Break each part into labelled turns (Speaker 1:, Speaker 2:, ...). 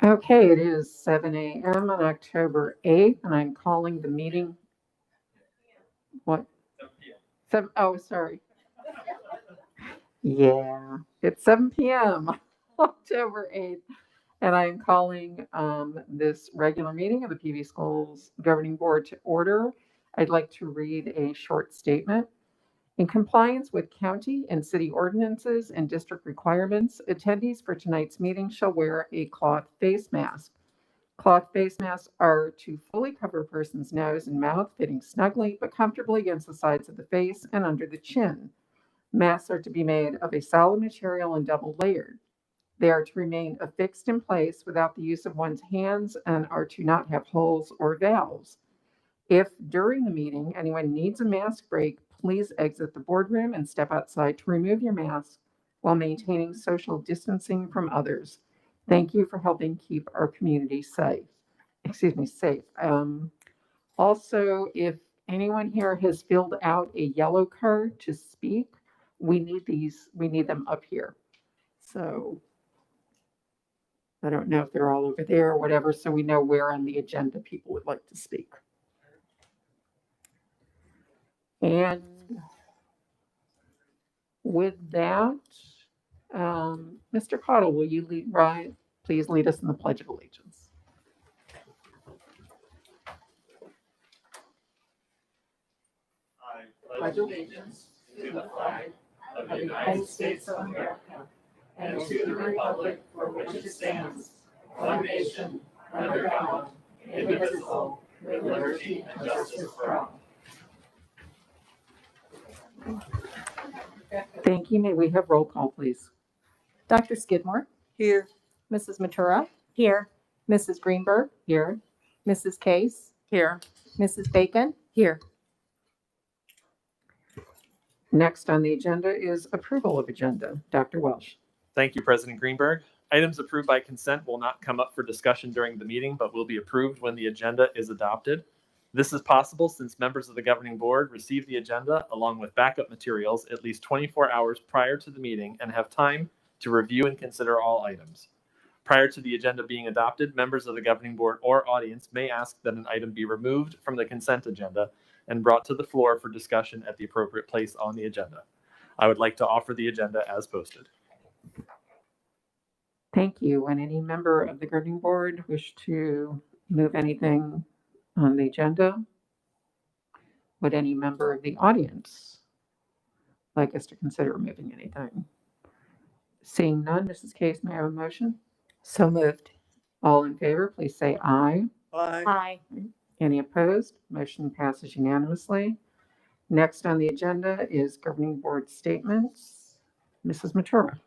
Speaker 1: Okay, it is 7 a.m. on October 8th, and I'm calling the meeting. What? 7, oh, sorry. Yeah, it's 7 p.m. October 8th, and I'm calling this regular meeting of the PV Schools Governing Board to order. I'd like to read a short statement. In compliance with county and city ordinances and district requirements, attendees for tonight's meeting shall wear a cloth face mask. Cloth face masks are to fully cover a person's nose and mouth, fitting snugly but comfortably against the sides of the face and under the chin. Masks are to be made of a solid material and double layered. They are to remain affixed in place without the use of one's hands and are to not have holes or valves. If during the meeting anyone needs a mask break, please exit the boardroom and step outside to remove your mask while maintaining social distancing from others. Thank you for helping keep our community safe. Safe. Also, if anyone here has filled out a yellow card to speak, we need them up here. So I don't know if they're all over there or whatever, so we know where on the agenda people would like to speak. And with that, Mr. Cottle, will you please lead us in the Pledge of Allegiance?
Speaker 2: I pledge allegiance to the flag of the United States of America and to the republic for which it stands, one nation, under God, indivisible, with liberty and justice for all.
Speaker 1: Thank you. May we have roll call, please?
Speaker 3: Dr. Skidmore.
Speaker 1: Here.
Speaker 3: Mrs. Matura.
Speaker 4: Here.
Speaker 3: Mrs. Greenberg.
Speaker 1: Here.
Speaker 3: Mrs. Case.
Speaker 4: Here.
Speaker 3: Mrs. Bacon.
Speaker 4: Here.
Speaker 1: Next on the agenda is approval of agenda. Dr. Welsh.
Speaker 2: Thank you, President Greenberg. Items approved by consent will not come up for discussion during the meeting, but will be approved when the agenda is adopted. This is possible since members of the governing board receive the agenda along with backup materials at least 24 hours prior to the meeting and have time to review and consider all items. Prior to the agenda being adopted, members of the governing board or audience may ask that an item be removed from the consent agenda and brought to the floor for discussion at the appropriate place on the agenda. I would like to offer the agenda as posted.
Speaker 1: Thank you. Would any member of the governing board wish to move anything on the agenda? Would any member of the audience like us to consider removing anything? Seeing none, Mrs. Case, may I have a motion?
Speaker 4: So moved.
Speaker 1: All in favor, please say aye.
Speaker 4: Aye.
Speaker 1: Any opposed? Motion passes unanimously. Next on the agenda is governing board statements. Mrs. Matura.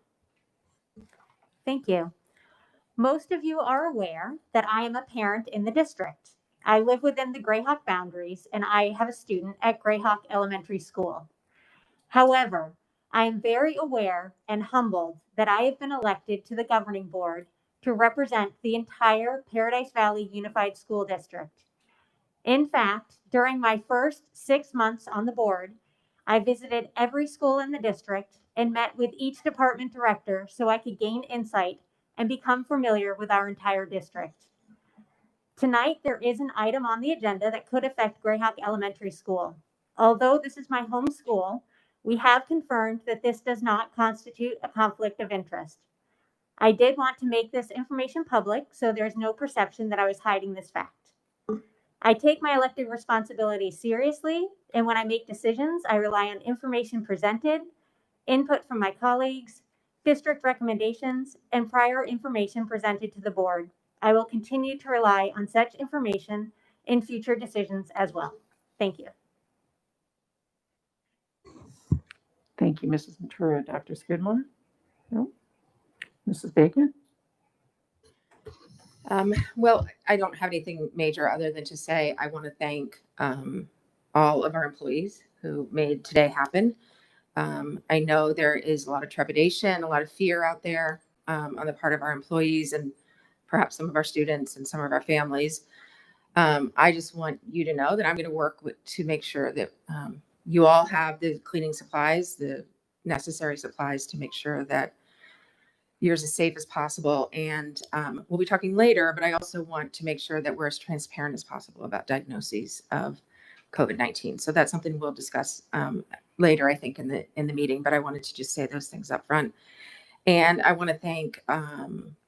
Speaker 4: Thank you. Most of you are aware that I am a parent in the district. I live within the Grayhawk boundaries and I have a student at Grayhawk Elementary School. However, I am very aware and humbled that I have been elected to the governing board to represent the entire Paradise Valley Unified School District. In fact, during my first 6 months on the board, I visited every school in the district and met with each department director so I could gain insight and become familiar with our entire district. Tonight, there is an item on the agenda that could affect Grayhawk Elementary School. Although this is my home school, we have confirmed that this does not constitute a conflict of interest. I did want to make this information public so there's no perception that I was hiding this fact. I take my elected responsibilities seriously, and when I make decisions, I rely on information presented, input from my colleagues, district recommendations, and prior information presented to the board. I will continue to rely on such information in future decisions as well. Thank you.
Speaker 1: Thank you, Mrs. Matura. Dr. Skidmore? No? Mrs. Bacon?
Speaker 5: Well, I don't have anything major other than to say I want to thank all of our employees who made today happen. I know there is a lot of trepidation, a lot of fear out there on the part of our employees and perhaps some of our students and some of our families. I just want you to know that I'm going to work to make sure that you all have the cleaning supplies, the necessary supplies to make sure that years as safe as possible. And we'll be talking later, but I also want to make sure that we're as transparent as possible about diagnoses of COVID-19. So that's something we'll discuss later, I think, in the meeting. But I wanted to just say those things up front. And I want to thank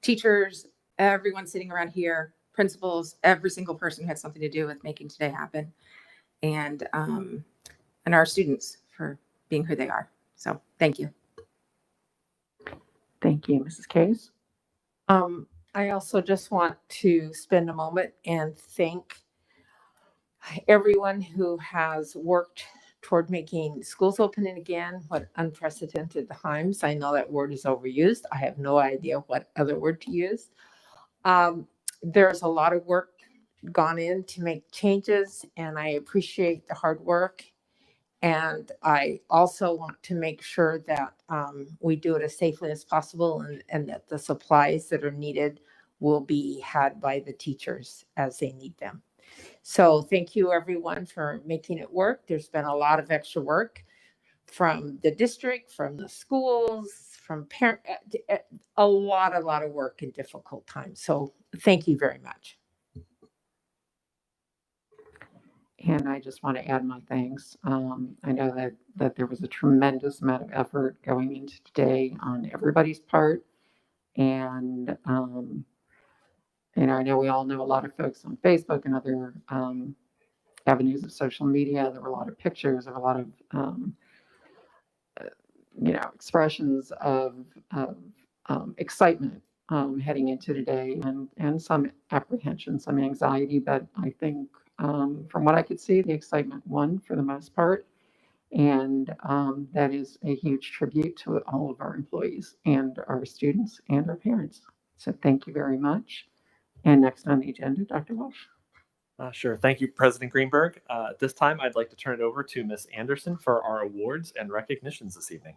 Speaker 5: teachers, everyone sitting around here, principals, every single person who had something to do with making today happen, and our students for being who they are. So thank you.
Speaker 1: Thank you, Mrs. Case.
Speaker 3: I also just want to spend a moment and thank everyone who has worked toward making schools open again. What unprecedented times. I know that word is overused. I have no idea what other word to use. There's a lot of work gone in to make changes, and I appreciate the hard work. And I also want to make sure that we do it as safely as possible, and that the supplies that are needed will be had by the teachers as they need them. So thank you, everyone, for making it work. There's been a lot of extra work from the district, from the schools, from parents, a lot of work in difficult times. So thank you very much.
Speaker 1: And I just want to add my thanks. I know that there was a tremendous amount of effort going into today on everybody's part. And, I know we all know a lot of folks on Facebook and other avenues of social media. There were a lot of pictures of a lot of, expressions of excitement heading into today, and some apprehension, some anxiety. But I think from what I could see, the excitement won for the most part. And that is a huge tribute to all of our employees and our students and our parents. So thank you very much. And next on the agenda, Dr. Walsh.
Speaker 2: Sure. Thank you, President Greenberg. At this time, I'd like to turn it over to Ms. Anderson for our awards and recognitions this evening.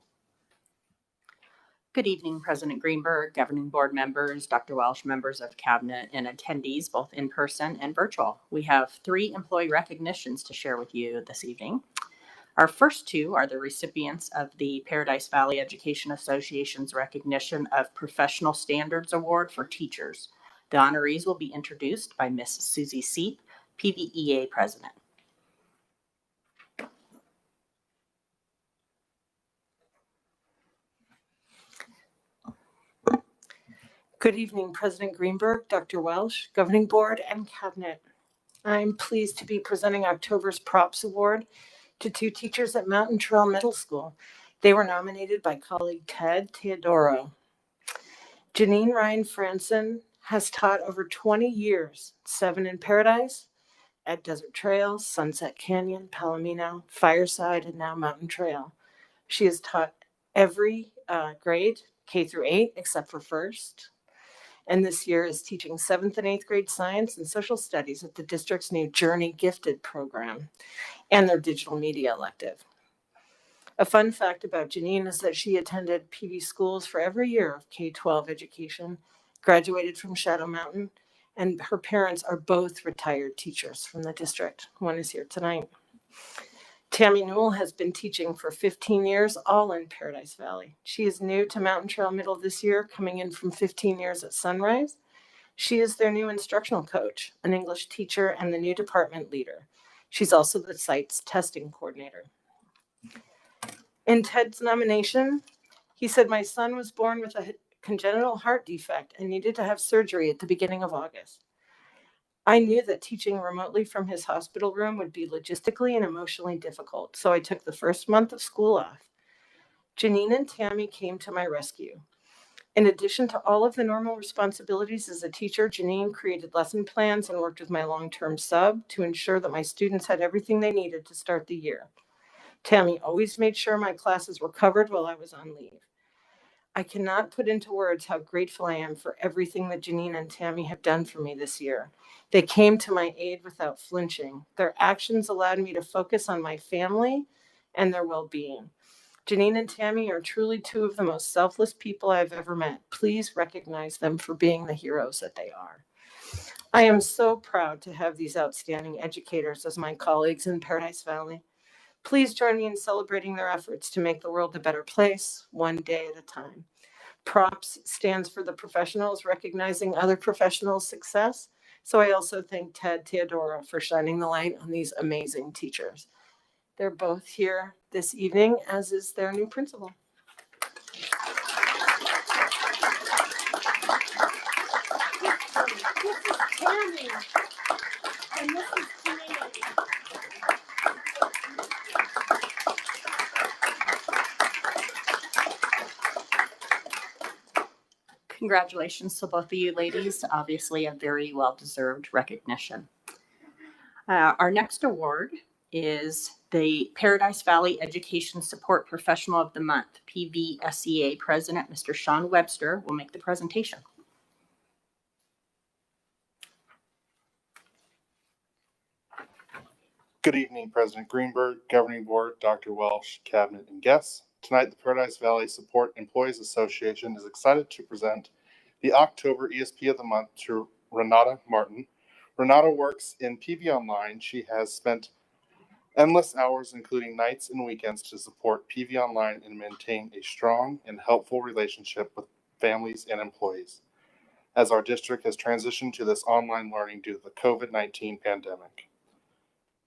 Speaker 6: Good evening, President Greenberg, Governing Board members, Dr. Welsh, members of Cabinet, and attendees, both in person and virtual. We have 3 employee recognitions to share with you this evening. Our first 2 are the recipients of the Paradise Valley Education Association's recognition of Professional Standards Award for Teachers. The honorees will be introduced by Ms. Susie Seep, PVEA President.
Speaker 7: Good evening, President Greenberg, Dr. Welsh, Governing Board, and Cabinet. I'm pleased to be presenting October's Props Award to 2 teachers at Mountain Trail Middle School. They were nominated by colleague Ted Teodoro. Janine Ryan Franson has taught over 20 years, 7 in Paradise, at Desert Trail, Sunset Canyon, Palomino, Fireside, and now Mountain Trail. She has taught every grade, K through 8, except for first. And this year is teaching 7th and 8th grade science and social studies at the district's new Journey Gifted program and their digital media elective. A fun fact about Janine is that she attended PV schools for every year of K-12 education, graduated from Shadow Mountain, and her parents are both retired teachers from the district. One is here tonight. Tammy Newell has been teaching for 15 years, all in Paradise Valley. She is new to Mountain Trail Middle this year, coming in from 15 years at Sunrise. She is their new instructional coach, an English teacher, and the new department leader. She's also the site's testing coordinator. In Ted's nomination, he said, "My son was born with a congenital heart defect and needed to have surgery at the beginning of August. I knew that teaching remotely from his hospital room would be logistically and emotionally difficult, so I took the first month of school off. Janine and Tammy came to my rescue. In addition to all of the normal responsibilities as a teacher, Janine created lesson plans and worked with my long-term sub to ensure that my students had everything they needed to start the year. Tammy always made sure my classes were covered while I was on leave. I cannot put into words how grateful I am for everything that Janine and Tammy have done for me this year. They came to my aid without flinching. Their actions allowed me to focus on my family and their well-being. Janine and Tammy are truly 2 of the most selfless people I've ever met. Please recognize them for being the heroes that they are. I am so proud to have these outstanding educators as my colleagues in Paradise Valley. Please join me in celebrating their efforts to make the world a better place, one day at a time. Props stands for the professionals recognizing other professionals' success. So I also thank Ted Theodora for shining the light on these amazing teachers. They're both here this evening, as is their new principal. Tammy. And this is Tammy.
Speaker 6: Congratulations to both of you ladies. Obviously, a very well-deserved recognition. Our next award is the Paradise Valley Education Support Professional of the Month. PVSEA President, Mr. Sean Webster, will make the presentation.
Speaker 8: Good evening, President Greenberg, Governing Board, Dr. Welsh, Cabinet, and guests. Tonight, the Paradise Valley Support Employees Association is excited to present the October ESP of the Month to Renata Martin. Renata works in PV Online. She has spent endless hours, including nights and weekends, to support PV Online and maintain a strong and helpful relationship with families and employees, as our district has transitioned to this online learning due to the COVID-19 pandemic.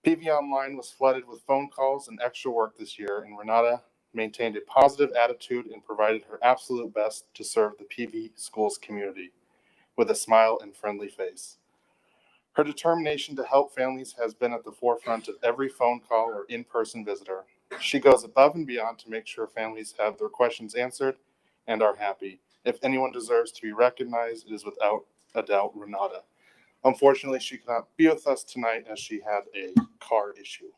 Speaker 8: PV Online was flooded with phone calls and extra work this year, and Renata maintained a positive attitude and provided her absolute best to serve the PV schools community with a smile and friendly face. Her determination to help families has been at the forefront of every phone call or in-person visitor. She goes above and beyond to make sure families have their questions answered and are happy. If anyone deserves to be recognized, it is without a doubt Renata. Unfortunately, she cannot be with us tonight as she had a car issue.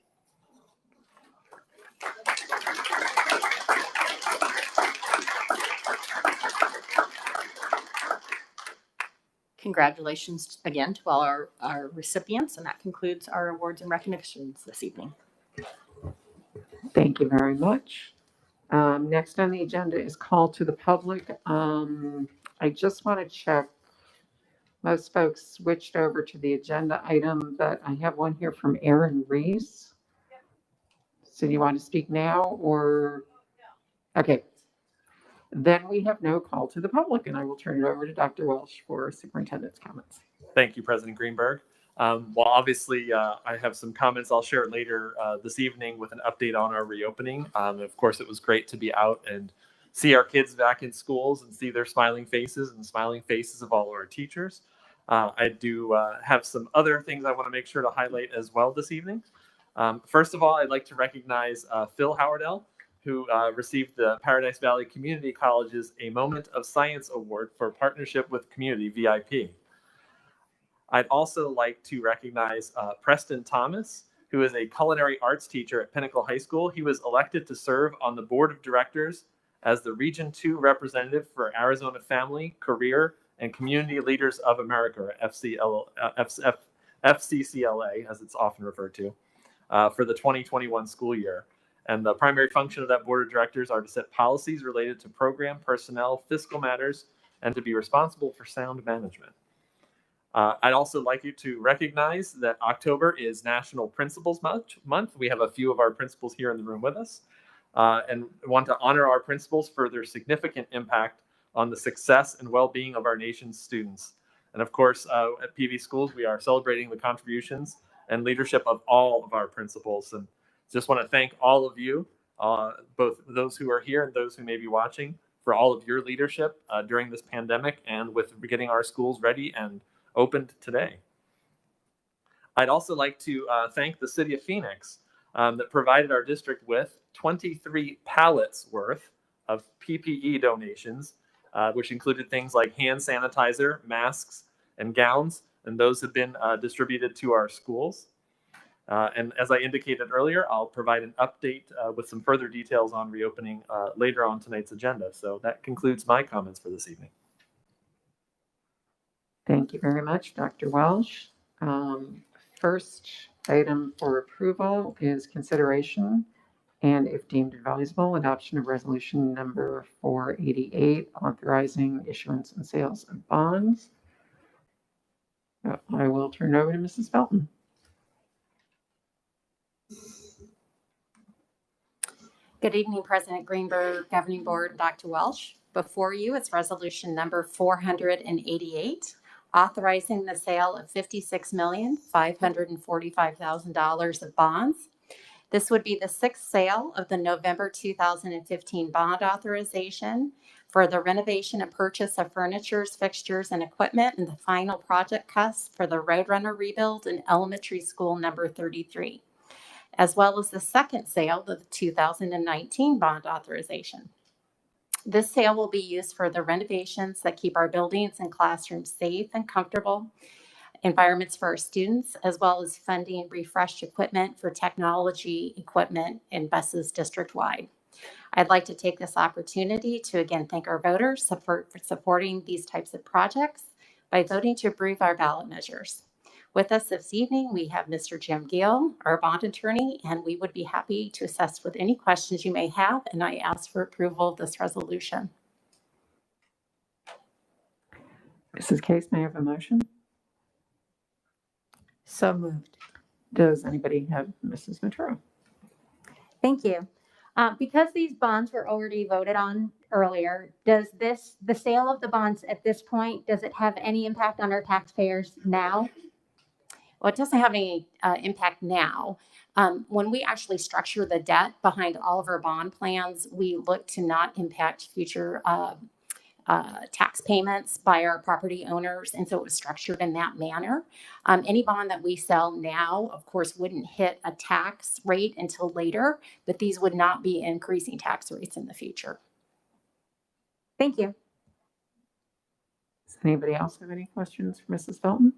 Speaker 6: Congratulations again to all our recipients, and that concludes our awards and recognitions this evening.
Speaker 1: Thank you very much. Next on the agenda is call to the public. I just want to check. Most folks switched over to the agenda item, but I have one here from Aaron Reese. So do you want to speak now or? Okay. Then we have no call to the public, and I will turn it over to Dr. Welsh for superintendent's comments.
Speaker 2: Thank you, President Greenberg. Well, obviously, I have some comments I'll share later this evening with an update on our reopening. Of course, it was great to be out and see our kids back in schools and see their smiling faces and the smiling faces of all of our teachers. I do have some other things I want to make sure to highlight as well this evening. First of all, I'd like to recognize Phil Howardell, who received the Paradise Valley Community College's A Moment of Science Award for Partnership with Community, VIP. I'd also like to recognize Preston Thomas, who is a culinary arts teacher at Pinnacle High School. He was elected to serve on the board of directors as the Region 2 representative for Arizona Family, Career, and Community Leaders of America, FCCLA, as it's often referred to, for the 2021 school year. And the primary function of that board of directors are to set policies related to program, personnel, fiscal matters, and to be responsible for sound management. I'd also like you to recognize that October is National Principals Month. We have a few of our principals here in the room with us, and want to honor our principals for their significant impact on the success and well-being of our nation's students. And of course, at PV Schools, we are celebrating the contributions and leadership of all of our principals. And just want to thank all of you, both those who are here and those who may be watching, for all of your leadership during this pandemic and with getting our schools ready and opened today. I'd also like to thank the City of Phoenix that provided our district with 23 pallets worth of PPE donations, which included things like hand sanitizer, masks, and gowns, and those have been distributed to our schools. And as I indicated earlier, I'll provide an update with some further details on reopening later on tonight's agenda. So that concludes my comments for this evening.
Speaker 1: Thank you very much, Dr. Welsh. First item for approval is consideration and, if deemed advisable, adoption of resolution number 488, authorizing issuance and sales of bonds. I will turn it over to Mrs. Felton.
Speaker 4: Good evening, President Greenberg, Governing Board, Dr. Welsh.
Speaker 9: Before you is resolution number 488, authorizing the sale of $56,545,000 of bonds. This would be the sixth sale of the November 2015 bond authorization for the renovation and purchase of furniture, fixtures, and equipment, and the final project costs for the Roadrunner rebuild in elementary school number 33, as well as the second sale of the 2019 bond authorization. This sale will be used for the renovations that keep our buildings and classrooms safe and comfortable environments for our students, as well as funding refreshed equipment for technology equipment and buses district-wide. I'd like to take this opportunity to again thank our voters for supporting these types of projects by voting to approve our ballot measures. With us this evening, we have Mr. Jim Gill, our bond attorney, and we would be happy to assist with any questions you may have, and I ask for approval of this resolution.
Speaker 1: Mrs. Case, may I have a motion?
Speaker 3: So moved.
Speaker 1: Does anybody have Mrs. Ventura?
Speaker 4: Thank you. Because these bonds were already voted on earlier, the sale of the bonds at this point, does it have any impact on our taxpayers now?
Speaker 9: Well, it doesn't have any impact now. When we actually structure the debt behind all of our bond plans, we look to not impact future tax payments by our property owners, and so it was structured in that manner. Any bond that we sell now, of course, wouldn't hit a tax rate until later, but these would not be increasing tax rates in the future.
Speaker 4: Thank you.
Speaker 1: Does anybody else have any questions for Mrs. Felton?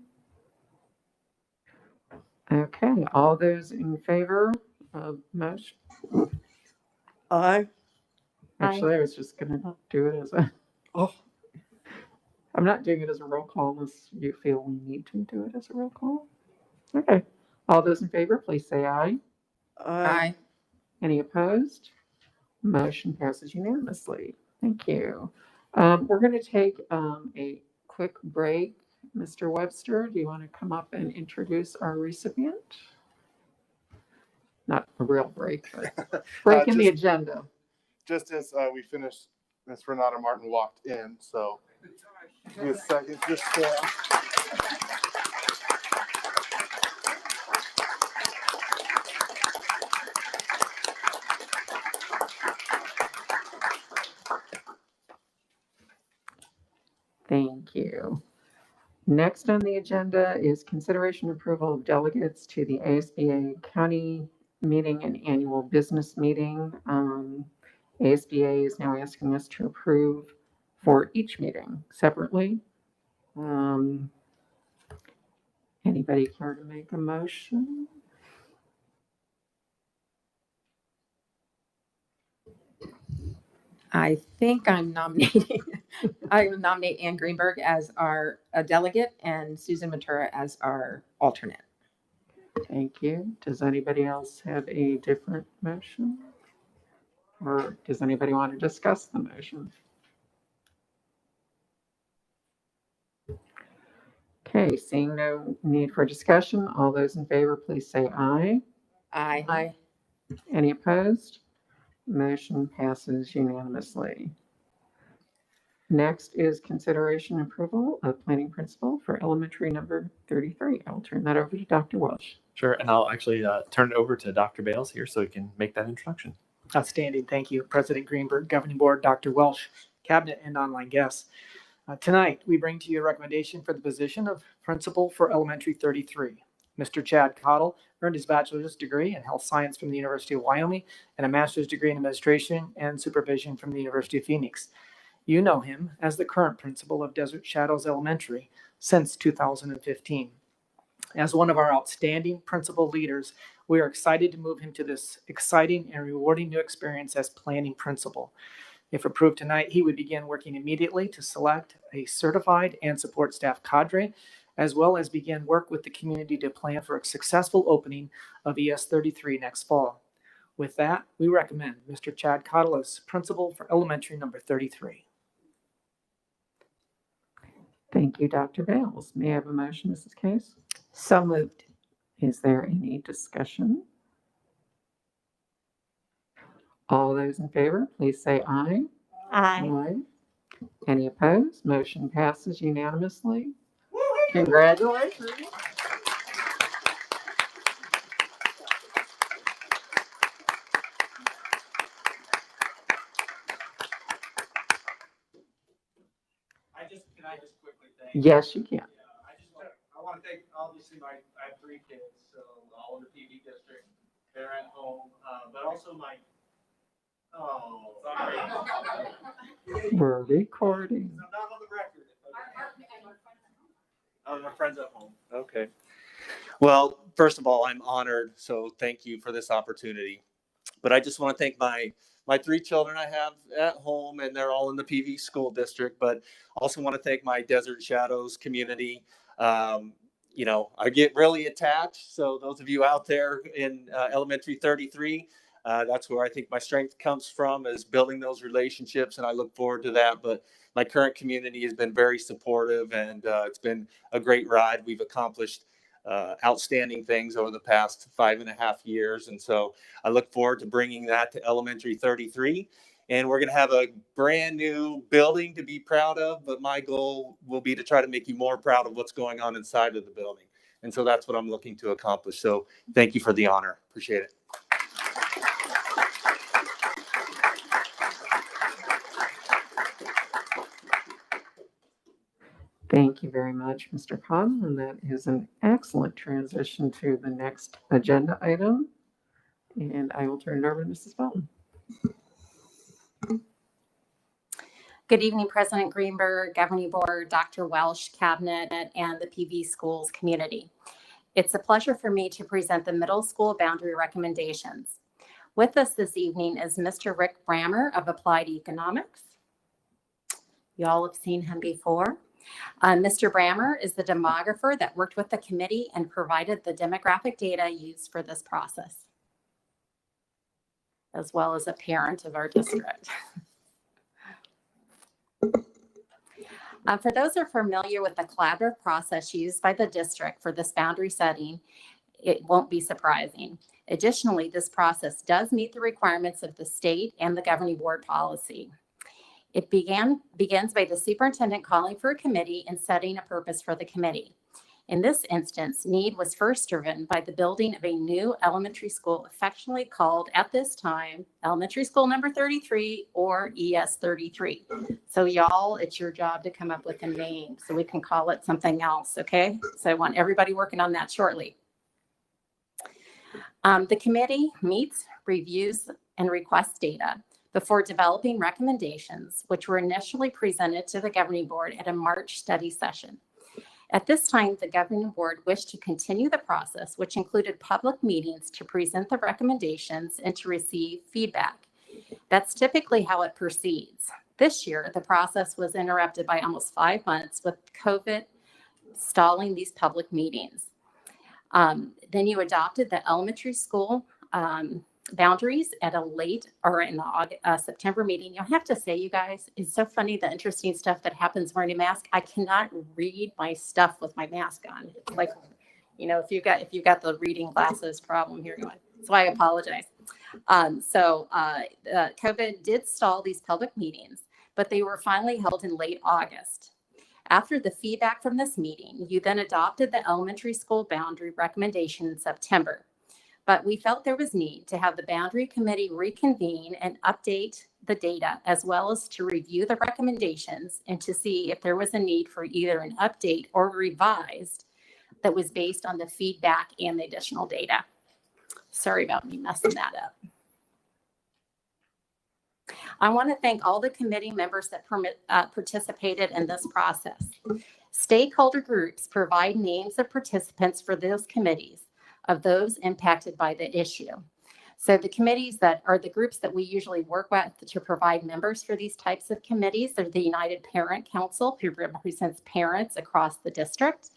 Speaker 1: Okay, all those in favor of motion?
Speaker 7: Aye.
Speaker 1: Actually, I was just gonna do it as a, I'm not doing it as a roll call unless you feel we need to do it as a roll call. Okay, all those in favor, please say aye.
Speaker 5: Aye.
Speaker 1: Any opposed? Motion passes unanimously. Thank you. We're going to take a quick break. Mr. Webster, do you want to come up and introduce our recipient? Not a real break, but break in the agenda.
Speaker 8: Just as we finished, Miss Renata Martin walked in, so give me a second. Just
Speaker 1: Thank you. Next on the agenda is consideration approval of delegates to the ASBA County Meeting and Annual Business Meeting. ASBA is now asking us to approve for each meeting separately. Anybody care to make a motion?
Speaker 5: I think I'm nominating, I will nominate Ann Greenberg as our delegate and Susan Ventura as our alternate.
Speaker 1: Thank you. Does anybody else have a different motion? Or does anybody want to discuss the motion? Okay, seeing no need for discussion, all those in favor, please say aye.
Speaker 5: Aye.
Speaker 3: Aye.
Speaker 1: Any opposed? Motion passes unanimously. Next is consideration and approval of planning principle for elementary number 33. I'll turn that over to Dr. Welsh.
Speaker 2: Sure, and I'll actually turn it over to Dr. Bales here so he can make that introduction.
Speaker 10: Outstanding. Thank you, President Greenberg, Governing Board, Dr. Welsh, Cabinet, and online guests. Tonight, we bring to you a recommendation for the position of Principal for Elementary 33. Mr. Chad Cottle earned his bachelor's degree in health science from the University of Wyoming and a master's degree in administration and supervision from the University of Phoenix. You know him as the current principal of Desert Shadows Elementary since 2015. As one of our outstanding principal leaders, we are excited to move him to this exciting and rewarding new experience as planning principal. If approved tonight, he would begin working immediately to select a certified and support staff cadre, as well as begin work with the community to plan for a successful opening of ES 33 next fall. With that, we recommend Mr. Chad Cottle as principal for elementary number 33.
Speaker 1: Thank you, Dr. Bales. May I have a motion, Mrs. Case?
Speaker 3: So moved.
Speaker 1: Is there any discussion? All those in favor, please say aye.
Speaker 4: Aye.
Speaker 1: Any opposed? Motion passes unanimously. Congratulations.
Speaker 11: Can I just quickly thank?
Speaker 1: Yes, you can.
Speaker 11: I want to thank, obviously, I have 3 kids, so all in the PV district, they're at home, but also sorry.
Speaker 1: We're recording.
Speaker 11: I'm not on the record. Oh, my friends at home. Okay. Well, first of all, I'm honored, so thank you for this opportunity. But I just want to thank my 3 children I have at home, and they're all in the PV school district. But also want to thank my Desert Shadows community. I get really attached. So those of you out there in Elementary 33, that's where I think my strength comes from, is building those relationships, and I look forward to that. But my current community has been very supportive, and it's been a great ride. We've accomplished outstanding things over the past 5.5 years. And so I look forward to bringing that to Elementary 33. And we're going to have a brand new building to be proud of. But my goal will be to try to make you more proud of what's going on inside of the building. And so that's what I'm looking to accomplish. So thank you for the honor. Appreciate it.
Speaker 1: Thank you very much, Mr. Cottle, and that is an excellent transition to the next agenda item. And I will turn it over to Mrs. Felton.
Speaker 9: Good evening, President Greenberg, Governing Board, Dr. Welsh, Cabinet, and the PV Schools community. It's a pleasure for me to present the middle school boundary recommendations. With us this evening is Mr. Rick Brammer of Applied Economics. Y'all have seen him before. Mr. Brammer is the demographer that worked with the committee and provided the demographic data used for this process, as well as a parent of our district. For those who are familiar with the collaborative process used by the district for this boundary setting, it won't be surprising. Additionally, this process does meet the requirements of the state and the governing board policy. It begins by the superintendent calling for a committee and setting a purpose for the committee. In this instance, need was first driven by the building of a new elementary school affectionately called at this time Elementary School Number 33 or ES 33. So y'all, it's your job to come up with a name so we can call it something else, okay? So I want everybody working on that shortly. The committee meets, reviews, and requests data before developing recommendations, which were initially presented to the governing board at a March study session. At this time, the governing board wished to continue the process, which included public meetings to present the recommendations and to receive feedback. That's typically how it proceeds. This year, the process was interrupted by almost 5 months with COVID stalling these public meetings. Then you adopted the elementary school boundaries at a late or in the September meeting. You'll have to say, you guys, it's so funny, the interesting stuff that happens wearing a mask. I cannot read my stuff with my mask on. It's like, if you got the reading glasses problem here going. So I apologize. COVID did stall these public meetings, but they were finally held in late August. After the feedback from this meeting, you then adopted the elementary school boundary recommendation in September. But we felt there was need to have the boundary committee reconvene and update the data, as well as to review the recommendations and to see if there was a need for either an update or revised that was based on the feedback and the additional data. Sorry about me messing that up. I want to thank all the committee members that participated in this process. Stakeholder groups provide names of participants for those committees of those impacted by the issue. So the committees that are the groups that we usually work with to provide members for these types of committees are the United Parent Council, who represents parents across the district.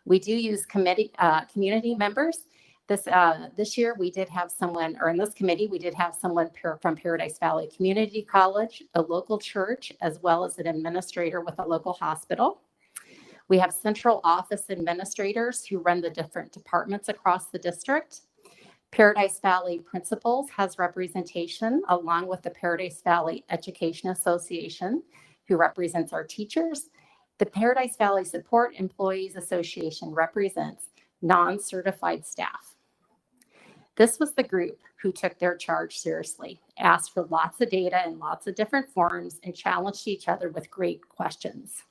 Speaker 9: We do use community members. This year we did have someone, or in this committee, we did have someone from Paradise Valley Community College, a local church, as well as an administrator with a local hospital. We have central office administrators who run the different departments across the district. Paradise Valley Principals has representation along with the Paradise Valley Education Association, who represents our teachers. The Paradise Valley Support Employees Association represents non-certified staff. This was the group who took their charge seriously, asked for lots of data in lots of different forms, and challenged each other with great questions.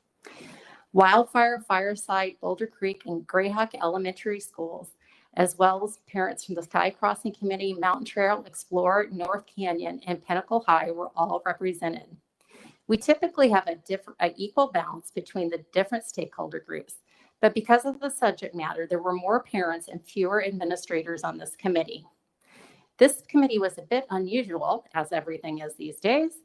Speaker 9: Wildfire, Fireside, Boulder Creek, and Grayhawk Elementary Schools, as well as parents from the Sky Crossing Committee, Mountain Trail, Explorer, North Canyon, and Pinnacle High were all represented. We typically have an equal balance between the different stakeholder groups, but because of the subject matter, there were more parents and fewer administrators on this committee. This committee was a bit unusual, as everything is these days,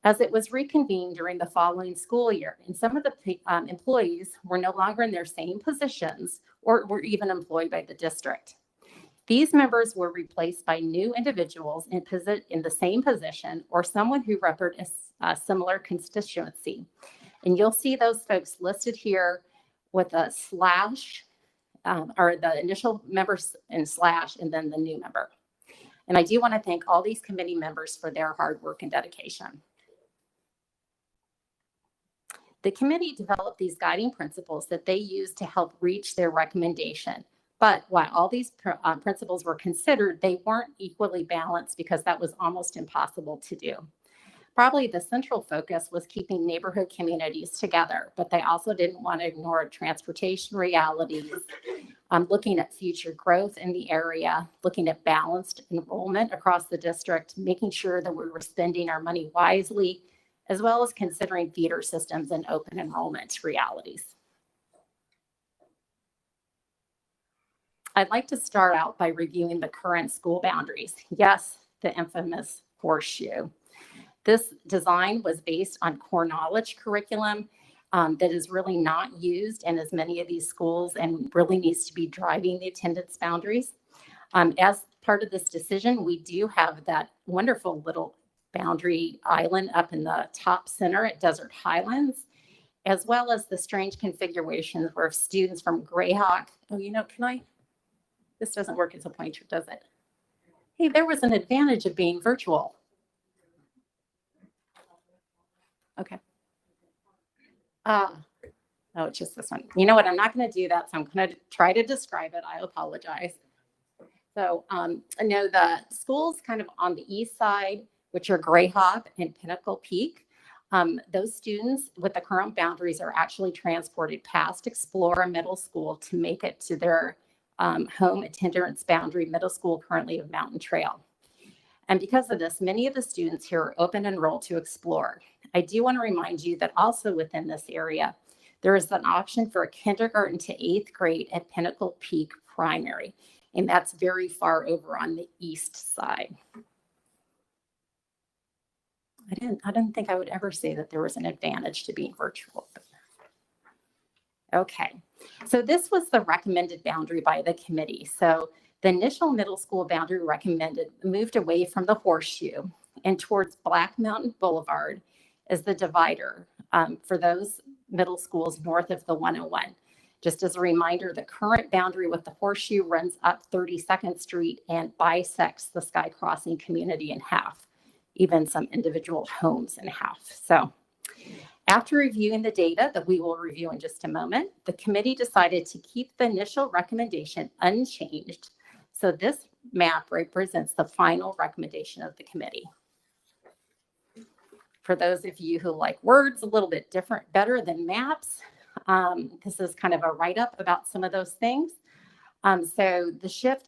Speaker 9: as it was reconvened during the following school year, and some of the employees were no longer in their same positions or were even employed by the district. These members were replaced by new individuals in the same position or someone who represented a similar constituency. And you'll see those folks listed here with a slash, or the initial members and slash, and then the new member. And I do want to thank all these committee members for their hard work and dedication. The committee developed these guiding principles that they used to help reach their recommendation. But while all these principles were considered, they weren't equally balanced because that was almost impossible to do. Probably the central focus was keeping neighborhood communities together, but they also didn't want to ignore transportation realities, looking at future growth in the area, looking at balanced enrollment across the district, making sure that we were spending our money wisely, as well as considering feeder systems and open enrollment realities. I'd like to start out by reviewing the current school boundaries. Yes, the infamous horseshoe. This design was based on core knowledge curriculum that is really not used in as many of these schools and really needs to be driving the attendance boundaries. As part of this decision, we do have that wonderful little boundary island up in the top center at Desert Highlands, as well as the strange configurations where students from Grayhawk, this doesn't work as a pointer, does it? Hey, there was an advantage of being virtual. Okay. Oh, it's just this one. You know what? I'm not going to do that. So I'm going to try to describe it. I apologize. So I know the schools kind of on the east side, which are Grayhawk and Pinnacle Peak. Those students with the current boundaries are actually transported past Explorer Middle School to make it to their home attendance boundary middle school, currently of Mountain Trail. And because of this, many of the students here are open enrolled to Explore. I do want to remind you that also within this area, there is an option for a kindergarten to 8th grade at Pinnacle Peak Primary, and that's very far over on the east side. I didn't think I would ever say that there was an advantage to being virtual. Okay, so this was the recommended boundary by the committee. So the initial middle school boundary recommended moved away from the horseshoe and towards Black Mountain Boulevard as the divider for those middle schools north of the 101. Just as a reminder, the current boundary with the horseshoe runs up 32nd Street and bisects the Sky Crossing community in half, even some individual homes in half. So after reviewing the data that we will review in just a moment, the committee decided to keep the initial recommendation unchanged. So this map represents the final recommendation of the committee. For those of you who like words a little bit better than maps, this is kind of a write-up about some of those things. So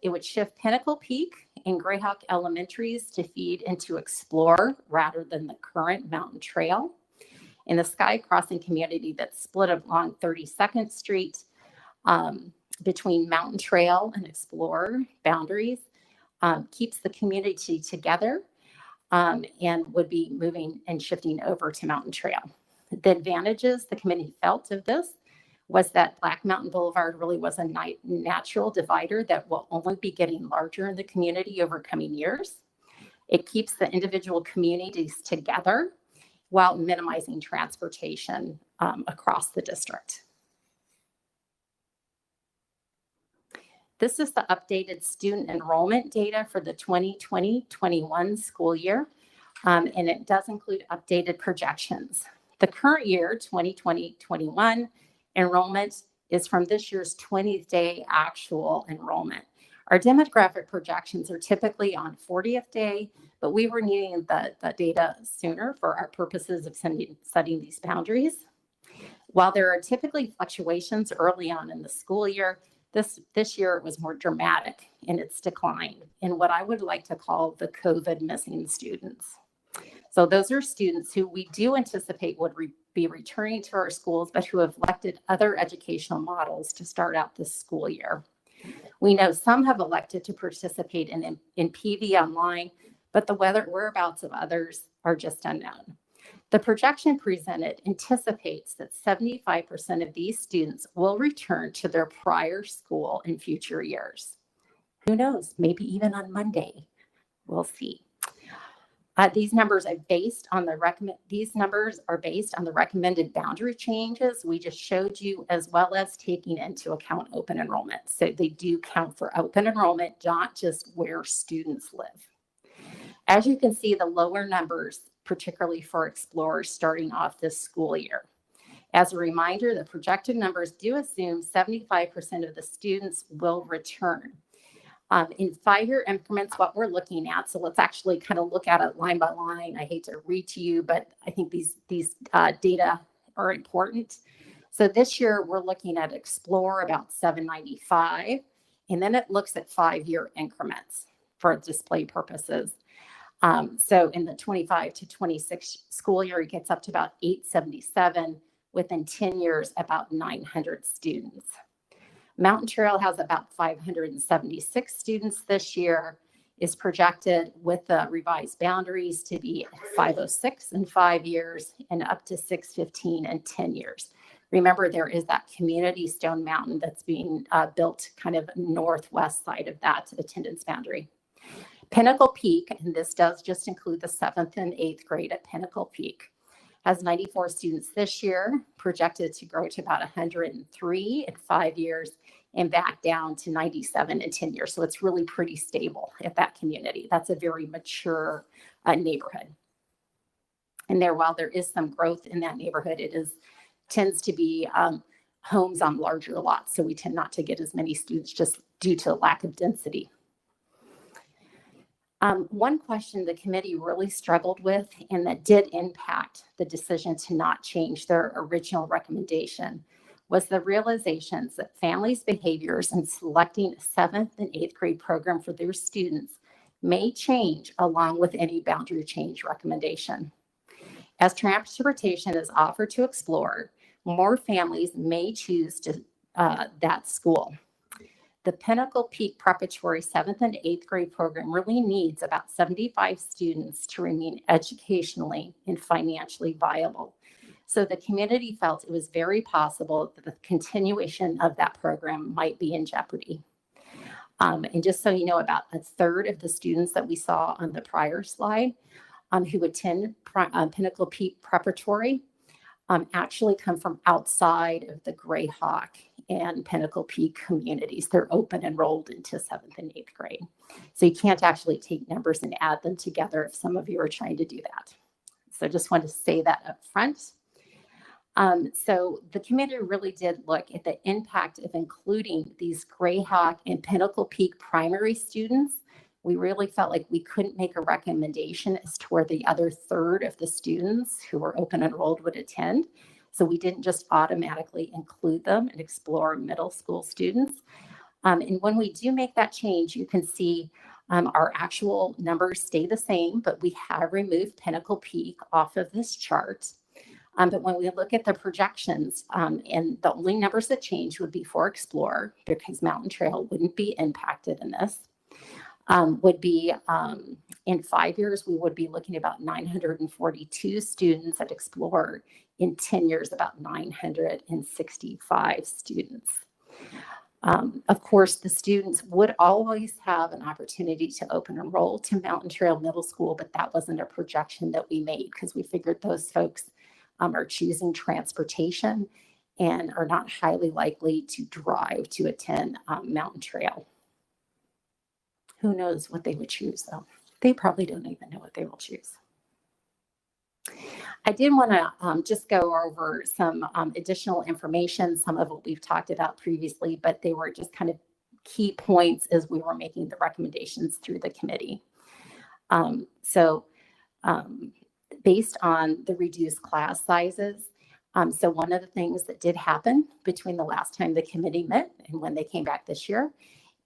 Speaker 9: it would shift Pinnacle Peak and Grayhawk Elementaries to feed into Explore rather than the current Mountain Trail. In the Sky Crossing community that's split along 32nd Street between Mountain Trail and Explore boundaries, keeps the community together and would be moving and shifting over to Mountain Trail. The advantages the committee felt of this was that Black Mountain Boulevard really was a natural divider that will only be getting larger in the community over coming years. It keeps the individual communities together while minimizing transportation across the district. This is the updated student enrollment data for the 2020-21 school year, and it does include updated projections. The current year, 2020-21 enrollment is from this year's 20th day actual enrollment. Our demographic projections are typically on 40th day, but we were needing the data sooner for our purposes of setting these boundaries. While there are typically fluctuations early on in the school year, this year it was more dramatic in its decline in what I would like to call the COVID missing students. So those are students who we do anticipate would be returning to our schools, but who have elected other educational models to start out this school year. We know some have elected to participate in PV online, but the whereabouts of others are just unknown. The projection presented anticipates that 75% of these students will return to their prior school in future years. Who knows, maybe even on Monday, we'll see. These numbers are based on the recommended boundary changes we just showed you, as well as taking into account open enrollment. So they do count for open enrollment, not just where students live. As you can see, the lower numbers, particularly for Explorers starting off this school year. As a reminder, the projected numbers do assume 75% of the students will return. In 5-year increments, what we're looking at, so let's actually kind of look at it line by line. I hate to read to you, but I think these data are important. So this year we're looking at Explore about 795, and then it looks at 5-year increments for display purposes. So in the 25 to 26 school year, it gets up to about 877, within 10 years, about 900 students. Mountain Trail has about 576 students this year, is projected with the revised boundaries to be 506 in 5 years and up to 615 in 10 years. Remember, there is that community Stone Mountain that's being built kind of northwest side of that attendance boundary. Pinnacle Peak, and this does just include the 7th and 8th grade at Pinnacle Peak, has 94 students this year, projected to grow to about 103 in 5 years and back down to 97 in 10 years. So it's really pretty stable at that community. That's a very mature neighborhood. And while there is some growth in that neighborhood, it tends to be homes on larger lots. So we tend not to get as many students just due to lack of density. One question the committee really struggled with, and that did impact the decision to not change their original recommendation, was the realizations that families' behaviors in selecting a 7th and 8th grade program for their students may change along with any boundary change recommendation. As transportation is offered to Explore, more families may choose that school. The Pinnacle Peak Preparatory 7th and 8th grade program really needs about 75 students to remain educationally and financially viable. So the community felt it was very possible that the continuation of that program might be in jeopardy. And just so you know, about a third of the students that we saw on the prior slide who attend Pinnacle Peak Preparatory actually come from outside of the Grayhawk and Pinnacle Peak communities. They're open enrolled into 7th and 8th grade. So you can't actually take numbers and add them together if some of you are trying to do that. So just wanted to say that up front. So the committee really did look at the impact of including these Grayhawk and Pinnacle Peak primary students. We really felt like we couldn't make a recommendation as to where the other third of the students who were open enrolled would attend. So we didn't just automatically include them and Explore middle school students. And when we do make that change, you can see our actual numbers stay the same, but we have removed Pinnacle Peak off of this chart. But when we look at the projections, and the only numbers that change would be for Explore, because Mountain Trail wouldn't be impacted in this, would be in 5 years, we would be looking at about 942 students at Explore. In 10 years, about 965 students. Of course, the students would always have an opportunity to open enroll to Mountain Trail Middle School, but that wasn't a projection that we made because we figured those folks are choosing transportation and are not highly likely to drive to attend Mountain Trail. Who knows what they would choose, though? They probably don't even know what they will choose. I did want to just go over some additional information, some of what we've talked about previously, but they were just kind of key points as we were making the recommendations through the committee. So based on the reduced class sizes, so one of the things that did happen between the last time the committee met and when they came back this year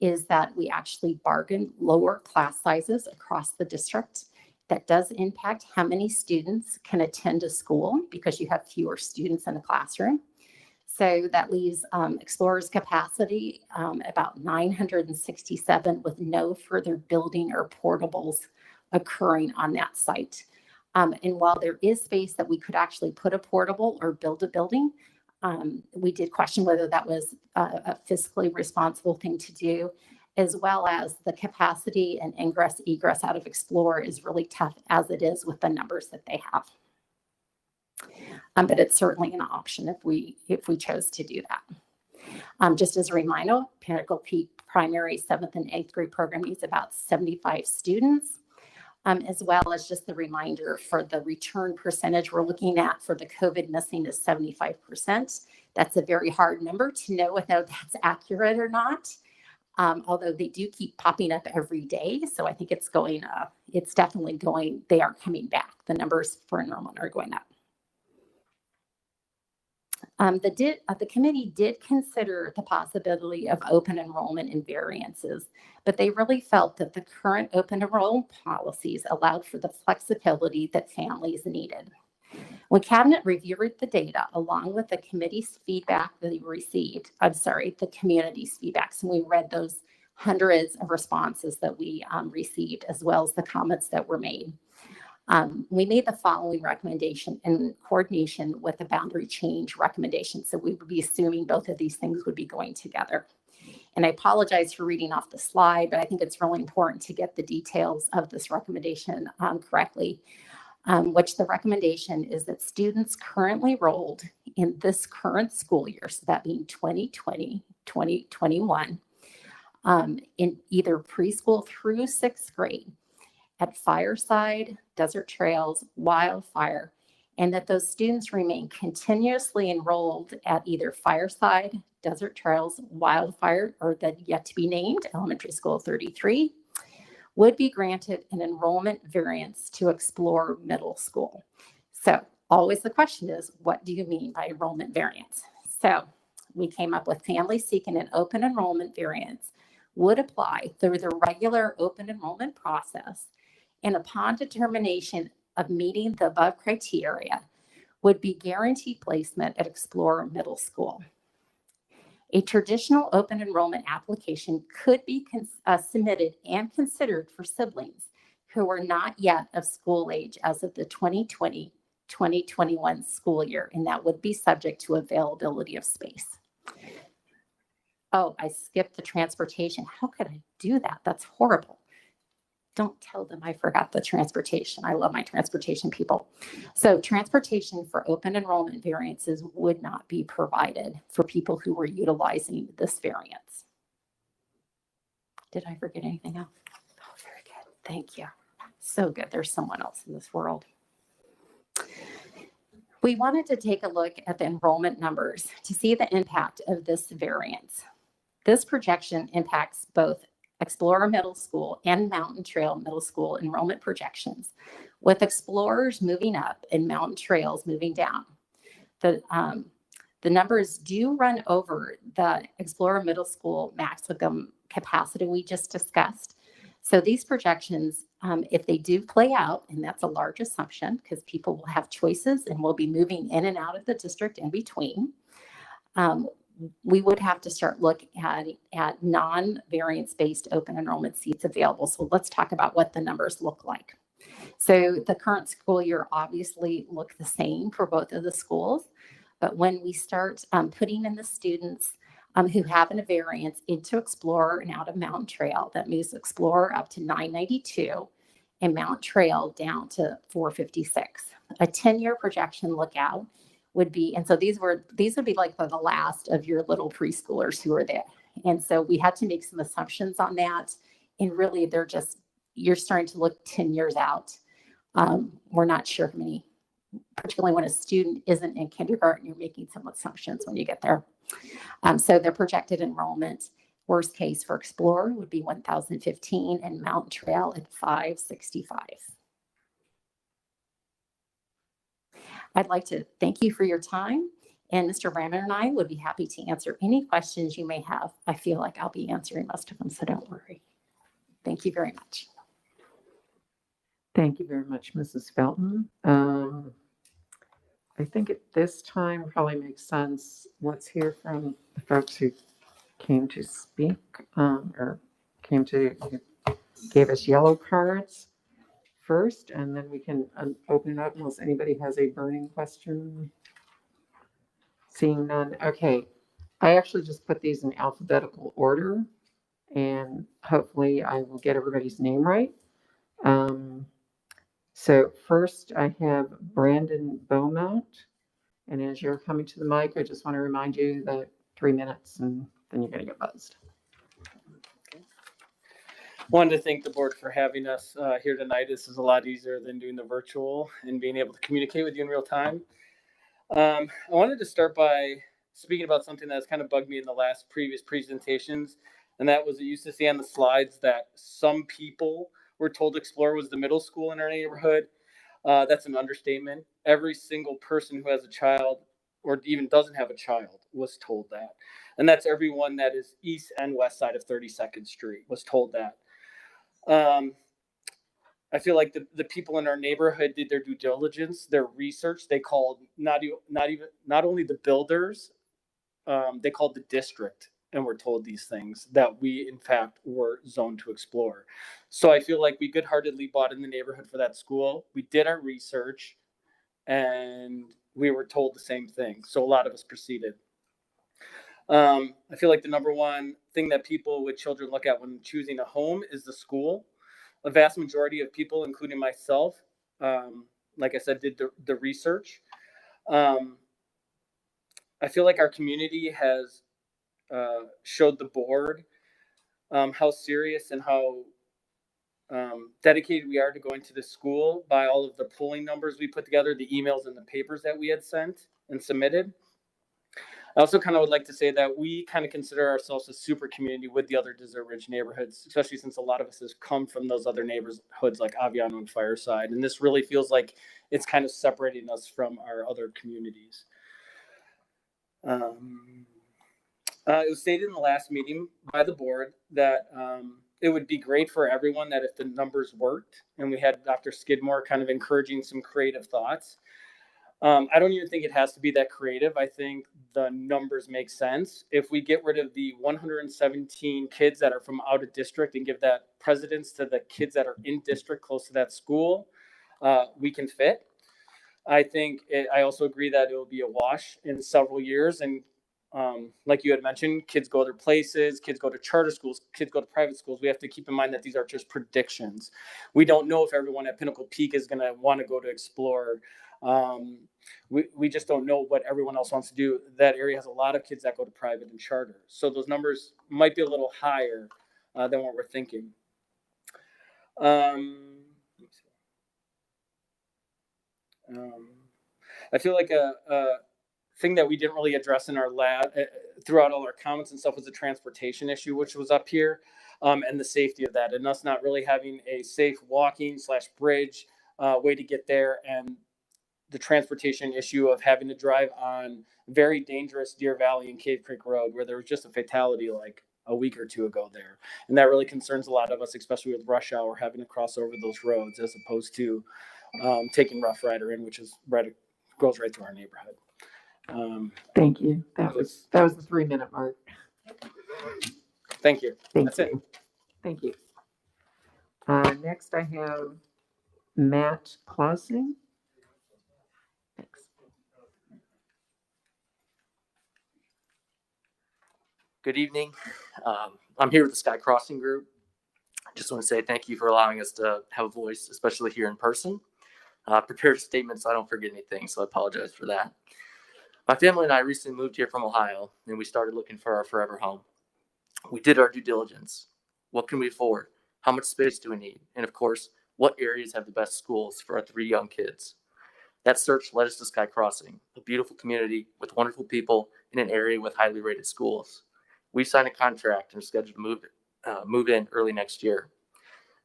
Speaker 9: is that we actually bargained lower class sizes across the district. That does impact how many students can attend a school because you have fewer students in a classroom. So that leaves Explorer's capacity about 967 with no further building or portables occurring on that site. And while there is space that we could actually put a portable or build a building, we did question whether that was a fiscally responsible thing to do, as well as the capacity and ingress egress out of Explorer is really tough as it is with the numbers that they have. But it's certainly an option if we chose to do that. Just as a reminder, Pinnacle Peak Primary 7th and 8th grade program needs about 75 students, as well as just the reminder for the return percentage we're looking at for the COVID missing is 75%. That's a very hard number to know whether that's accurate or not. Although they do keep popping up every day. So I think it's going up. It's definitely going, they are coming back. The numbers for enrollment are going up. The committee did consider the possibility of open enrollment and variances, but they really felt that the current open enrollment policies allowed for the flexibility that families needed. When Cabinet reviewed the data along with the committee's feedback that they received, the community's feedback, so we read those hundreds of responses that we received, as well as the comments that were made. We made the following recommendation in coordination with the boundary change recommendation. So we would be assuming both of these things would be going together. And I apologize for reading off the slide, but I think it's really important to get the details of this recommendation correctly. Which the recommendation is that students currently enrolled in this current school year, so that being 2020, 2021, in either preschool through 6th grade at Fireside, Desert Trails, Wildfire, and that those students remain continuously enrolled at either Fireside, Desert Trails, Wildfire, or that yet to be named Elementary School 33, would be granted an enrollment variance to Explore Middle School. So always the question is, what do you mean by enrollment variance? So we came up with families seeking an open enrollment variance would apply through the regular open enrollment process, and upon determination of meeting the above criteria, would be guaranteed placement at Explore Middle School. A traditional open enrollment application could be submitted and considered for siblings who were not yet of school age as of the 2020-2021 school year, and that would be subject to availability of space. Oh, I skipped the transportation. How could I do that? That's horrible. Don't tell them I forgot the transportation. I love my transportation people. So transportation for open enrollment variances would not be provided for people who were utilizing this variance. Did I forget anything else? Oh, very good. Thank you. So good. There's someone else in this world. We wanted to take a look at the enrollment numbers to see the impact of this variance. This projection impacts both Explorer Middle School and Mountain Trail Middle School enrollment projections, with Explorers moving up and Mountain Trails moving down. The numbers do run over the Explorer Middle School maximum capacity we just discussed. So these projections, if they do play out, and that's a large assumption because people will have choices and will be moving in and out of the district in between, we would have to start looking at non-variance-based open enrollment seats available. So let's talk about what the numbers look like. So the current school year obviously look the same for both of the schools, but when we start putting in the students who have a variance into Explorer and out of Mountain Trail, that moves Explorer up to 992 and Mountain Trail down to 456. A 10-year projection look out would be, and so these would be like the last of your little preschoolers who are there. And so we had to make some assumptions on that. And really you're starting to look 10 years out. We're not sure how many particularly when a student isn't in kindergarten, you're making some assumptions when you get there. So their projected enrollment, worst case for Explorer would be 1,015 and Mountain Trail at 565. I'd like to thank you for your time. And Mr. Brandon and I would be happy to answer any questions you may have. I feel like I'll be answering most of them, so don't worry. Thank you very much.
Speaker 1: Thank you very much, Mrs. Felton. I think at this time probably makes sense. Let's hear from the folks who came to speak or gave us yellow cards first, and then we can open it up unless anybody has a burning question. Seeing none. Okay. I actually just put these in alphabetical order, and hopefully I will get everybody's name right. So first I have Brandon Beaumont. And as you're coming to the mic, I just want to remind you that 3 minutes and then you're going to get buzzed.
Speaker 12: Wanted to thank the board for having us here tonight. This is a lot easier than doing the virtual and being able to communicate with you in real time. I wanted to start by speaking about something that's kind of bugged me in the previous presentations, and that was it used to see on the slides that some people were told Explorer was the middle school in our neighborhood. That's an understatement. Every single person who has a child or even doesn't have a child was told that. And that's everyone that is east and west side of 32nd Street was told that. I feel like the people in our neighborhood did their due diligence, their research. They called not only the builders, they called the district and were told these things that we in fact were zoned to explore. So I feel like we good-heartedly bought in the neighborhood for that school. We did our research and we were told the same thing. So a lot of us proceeded. I feel like the number one thing that people with children look at when choosing a home is the school. A vast majority of people, including myself, like I said, did the research. I feel like our community has showed the board how serious and how dedicated we are to going to this school by all of the polling numbers we put together, the emails and the papers that we had sent and submitted. I also kind of would like to say that we kind of consider ourselves a super community with the other Desert Ridge neighborhoods, especially since a lot of us has come from those other neighborhoods like Aviano and Fireside. And this really feels like it's kind of separating us from our other communities. It was stated in the last meeting by the board that it would be great for everyone that if the numbers worked, and we had Dr. Skidmore kind of encouraging some creative thoughts. I don't even think it has to be that creative. I think the numbers make sense. If we get rid of the 117 kids that are from out of district and give that precedence to the kids that are in district close to that school, we can fit. I think I also agree that it will be a wash in several years. And like you had mentioned, kids go other places, kids go to charter schools, kids go to private schools. We have to keep in mind that these are just predictions. We don't know if everyone at Pinnacle Peak is going to want to go to Explorer. We just don't know what everyone else wants to do. That area has a lot of kids that go to private and charter. So those numbers might be a little higher than what we're thinking. I feel like a thing that we didn't really address in our lab throughout all our comments and stuff was the transportation issue, which was up here, and the safety of that, and us not really having a safe walking / bridge way to get there, and the transportation issue of having to drive on very dangerous Deer Valley and Cave Creek Road, where there was just a fatality like a week or two ago there. And that really concerns a lot of us, especially with rush hour, having to cross over those roads as opposed to taking Rough Rider in, which is goes right through our neighborhood.
Speaker 1: Thank you. That was the 3-minute mark.
Speaker 12: Thank you.
Speaker 1: Thank
Speaker 12: That's
Speaker 1: you.
Speaker 12: it.
Speaker 1: Thank you. Next I have Matt Clausing. Thanks.
Speaker 13: Good evening. I'm here with the Sky Crossing Group. I just want to say thank you for allowing us to have a voice, especially here in person. Prepared statements, so I don't forget anything, so I apologize for that. My family and I recently moved here from Ohio, and we started looking for our forever home. We did our due diligence. What can we afford? How much space do we need? And of course, what areas have the best schools for our 3 young kids? That search led us to Sky Crossing, a beautiful community with wonderful people in an area with highly rated schools. We've signed a contract and are scheduled to move in early next year.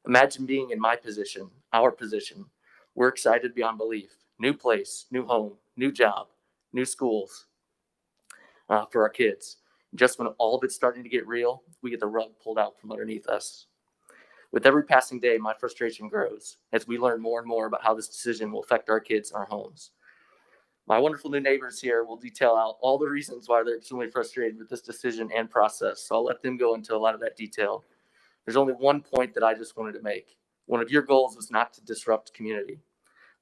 Speaker 13: Imagine being in my position, our position. We're excited beyond belief. New place, new home, new job, new schools for our kids. Just when all of it's starting to get real, we get the rug pulled out from underneath us. With every passing day, my frustration grows as we learn more and more about how this decision will affect our kids and our homes. My wonderful new neighbors here will detail out all the reasons why they're extremely frustrated with this decision and process, so I'll let them go into a lot of that detail. There's only one point that I just wanted to make. One of your goals was not to disrupt community.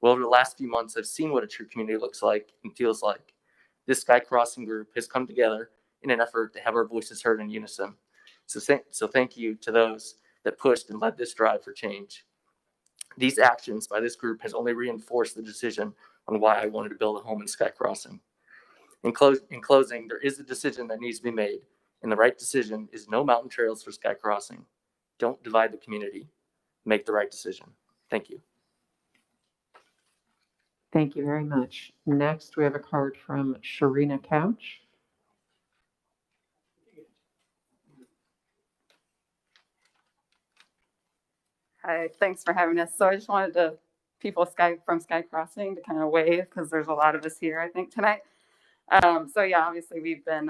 Speaker 13: Well, over the last few months, I've seen what a true community looks like and feels like. This Sky Crossing group has come together in an effort to have our voices heard in unison. So thank you to those that pushed and led this drive for change. These actions by this group has only reinforced the decision on why I wanted to build a home in Sky Crossing. In closing, there is a decision that needs to be made, and the right decision is no mountain trails for Sky Crossing. Don't divide the community. Make the right decision. Thank you.
Speaker 1: Thank you very much. Next, we have a card from Sharina Couch.
Speaker 14: Hi, thanks for having us. So I just wanted to people from Sky Crossing to kind of wave because there's a lot of us here, I think, tonight. So yeah, obviously we've been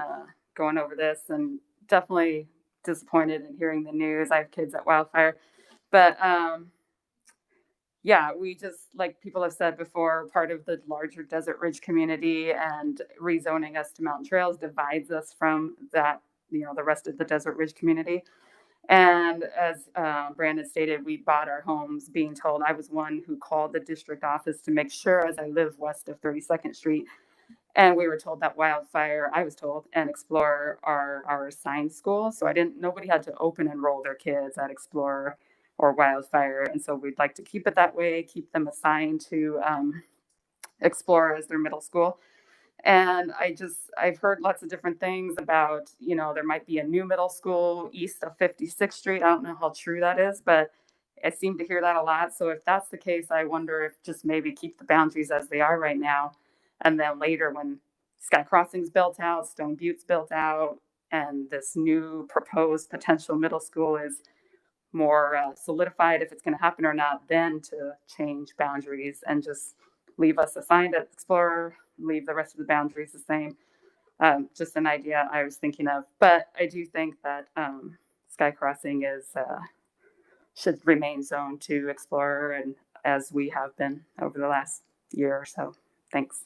Speaker 14: going over this and definitely disappointed in hearing the news. I have kids at Wildfire, but yeah, we just, like people have said before, part of the larger Desert Ridge community, and rezoning us to mountain trails divides us from that, the rest of the Desert Ridge community. And as Brandon stated, we bought our homes being told, I was one who called the district office to make sure, as I live west of 32nd Street, and we were told that Wildfire, I was told, and Explorer are our assigned schools. So nobody had to open enroll their kids at Explorer or Wildfire. And so we'd like to keep it that way, keep them assigned to Explorer as their middle school. And I've heard lots of different things about, there might be a new middle school east of 56th Street. I don't know how true that is, but I seem to hear that a lot. So if that's the case, I wonder if just maybe keep the boundaries as they are right now. And then later when Sky Crossing's built out, Stone Butte's built out, and this new proposed potential middle school is more solidified if it's going to happen or not, then to change boundaries and just leave us assigned at Explorer, leave the rest of the boundaries the same. Just an idea I was thinking of. But I do think that Sky Crossing should remain zoned to Explorer, and as we have been over the last year or so. Thanks.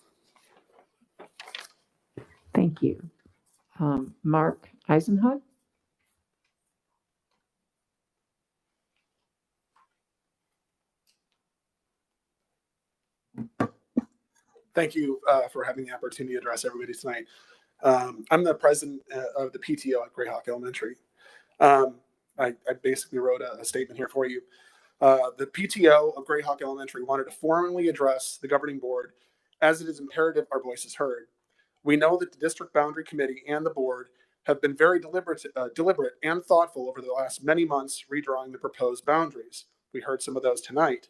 Speaker 1: Thank you. Mark Eisenhut.
Speaker 15: Thank you for having the opportunity to address everybody tonight. I'm the president of the PTO at Greyhawk Elementary. I basically wrote a statement here for you. The PTO of Greyhawk Elementary wanted to formally address the governing board, as it is imperative our voice is heard. We know that the district boundary committee and the board have been very deliberate and thoughtful over the last many months redrawing the proposed boundaries. We heard some of those tonight.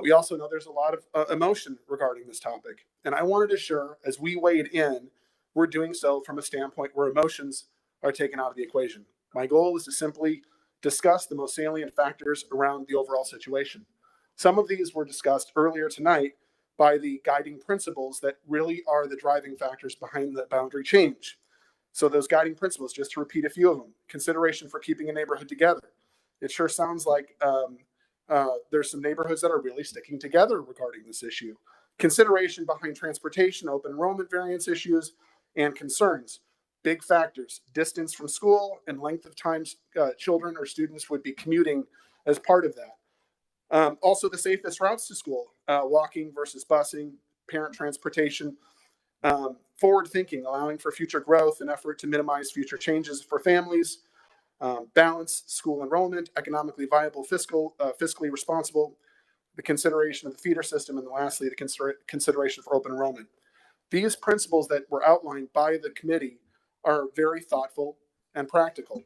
Speaker 15: We also know there's a lot of emotion regarding this topic. And I wanted to assure, as we weighed in, we're doing so from a standpoint where emotions are taken out of the equation. My goal is to simply discuss the most salient factors around the overall situation. Some of these were discussed earlier tonight by the guiding principles that really are the driving factors behind the boundary change. So those guiding principles, just to repeat a few of them: consideration for keeping a neighborhood together. It sure sounds like there's some neighborhoods that are really sticking together regarding this issue. Consideration behind transportation, open enrollment variance issues, and concerns. Big factors: distance from school and length of time children or students would be commuting as part of that. Also, the safest routes to school, walking versus busing, parent transportation, forward thinking, allowing for future growth and effort to minimize future changes for families, balance school enrollment, economically viable, fiscally responsible, the consideration of the feeder system, and lastly, the consideration for open enrollment. These principles that were outlined by the committee are very thoughtful and practical.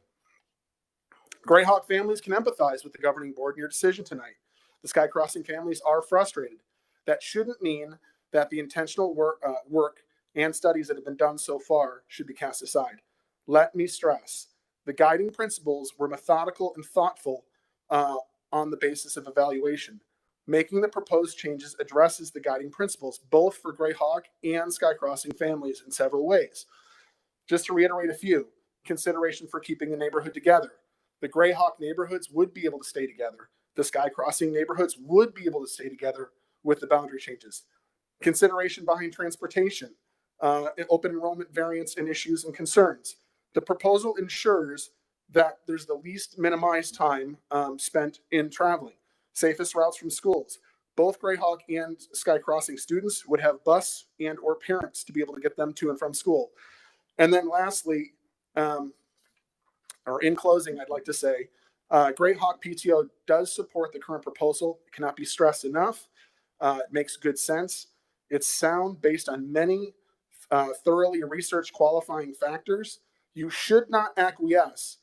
Speaker 15: Greyhawk families can empathize with the governing board in your decision tonight. The Sky Crossing families are frustrated. That shouldn't mean that the intentional work and studies that have been done so far should be cast aside. Let me stress, the guiding principles were methodical and thoughtful on the basis of evaluation. Making the proposed changes addresses the guiding principles, both for Greyhawk and Sky Crossing families in several ways. Just to reiterate a few, consideration for keeping the neighborhood together. The Greyhawk neighborhoods would be able to stay together. The Sky Crossing neighborhoods would be able to stay together with the boundary changes. Consideration behind transportation, open enrollment variants and issues and concerns. The proposal ensures that there's the least minimized time spent in traveling. Safest routes from schools. Both Greyhawk and Sky Crossing students would have bus and or parents to be able to get them to and from school. And then lastly, or in closing, I'd like to say, Greyhawk PTO does support the current proposal. It cannot be stressed enough. It makes good sense. It's sound based on many thoroughly researched qualifying factors. You should not acquiesce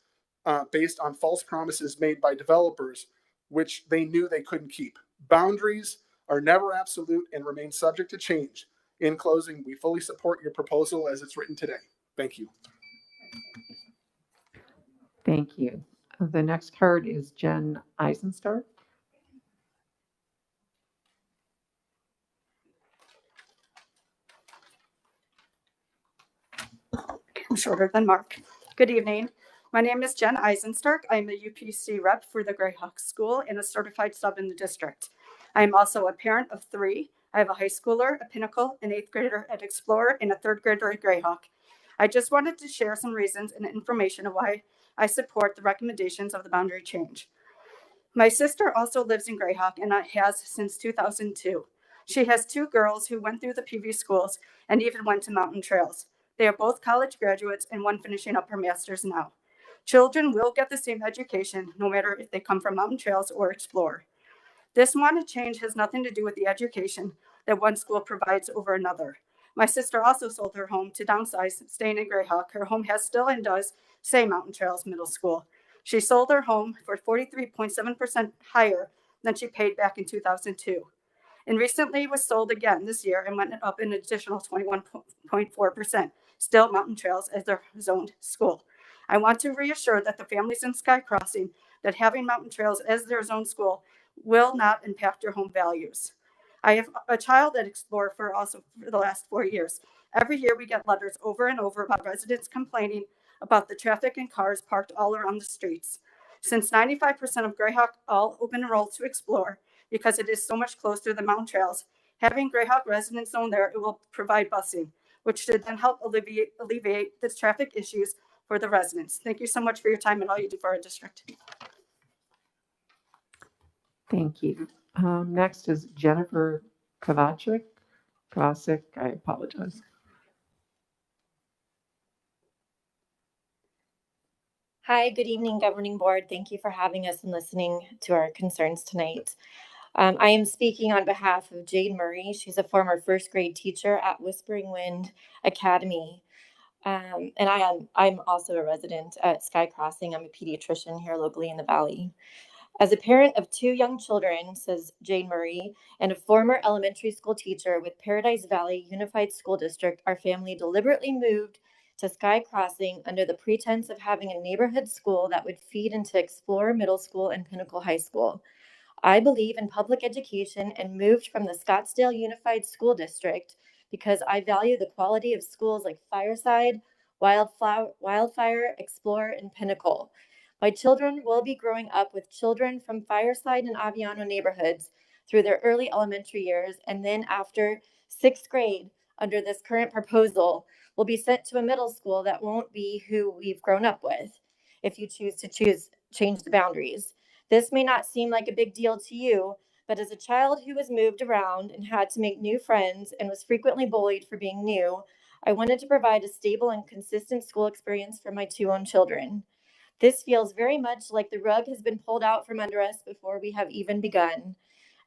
Speaker 15: based on false promises made by developers, which they knew they couldn't keep. Boundaries are never absolute and remain subject to change. In closing, we fully support your proposal as it's written today. Thank you.
Speaker 1: Thank you. The next card is Jen Eisenstark.
Speaker 16: I'm shorter than Mark. Good evening. My name is Jen Eisenstark. I'm a UPC rep for the Greyhawk School and a certified sub in the district. I am also a parent of 3. I have a high schooler, a Pinnacle, an 8th grader at Explorer, and a 3rd grader at Greyhawk. I just wanted to share some reasons and information of why I support the recommendations of the boundary change. My sister also lives in Greyhawk and has since 2002. She has 2 girls who went through the PV schools and even went to Mountain Trails. They are both college graduates and one finishing up her master's now. Children will get the same education no matter if they come from Mountain Trails or Explorer. This wanted change has nothing to do with the education that one school provides over another. My sister also sold her home to downsize, staying in Greyhawk. Her home has still and does say Mountain Trails Middle School. She sold her home for 43.7% higher than she paid back in 2002. And recently was sold again this year and went up an additional 21.4%. Still Mountain Trails as their zoned school. I want to reassure that the families in Sky Crossing that having Mountain Trails as their zone school will not impact their home values. I have a child at Explorer for the last 4 years. Every year we get letters over and over about residents complaining about the traffic and cars parked all around the streets. Since 95% of Greyhawk all open enrolled to Explorer because it is so much closer to the Mountain Trails, having Greyhawk residents zone there, it will provide busing, which should then help alleviate the traffic issues for the residents. Thank you so much for your time and all you do for our district.
Speaker 1: Thank you. Next is Jennifer Kovacic. I apologize.
Speaker 17: Hi, good evening, Governing Board. Thank you for having us and listening to our concerns tonight. I am speaking on behalf of Jade Murray. She's a former first grade teacher at Whispering Wind Academy. And I'm also a resident at Sky Crossing. I'm a pediatrician here locally in the Valley. As a parent of 2 young children, says Jade Murray, and a former elementary school teacher with Paradise Valley Unified School District, our family deliberately moved to Sky Crossing under the pretense of having a neighborhood school that would feed into Explorer Middle School and Pinnacle High School. I believe in public education and moved from the Scottsdale Unified School District because I value the quality of schools like Fireside, Wildfire, Explorer, and Pinnacle. My children will be growing up with children from Fireside and Aviano neighborhoods through their early elementary years, and then after 6th grade, under this current proposal, will be sent to a middle school that won't be who we've grown up with if you choose to change the boundaries. This may not seem like a big deal to you, but as a child who was moved around and had to make new friends and was frequently bullied for being new, I wanted to provide a stable and consistent school experience for my 2 own children. This feels very much like the rug has been pulled out from under us before we have even begun.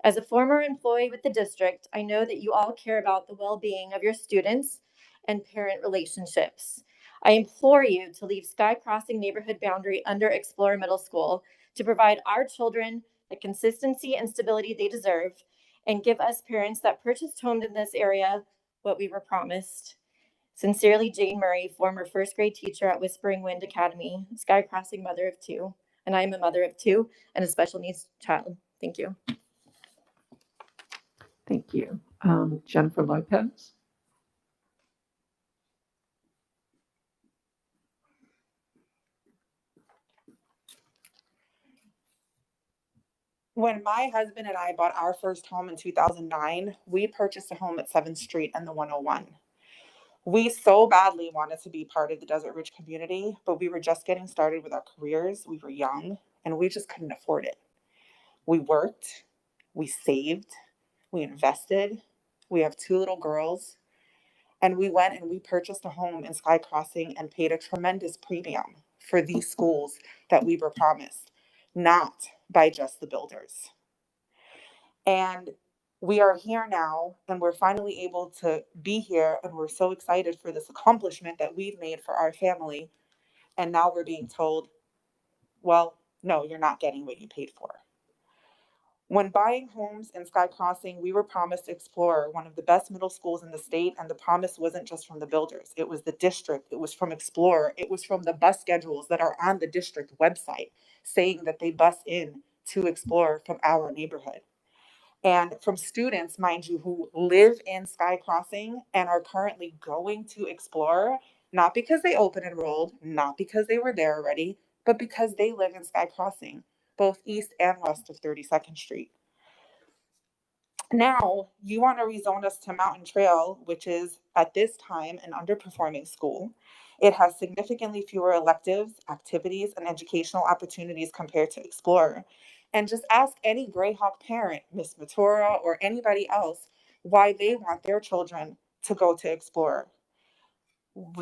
Speaker 17: As a former employee with the district, I know that you all care about the well-being of your students and parent relationships. I implore you to leave Sky Crossing neighborhood boundary under Explorer Middle School to provide our children the consistency and stability they deserve, and give us parents that purchased homes in this area what we were promised. Sincerely, Jane Murray, former first grade teacher at Whispering Wind Academy, Sky Crossing mother of two, and I am a mother of two and a special needs child. Thank you.
Speaker 1: Thank you. Jennifer Lopez.
Speaker 18: When my husband and I bought our first home in 2009, we purchased a home at 7th Street and the 101. We so badly wanted to be part of the Desert Ridge community, but we were just getting started with our careers. We were young and we just couldn't afford it. We worked, we saved, we invested. We have 2 little girls, and we went and we purchased a home in Sky Crossing and paid a tremendous premium for these schools that we were promised, not by just the builders. And we are here now, and we're finally able to be here, and we're so excited for this accomplishment that we've made for our family. And now we're being told, well, no, you're not getting what you paid for. When buying homes in Sky Crossing, we were promised Explorer, one of the best middle schools in the state, and the promise wasn't just from the builders. It was the district, it was from Explorer, it was from the bus schedules that are on the district website saying that they bus in to Explorer from our neighborhood. And from students, mind you, who live in Sky Crossing and are currently going to Explorer, not because they open enrolled, not because they were there already, but because they live in Sky Crossing, both east and west of 32nd Street. Now, you want to rezone us to Mountain Trail, which is at this time an underperforming school. It has significantly fewer electives, activities, and educational opportunities compared to Explorer. And just ask any Greyhawk parent, Miss Matura or anybody else, why they want their children to go to Explorer.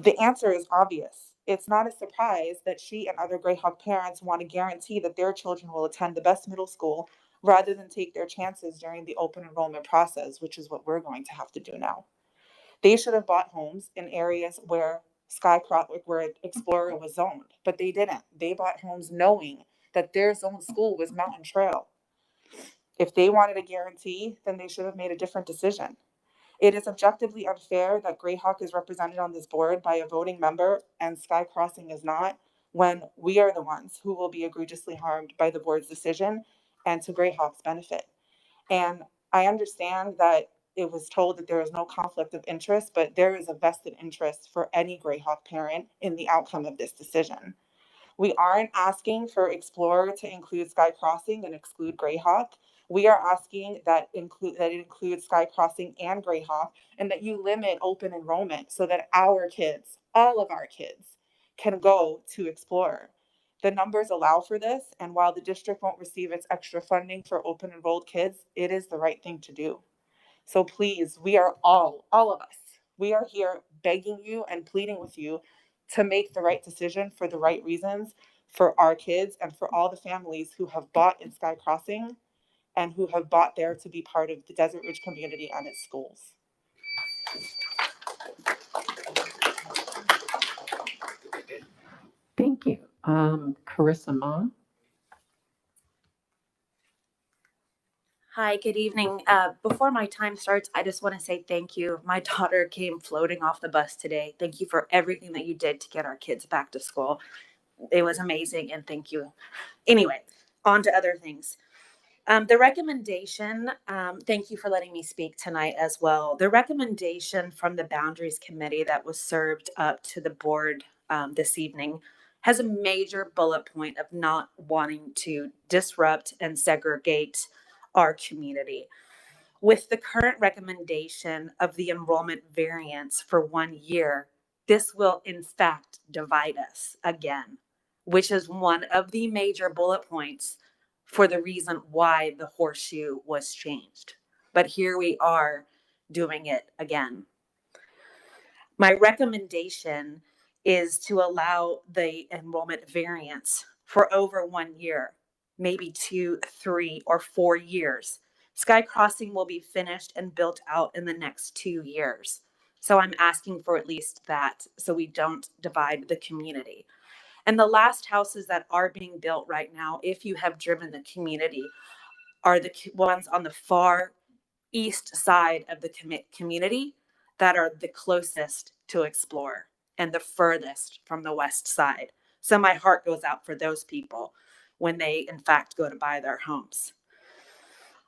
Speaker 18: The answer is obvious. It's not a surprise that she and other Greyhawk parents want to guarantee that their children will attend the best middle school rather than take their chances during the open enrollment process, which is what we're going to have to do now. They should have bought homes in areas where where Explorer was zoned, but they didn't. They bought homes knowing that their zoned school was Mountain Trail. If they wanted a guarantee, then they should have made a different decision. It is objectively unfair that Greyhawk is represented on this board by a voting member and Sky Crossing is not, when we are the ones who will be egregiously harmed by the board's decision and to Greyhawk's benefit. And I understand that it was told that there is no conflict of interest, but there is a vested interest for any Greyhawk parent in the outcome of this decision. We aren't asking for Explorer to include Sky Crossing and exclude Greyhawk. We are asking that it includes Sky Crossing and Greyhawk, and that you limit open enrollment so that our kids, all of our kids, can go to Explorer. The numbers allow for this, and while the district won't receive its extra funding for open enrolled kids, it is the right thing to do. So please, we are all of us, we are here begging you and pleading with you to make the right decision for the right reasons for our kids and for all the families who have bought in Sky Crossing and who have bought there to be part of the Desert Ridge community and its schools.
Speaker 1: Thank you. Carissa Ma.
Speaker 19: Hi, good evening. Before my time starts, I just want to say thank you. My daughter came floating off the bus today. Thank you for everything that you did to get our kids back to school. It was amazing, and thank you. Anyway, on to other things. The recommendation, thank you for letting me speak tonight as well. The recommendation from the Boundaries Committee that was served up to the board this evening has a major bullet point of not wanting to disrupt and segregate our community. With the current recommendation of the enrollment variance for 1 year, this will in fact divide us again, which is one of the major bullet points for the reason why the horseshoe was changed. But here we are doing it again. My recommendation is to allow the enrollment variance for over 1 year, maybe 2, 3, or 4 years. Sky Crossing will be finished and built out in the next 2 years. So I'm asking for at least that so we don't divide the community. And the last houses that are being built right now, if you have driven the community, are the ones on the far east side of the community that are the closest to Explore and the furthest from the west side. So my heart goes out for those people when they, in fact, go to buy their homes.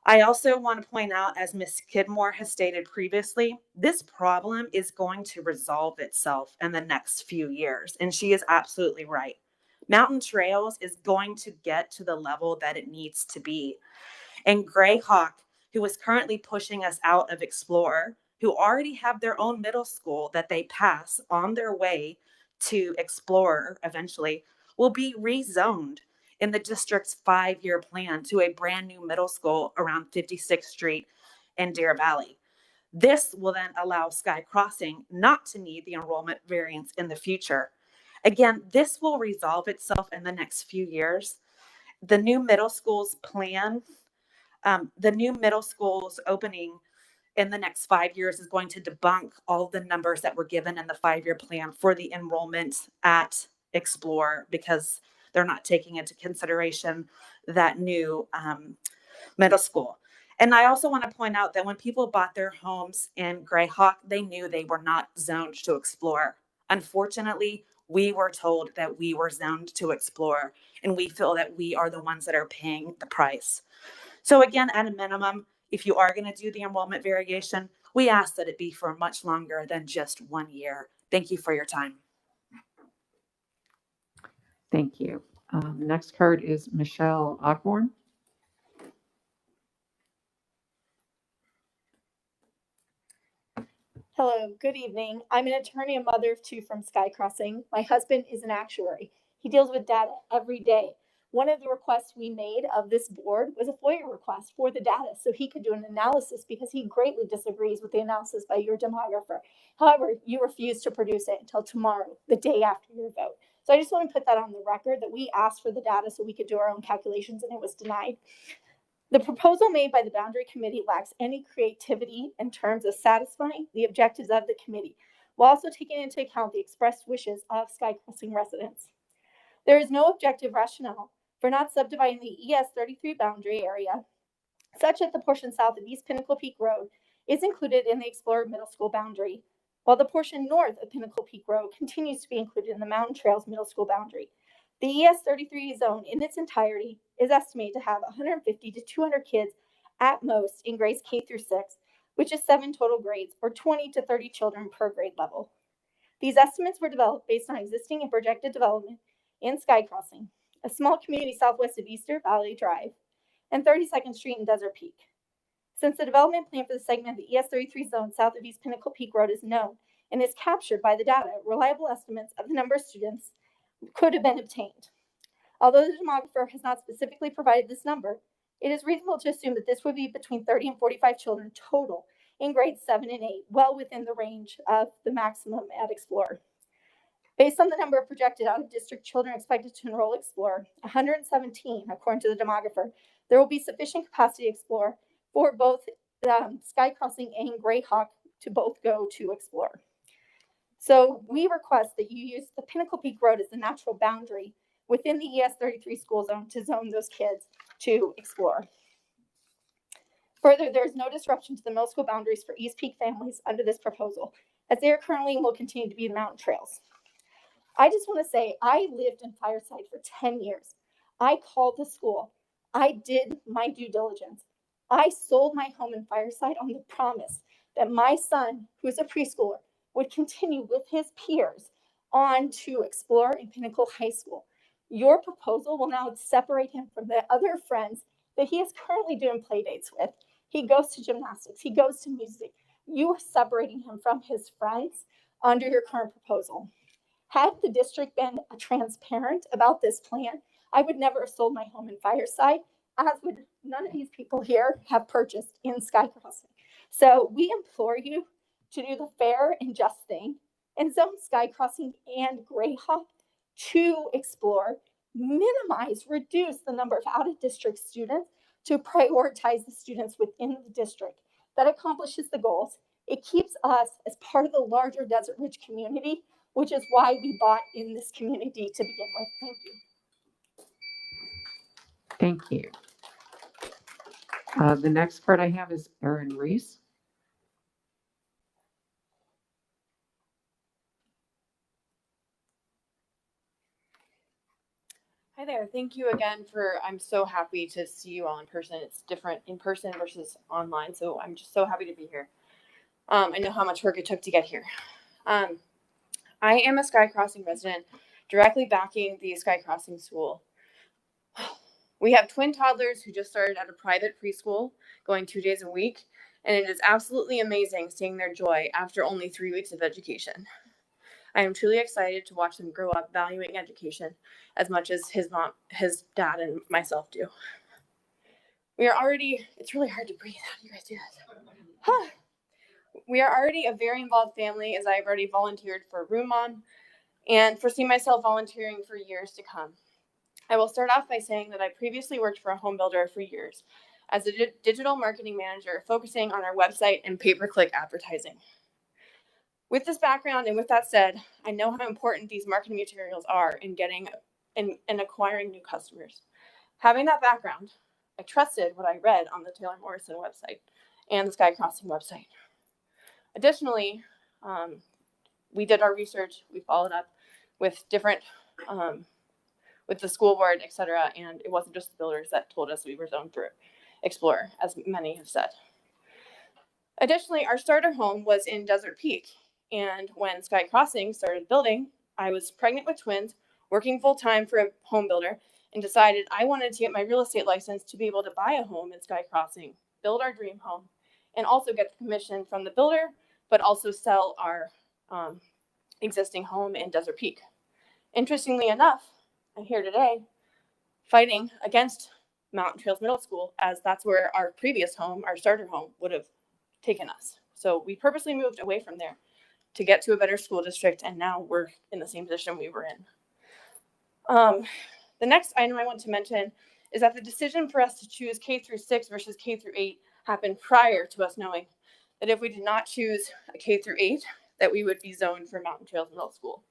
Speaker 19: I also want to point out, as Ms. Kidmore has stated previously, this problem is going to resolve itself in the next few years. And she is absolutely right. Mountain Trails is going to get to the level that it needs to be. And Grayhawk, who is currently pushing us out of Explorer, who already have their own middle school that they pass on their way to Explorer eventually, will be rezoned in the district's 5-year plan to a brand new middle school around 56th Street in Deer Valley. This will then allow Sky Crossing not to need the enrollment variance in the future. Again, this will resolve itself in the next few years. The new middle school's plan, the new middle school's opening in the next 5 years is going to debunk all the numbers that were given in the 5-year plan for the enrollment at Explore, because they're not taking into consideration that new middle school. And I also want to point out that when people bought their homes in Grayhawk, they knew they were not zoned to Explore. Unfortunately, we were told that we were zoned to Explore, and we feel that we are the ones that are paying the price. So again, at a minimum, if you are going to do the enrollment variation, we ask that it be for much longer than just 1 year. Thank you for your time.
Speaker 1: Thank you. Next card is Michelle Ogborn.
Speaker 20: Hello, good evening. I'm an attorney and mother of 2 from Sky Crossing. My husband is an actuary. He deals with data every day. One of the requests we made of this board was a FOIA request for the data so he could do an analysis, because he greatly disagrees with the analysis by your demographer. However, you refused to produce it until tomorrow, the day after your vote. So I just want to put that on the record that we asked for the data so we could do our own calculations, and it was denied. The proposal made by the Boundary Committee lacks any creativity in terms of satisfying the objectives of the committee, while also taking into account the expressed wishes of Sky Crossing residents. There is no objective rationale for not subdividing the ES 33 boundary area, such that the portion south of East Pinnacle Peak Road is included in the Explorer Middle School boundary, while the portion north of Pinnacle Peak Road continues to be included in the Mountain Trails Middle School boundary. The ES 33 zone in its entirety is estimated to have 150 to 200 kids at most in grades K through 6, which is 7 total grades, or 20 to 30 children per grade level. These estimates were developed based on existing and projected development in Sky Crossing, a small community southwest of Easter Valley Drive, and 32nd Street in Desert Peak. Since the development plan for the segment of the ES 33 zone south of East Pinnacle Peak Road is known and is captured by the data, reliable estimates of the number of students could have been obtained. Although the demographer has not specifically provided this number, it is reasonable to assume that this would be between 30 and 45 children total in grades 7 and 8, well within the range of the maximum at Explorer. Based on the number of projected out-of-district children expected to enroll Explorer, 117, according to the demographer, there will be sufficient capacity to Explorer for both Sky Crossing and Grayhawk to both go to Explorer. So we request that you use the Pinnacle Peak Road as the natural boundary within the ES 33 school zone to zone those kids to Explorer. Further, there is no disruption to the middle school boundaries for East Peak families under this proposal, as they are currently and will continue to be the Mountain Trails. I just want to say, I lived in Fireside for 10 years. I called the school. I did my due diligence. I sold my home in Fireside on the promise that my son, who is a preschooler, would continue with his peers on to Explorer in Pinnacle High School. Your proposal will now separate him from the other friends that he is currently doing play dates with. He goes to gymnastics, he goes to music. You are separating him from his friends under your current proposal. Had the district been transparent about this plan, I would never have sold my home in Fireside, as would none of these people here have purchased in Sky Crossing. So we implore you to do the fair and just thing and zone Sky Crossing and Grayhawk to Explore, minimize, reduce the number of out-of-district students to prioritize the students within the district. That accomplishes the goals. It keeps us as part of the larger Desert Ridge community, which is why we bought in this community to begin with. Thank you.
Speaker 1: Thank you. The next card I have is Erin Reese.
Speaker 21: Hi there. Thank you again I'm so happy to see you all in person. It's different in person versus online, so I'm just so happy to be here. I know how much work it took to get here. I am a Sky Crossing resident, directly backing the Sky Crossing school. We have twin toddlers who just started at a private preschool, going 2 days a week, and it is absolutely amazing seeing their joy after only 3 weeks of education. I am truly excited to watch them grow up valuing education as much as his dad, and myself do. It's really hard to breathe. How do you guys do this? We are already a very involved family, as I have already volunteered for Room On and foresee myself volunteering for years to come. I will start off by saying that I previously worked for a home builder for years as a digital marketing manager, focusing on our website and pay-per-click advertising. With this background and with that said, I know how important these marketing materials are in getting and acquiring new customers. Having that background, I trusted what I read on the Taylor Morrison website and the Sky Crossing website. Additionally, we did our research, we followed up with different, with the school board, etc. And it wasn't just the builders that told us we were zoned for Explorer, as many have said. Additionally, our starter home was in Desert Peak. And when Sky Crossing started building, I was pregnant with twins, working full-time for a home builder, and decided I wanted to get my real estate license to be able to buy a home in Sky Crossing, build our dream home, and also get the commission from the builder, but also sell our existing home in Desert Peak. Interestingly enough, I'm here today fighting against Mountain Trails Middle School, as that's where our previous home, our starter home, would have taken us. So we purposely moved away from there to get to a better school district, and now we're in the same position we were in. The next item I want to mention is that the decision for us to choose K through 6 versus K through 8 happened prior to us knowing that if we did not choose a K through 8, that we would be zoned for Mountain Trails Middle School.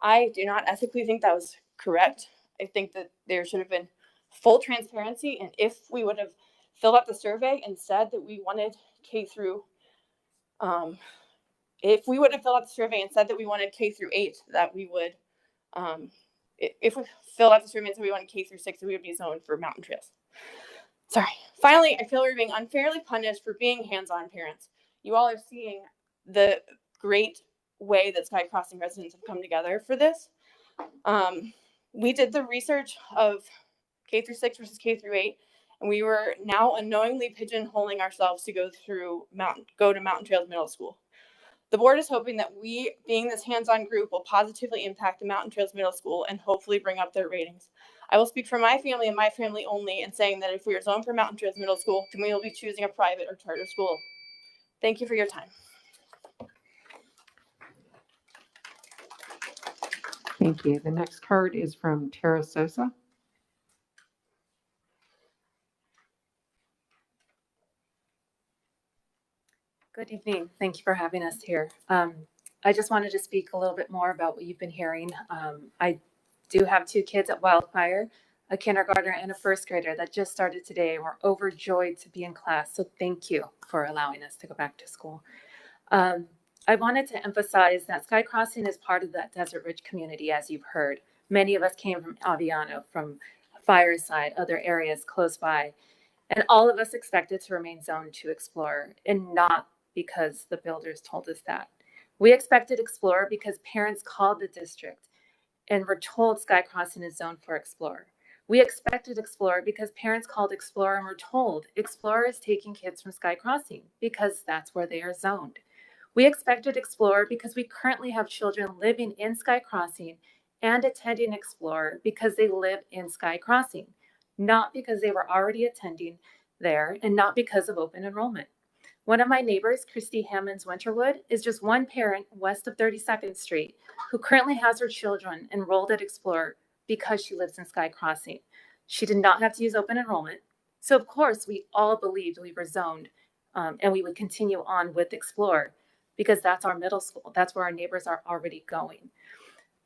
Speaker 21: I do not ethically think that was correct. I think that there should have been full transparency, and if we would have filled out the survey and said that we wanted K through, if we would have filled out the survey and said that we wanted K through 8, that we would, if we filled out the survey and said we wanted K through 6, we would be zoned for Mountain Trails. Sorry. Finally, I feel we're being unfairly punished for being hands-on parents. You all are seeing the great way that Sky Crossing residents have come together for this. We did the research of K through 6 versus K through 8, and we were now unknowingly pigeonholing ourselves to go to Mountain Trails Middle School. The board is hoping that we, being this hands-on group, will positively impact the Mountain Trails Middle School and hopefully bring up their ratings. I will speak for my family and my family only in saying that if we are zoned for Mountain Trails Middle School, then we will be choosing a private or charter school. Thank you for your time.
Speaker 1: Thank you. The next card is from Tara Sosa.
Speaker 22: Good evening. Thank you for having us here. I just wanted to speak a little bit more about what you've been hearing. I do have 2 kids at Wildfire, a kindergartner and a first grader that just started today. We're overjoyed to be in class, so thank you for allowing us to go back to school. I wanted to emphasize that Sky Crossing is part of that Desert Ridge community, as you've heard. Many of us came from Aviano, from Fireside, other areas close by, and all of us expected to remain zoned to Explorer, and not because the builders told us that. We expected Explorer because parents called the district and were told Sky Crossing is zoned for Explorer. We expected Explorer because parents called Explorer and were told Explorer is taking kids from Sky Crossing because that's where they are zoned. We expected Explorer because we currently have children living in Sky Crossing and attending Explorer because they live in Sky Crossing, not because they were already attending there and not because of open enrollment. One of my neighbors, Christy Hammonds Winterwood, is just one parent west of 32nd Street who currently has her children enrolled at Explorer because she lives in Sky Crossing. She did not have to use open enrollment. So of course, we all believed we were zoned and we would continue on with Explorer because that's our middle school. That's where our neighbors are already going.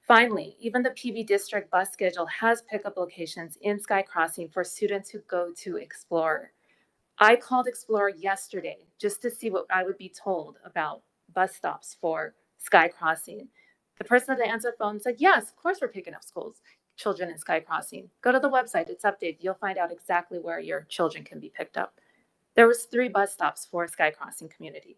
Speaker 22: Finally, even the PV district bus schedule has pickup locations in Sky Crossing for students who go to Explorer. I called Explorer yesterday just to see what I would be told about bus stops for Sky Crossing. The person that answered the phone said, yes, of course we're picking up children in Sky Crossing. Go to the website, it's updated. You'll find out exactly where your children can be picked up. There was 3 bus stops for Sky Crossing community.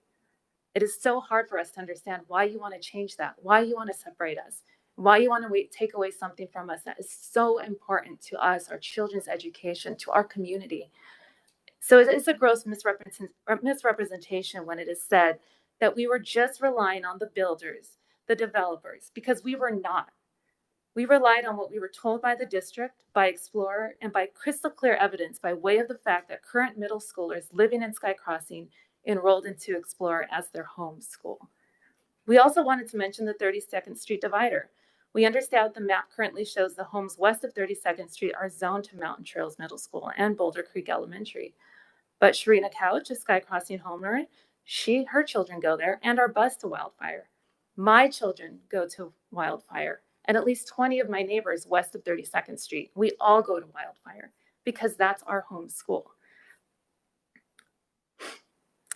Speaker 22: It is so hard for us to understand why you want to change that, why you want to separate us, why you want to take away something from us that is so important to us, our children's education, to our community. So it's a gross misrepresentation when it is said that we were just relying on the builders, the developers, because we were not. We relied on what we were told by the district, by Explorer, and by crystal clear evidence by way of the fact that current middle schoolers living in Sky Crossing enrolled into Explorer as their home school. We also wanted to mention the 32nd Street divider. We understand the map currently shows the homes west of 32nd Street are zoned to Mountain Trails Middle School and Boulder Creek Elementary. But Sharina Couch, a Sky Crossing homeowner, her children go there and are bused to Wildfire. My children go to Wildfire, and at least 20 of my neighbors west of 32nd Street. We all go to Wildfire because that's our home school.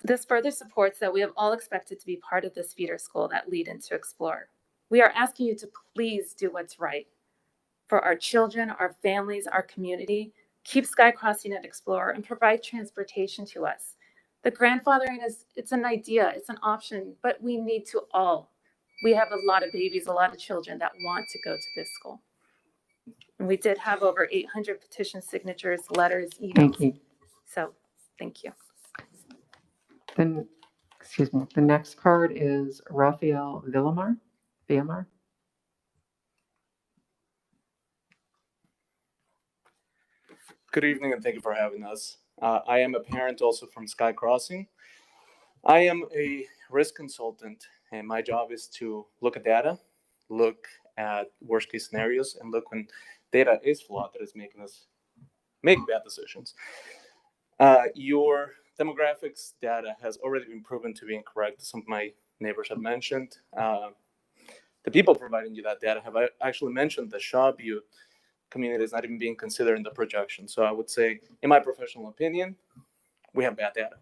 Speaker 22: This further supports that we have all expected to be part of this feeder school that lead into Explorer. We are asking you to please do what's right for our children, our families, our community. Keep Sky Crossing at Explorer and provide transportation to us. The grandfathering it's an idea, it's an option, but we need to all. We have a lot of babies, a lot of children that want to go to this school. And we did have over 800 petition signatures, letters, emails.
Speaker 1: Thank you.
Speaker 22: So, thank you.
Speaker 1: Then, excuse me, the next card is Rafael Villamar.
Speaker 11: Good evening and thank you for having us. I am a parent also from Sky Crossing. I am a risk consultant and my job is to look at data, look at worst case scenarios, and look when data is flawed that is making us make bad decisions. Your demographics data has already been proven to be incorrect. Some of my neighbors have mentioned. The people providing you that data have actually mentioned the Shawview community is not even being considered in the projection. So I would say, in my professional opinion, we have bad data.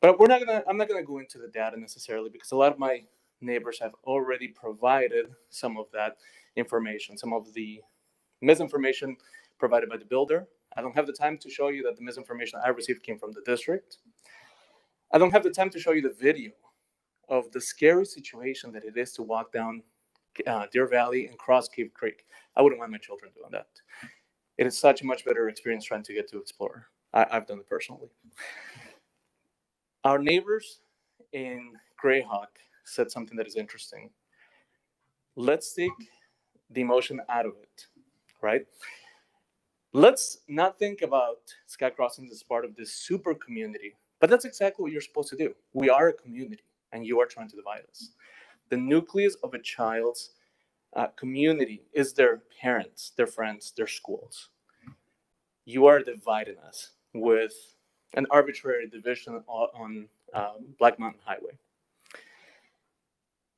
Speaker 11: But I'm not gonna go into the data necessarily because a lot of my neighbors have already provided some of that information, some of the misinformation provided by the builder. I don't have the time to show you that the misinformation I received came from the district. I don't have the time to show you the video of the scary situation that it is to walk down Deer Valley and cross Cave Creek. I wouldn't want my children doing that. It is such a much better experience trying to get to Explorer. I've done it personally. Our neighbors in Grayhawk said something that is interesting. Let's take the emotion out of it, right? Let's not think about Sky Crossing as part of this super community, but that's exactly what you're supposed to do. We are a community, and you are trying to divide us. The nucleus of a child's community is their parents, their friends, their schools. You are dividing us with an arbitrary division on Black Mountain Highway.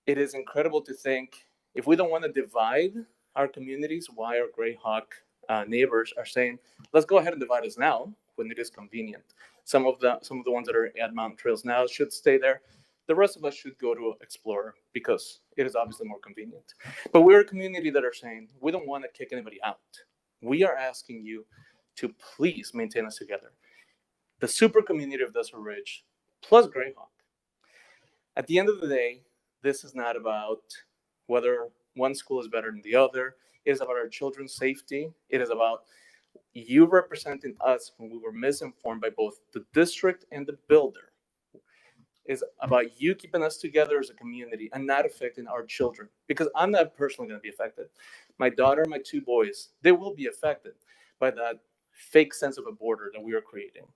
Speaker 11: It is incredible to think, if we don't want to divide our communities, why our Grayhawk neighbors are saying, let's go ahead and divide us now when it is convenient. Some of the ones that are at Mountain Trails now should stay there. The rest of us should go to Explorer because it is obviously more convenient. But we're a community that are saying, we don't want to kick anybody out. We are asking you to please maintain us together. The super community of Desert Ridge plus Grayhawk. At the end of the day, this is not about whether one school is better than the other. It is about our children's safety. It is about you representing us when we were misinformed by both the district and the builder. It's about you keeping us together as a community and not affecting our children. Because I'm not personally going to be affected. My daughter, my 2 boys, they will be affected by that fake sense of a border that we are creating.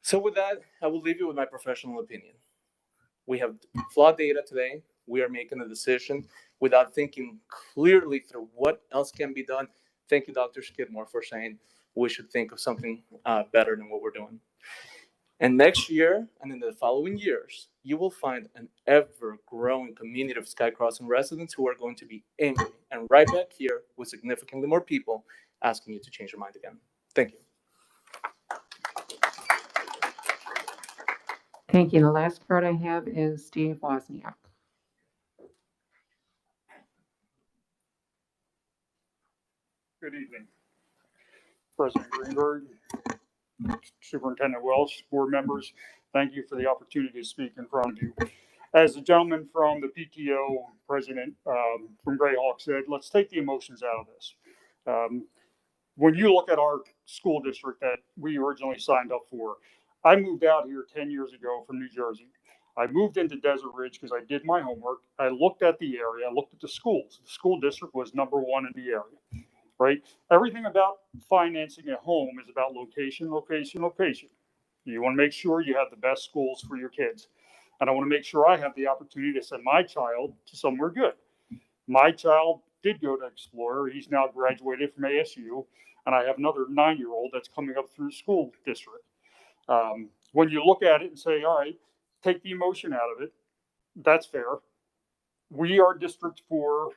Speaker 11: So with that, I will leave you with my professional opinion. We have flawed data today. We are making a decision without thinking clearly through what else can be done. Thank you, Dr. Skidmore, for saying we should think of something better than what we're doing. And next year, and in the following years, you will find an ever-growing community of Sky Crossing residents who are going to be angry and right back here with significantly more people asking you to change your mind again. Thank you.
Speaker 1: Thank you. The last card I have is Steve Wozniak.
Speaker 6: Good evening. President Greenberg, Superintendent Welsh, board members, thank you for the opportunity to speak in front of you. As the gentleman from the PTO president from Greyhawk said, let's take the emotions out of this. When you look at our school district that we originally signed up for, I moved out here 10 years ago from New Jersey. I moved into Desert Ridge because I did my homework. I looked at the area, I looked at the schools. The school district was #1 in the area, right? Everything about financing a home is about location, location, location. You want to make sure you have the best schools for your kids. And I want to make sure I have the opportunity to send my child to somewhere good. My child did go to Explorer. He's now graduated from ASU. And I have another 9-year-old that's coming up through the school district. When you look at it and say, all right, take the emotion out of it, that's fair. We are District 4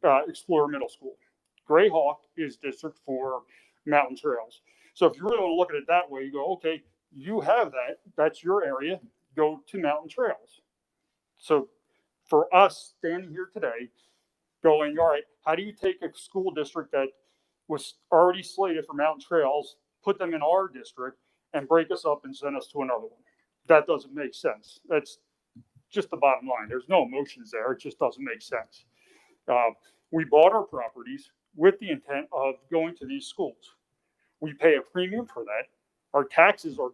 Speaker 6: Explorer Middle School. Greyhawk is District 4 Mountain Trails. So if you really want to look at it that way, you go, okay, you have that. That's your area. Go to Mountain Trails. So for us standing here today, going, all right, how do you take a school district that was already slated for Mountain Trails, put them in our district, and break us up and send us to another one? That doesn't make sense. That's just the bottom line. There's no emotions there. It just doesn't make sense. We bought our properties with the intent of going to these schools. We pay a premium for that. Our taxes are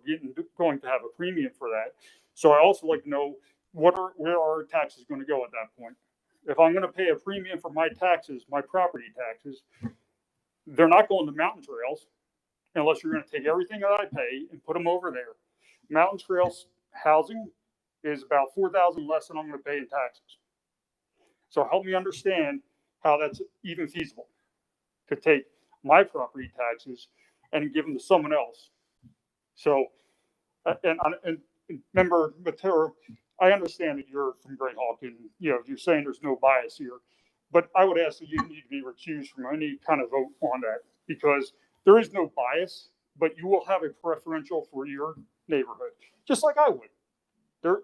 Speaker 6: going to have a premium for that. So I also like to know where are our taxes going to go at that point? If I'm going to pay a premium for my taxes, my property taxes, they're not going to Mountain Trails unless you're going to take everything that I pay and put them over there. Mountain Trails housing is about $4,000 less than I'm going to pay in taxes. So help me understand how that's even feasible to take my property taxes and give them to someone else. So, and member Matera, I understand that you're from Greyhawk and you're saying there's no bias here, but I would ask that you need to be recused from any kind of vote on that because there is no bias, but you will have a preferential for your neighborhood, just like I would. There,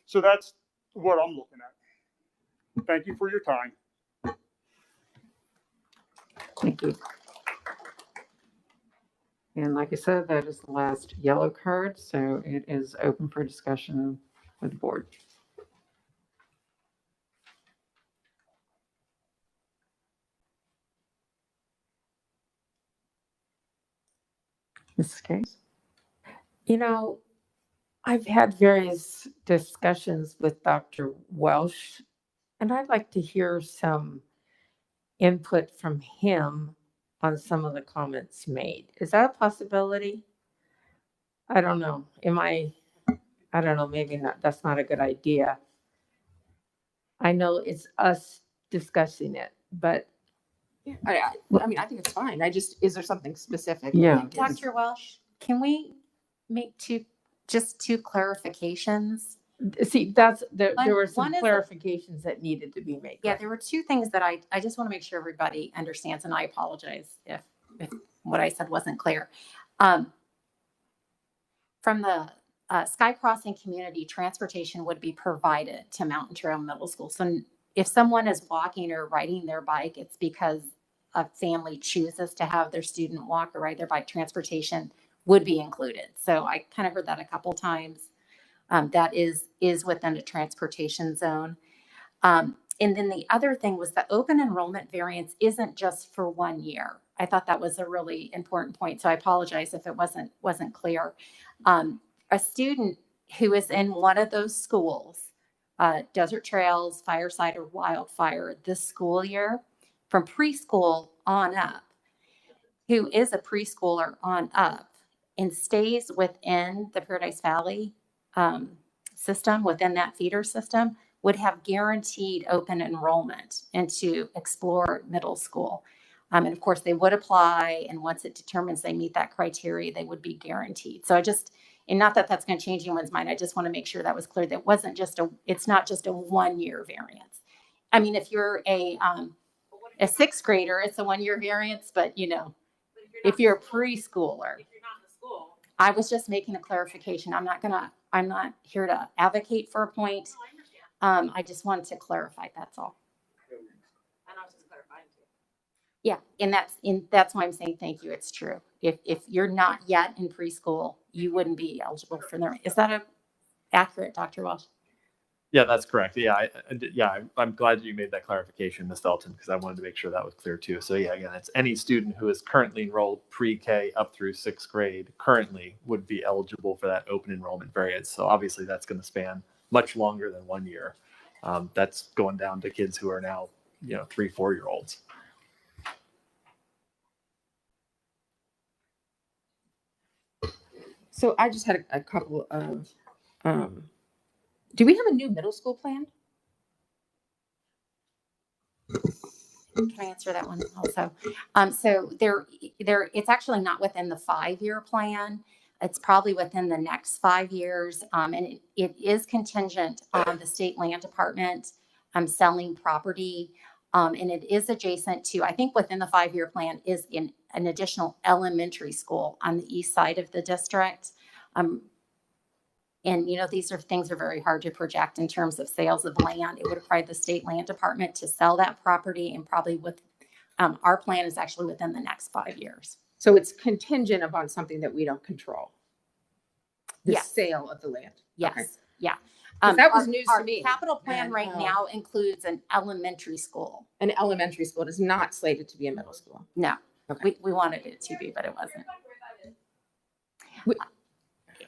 Speaker 6: so that's what I'm looking at. Thank you for your time.
Speaker 1: Thank you. And like I said, that is the last yellow card, so it is open for discussion with the board. Mrs. Case?
Speaker 3: I've had various discussions with Dr. Welsh, and I'd like to hear some input from him on some of the comments made. Is that a possibility? I don't know. I don't know, maybe not. That's not a good idea. I know it's us discussing it, but
Speaker 5: I think it's fine. Is there something specific?
Speaker 1: Yeah.
Speaker 9: Dr. Welsh, can we make two clarifications?
Speaker 3: See, there were some clarifications that needed to be made.
Speaker 9: Yeah, there were two things that I just want to make sure everybody understands, and I apologize if what I said wasn't clear. From the Sky Crossing community, transportation would be provided to Mountain Trail Middle School. So if someone is walking or riding their bike, it's because a family chooses to have their student walk or ride their bike. Transportation would be included. So I kind of heard that a couple times. That is within the transportation zone. And then the other thing was the open enrollment variance isn't just for 1 year. I thought that was a really important point. So I apologize if it wasn't clear. A student who is in one of those schools, Desert Trails, Fireside, or Wildfire this school year, from preschool on up, who is a preschooler on up and stays within the Paradise Valley system, within that feeder system, would have guaranteed open enrollment into Explorer Middle School. And of course, they would apply, and once it determines they meet that criteria, they would be guaranteed. So and not that that's going to change anyone's mind, I just want to make sure that was clear. That it's not just a 1 year variance. I mean, if you're a sixth grader, it's a 1 year variance, but if you're a preschooler, I was just making a clarification. I'm not going to I'm not here to advocate for a point. I just wanted to clarify, that's all. Yeah, and that's why I'm saying thank you. It's true. If you're not yet in preschool, you wouldn't be eligible for them. Is that accurate, Dr. Walsh?
Speaker 2: Yeah, that's correct. Yeah, I'm glad you made that clarification, Ms. Felton, because I wanted to make sure that was clear too. So yeah, again, it's any student who is currently enrolled pre-K up through 6th grade currently would be eligible for that open enrollment variance. So obviously that's going to span much longer than 1 year. That's going down to kids who are now, 3, 4-year-olds.
Speaker 5: So I just had a couple of, do we have a new middle school plan?
Speaker 9: Can I answer that one also? So it's actually not within the 5-year plan. It's probably within the next 5 years. And it is contingent on the state land department selling property. And it is adjacent to, I think within the 5-year plan is in an additional elementary school on the east side of the district. And, these things are very hard to project in terms of sales of land. It would require the state land department to sell that property, and probably with our plan is actually within the next 5 years.
Speaker 5: So it's contingent upon something that we don't control. The
Speaker 9: Yes.
Speaker 5: sale of the land.
Speaker 9: Yes.
Speaker 5: Okay.
Speaker 9: Yeah.
Speaker 5: 'Cause that was
Speaker 9: Our-
Speaker 5: news
Speaker 9: our
Speaker 5: to me.
Speaker 9: capital plan
Speaker 5: And,
Speaker 9: right now includes an elementary school.
Speaker 5: An elementary school. It is not slated to be a middle school.
Speaker 9: No,
Speaker 5: Okay.
Speaker 9: we wanted it to be, but it wasn't.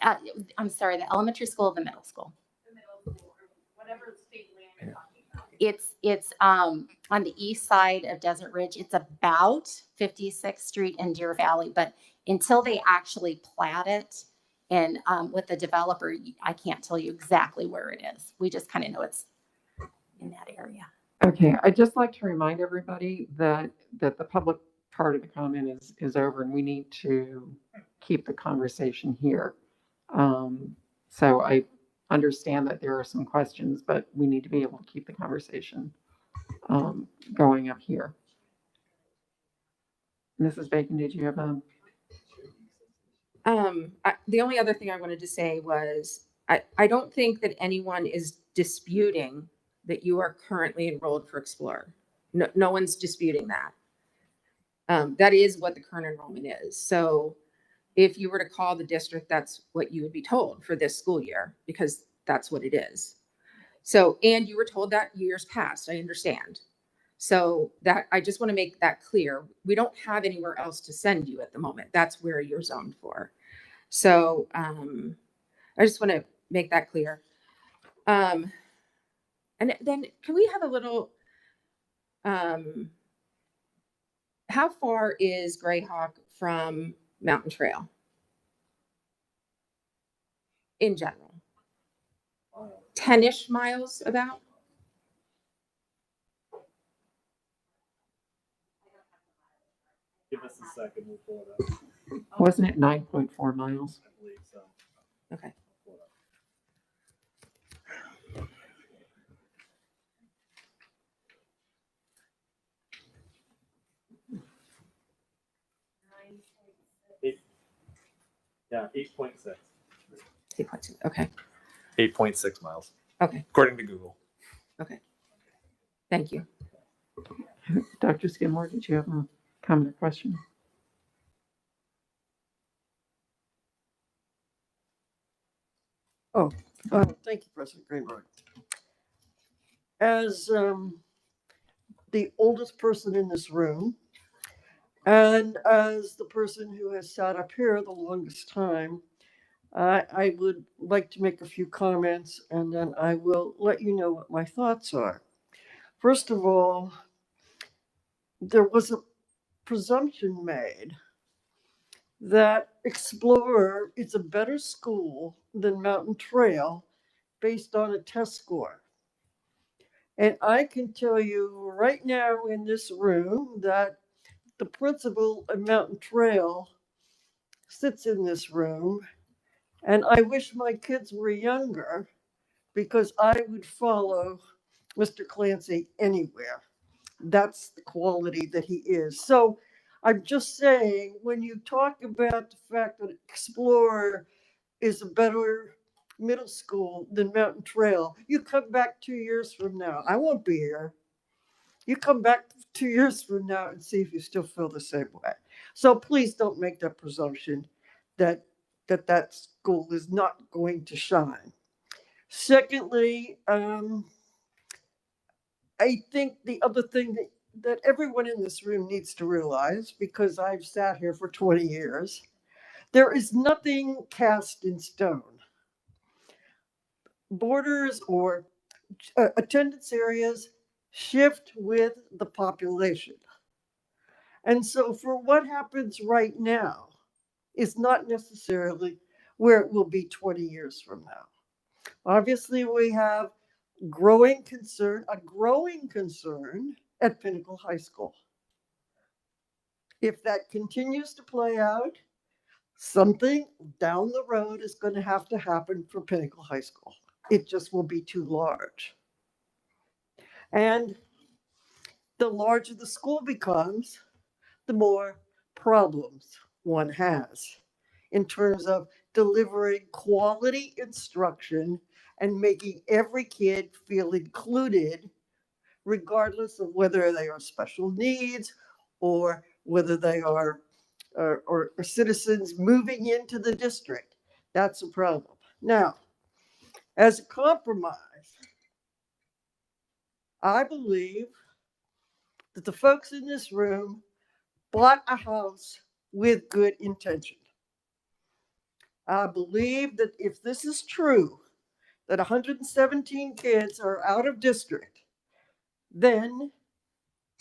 Speaker 9: I'm sorry, the elementary school or the middle school? It's on the east side of Desert Ridge. It's about 56th Street and Deer Valley, but until they actually plat it and with the developer, I can't tell you exactly where it is. We just kind of know it's in that area.
Speaker 1: Okay, I'd just like to remind everybody that the public part of the comment is over, and we need to keep the conversation here. So I understand that there are some questions, but we need to be able to keep the conversation going up here. Mrs. Bacon, did you have a?
Speaker 5: The only other thing I wanted to say was I don't think that anyone is disputing that you are currently enrolled for Explorer. No one's disputing that. That is what the current enrollment is. So if you were to call the district, that's what you would be told for this school year, because that's what it is. So, and you were told that years past, I understand. So that, I just want to make that clear. We don't have anywhere else to send you at the moment. That's where you're zoned for. So I just want to make that clear. And then can we have a little, how far is Greyhawk from Mountain Trail in general? 10-ish miles about?
Speaker 2: Give us a second, we'll pull it up.
Speaker 1: Wasn't it 9.4 miles?
Speaker 2: I believe so.
Speaker 5: Okay.
Speaker 2: 8.6.
Speaker 5: 8.2. Okay.
Speaker 2: 8.6 miles.
Speaker 5: Okay.
Speaker 2: According to Google.
Speaker 5: Okay. Thank you.
Speaker 1: Dr. Skidmore, did you have a comment or question?
Speaker 7: Oh, thank you, President Greenberg. As the oldest person in this room, and as the person who has sat up here the longest time, I would like to make a few comments, and then I will let you know what my thoughts are. First of all, there was a presumption made that Explorer is a better school than Mountain Trail based on a test score. And I can tell you right now in this room that the principal of Mountain Trail sits in this room, and I wish my kids were younger because I would follow Mr. Clancy anywhere. That's the quality that he is. So I'm just saying, when you talk about the fact that Explorer is a better middle school than Mountain Trail. You come back 2 years from now. I won't be here. You come back 2 years from now and see if you still feel the same way. So please don't make that presumption that that school is not going to shine. Secondly, I think the other thing that everyone in this room needs to realize, because I've sat here for 20 years, there is nothing cast in stone. Borders or attendance areas shift with the population. And so for what happens right now is not necessarily where it will be 20 years from now. Obviously, we have a growing concern at Pinnacle High School. If that continues to play out, something down the road is going to have to happen for Pinnacle High School. It just will be too large. And the larger the school becomes, the more problems one has in terms of delivering quality instruction and making every kid feel included, regardless of whether they are special needs or whether they are or citizens moving into the district. That's a problem. Now, as a compromise, I believe that the folks in this room bought a house with good intention. I believe that if this is true, that 117 kids are out of district, then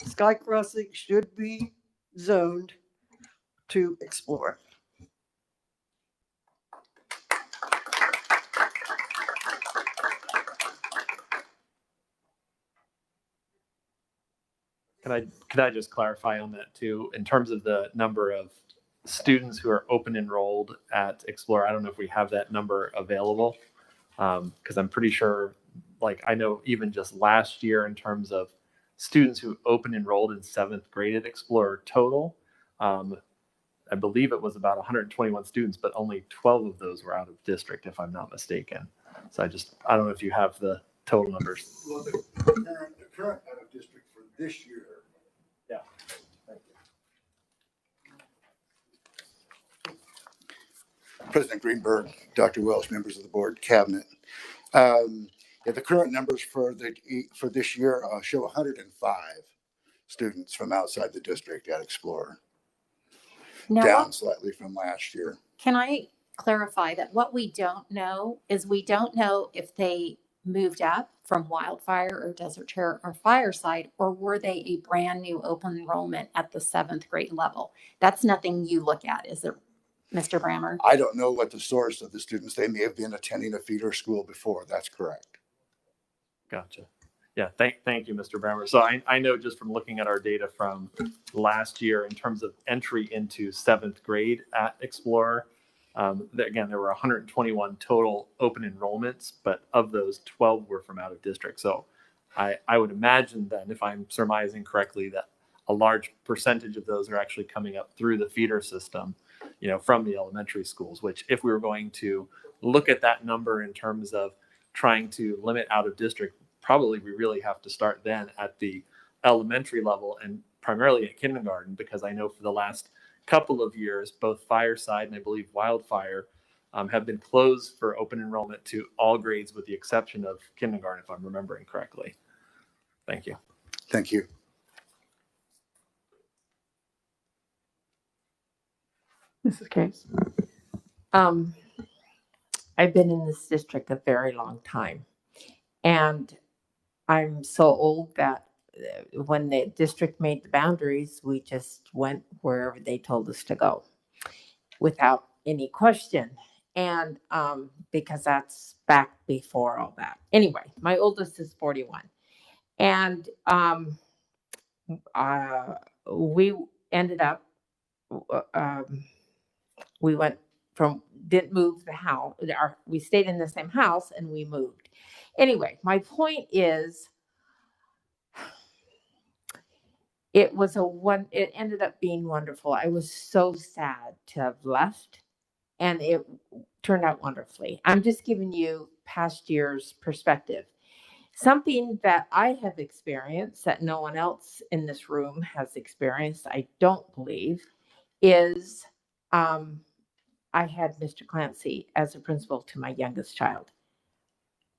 Speaker 7: Sky Crossing should be zoned to Explore.
Speaker 2: Can I just clarify on that too, in terms of the number of students who are open enrolled at Explore? I don't know if we have that number available, because I'm pretty sure, like, I know even just last year in terms of students who open enrolled in 7th grade at Explore total, I believe it was about 121 students, but only 12 of those were out of district, if I'm not mistaken. So I don't know if you have the total numbers.
Speaker 8: Well, the current out of district for this year.
Speaker 2: Yeah. Thank you.
Speaker 8: President Greenberg, Dr. Welsh, members of the board, cabinet. The current numbers for this year show 105 students from outside the district at Explorer, down slightly from last year.
Speaker 9: Can I clarify that what we don't know is we don't know if they moved up from Wildfire or Desert Chair or Fireside, or were they a brand new open enrollment at the 7th grade level? That's nothing you look at, is it, Mr. Brammer?
Speaker 8: I don't know what the source of the students. They may have been attending a feeder school before. That's correct.
Speaker 2: Gotcha. Yeah, thank you, Mr. Brammer. So I know just from looking at our data from last year in terms of entry into 7th grade at Explorer, again, there were 121 total open enrollments, but of those, 12 were from out of district. So I would imagine then, if I'm surmising correctly, that a large percentage of those are actually coming up through the feeder system, from the elementary schools, which if we were going to look at that number in terms of trying to limit out of district, probably we really have to start then at the elementary level and primarily at kindergarten, because I know for the last couple of years, both Fireside and I believe Wildfire have been closed for open enrollment to all grades with the exception of kindergarten, if I'm remembering correctly. Thank you.
Speaker 8: Thank you.
Speaker 1: Mrs. Case.
Speaker 3: I've been in this district a very long time, and I'm so old that when the district made the boundaries, we just went wherever they told us to go without any question. And because that's back before all that. Anyway, my oldest is 41. And we ended up, we went from, didn't move the house, we stayed in the same house and we moved. Anyway, my point is, it ended up being wonderful. I was so sad to have left and it turned out wonderfully. I'm just giving you past year's perspective. Something that I have experienced that no one else in this room has experienced, I don't believe, is I had Mr. Clancy as a principal to my youngest child.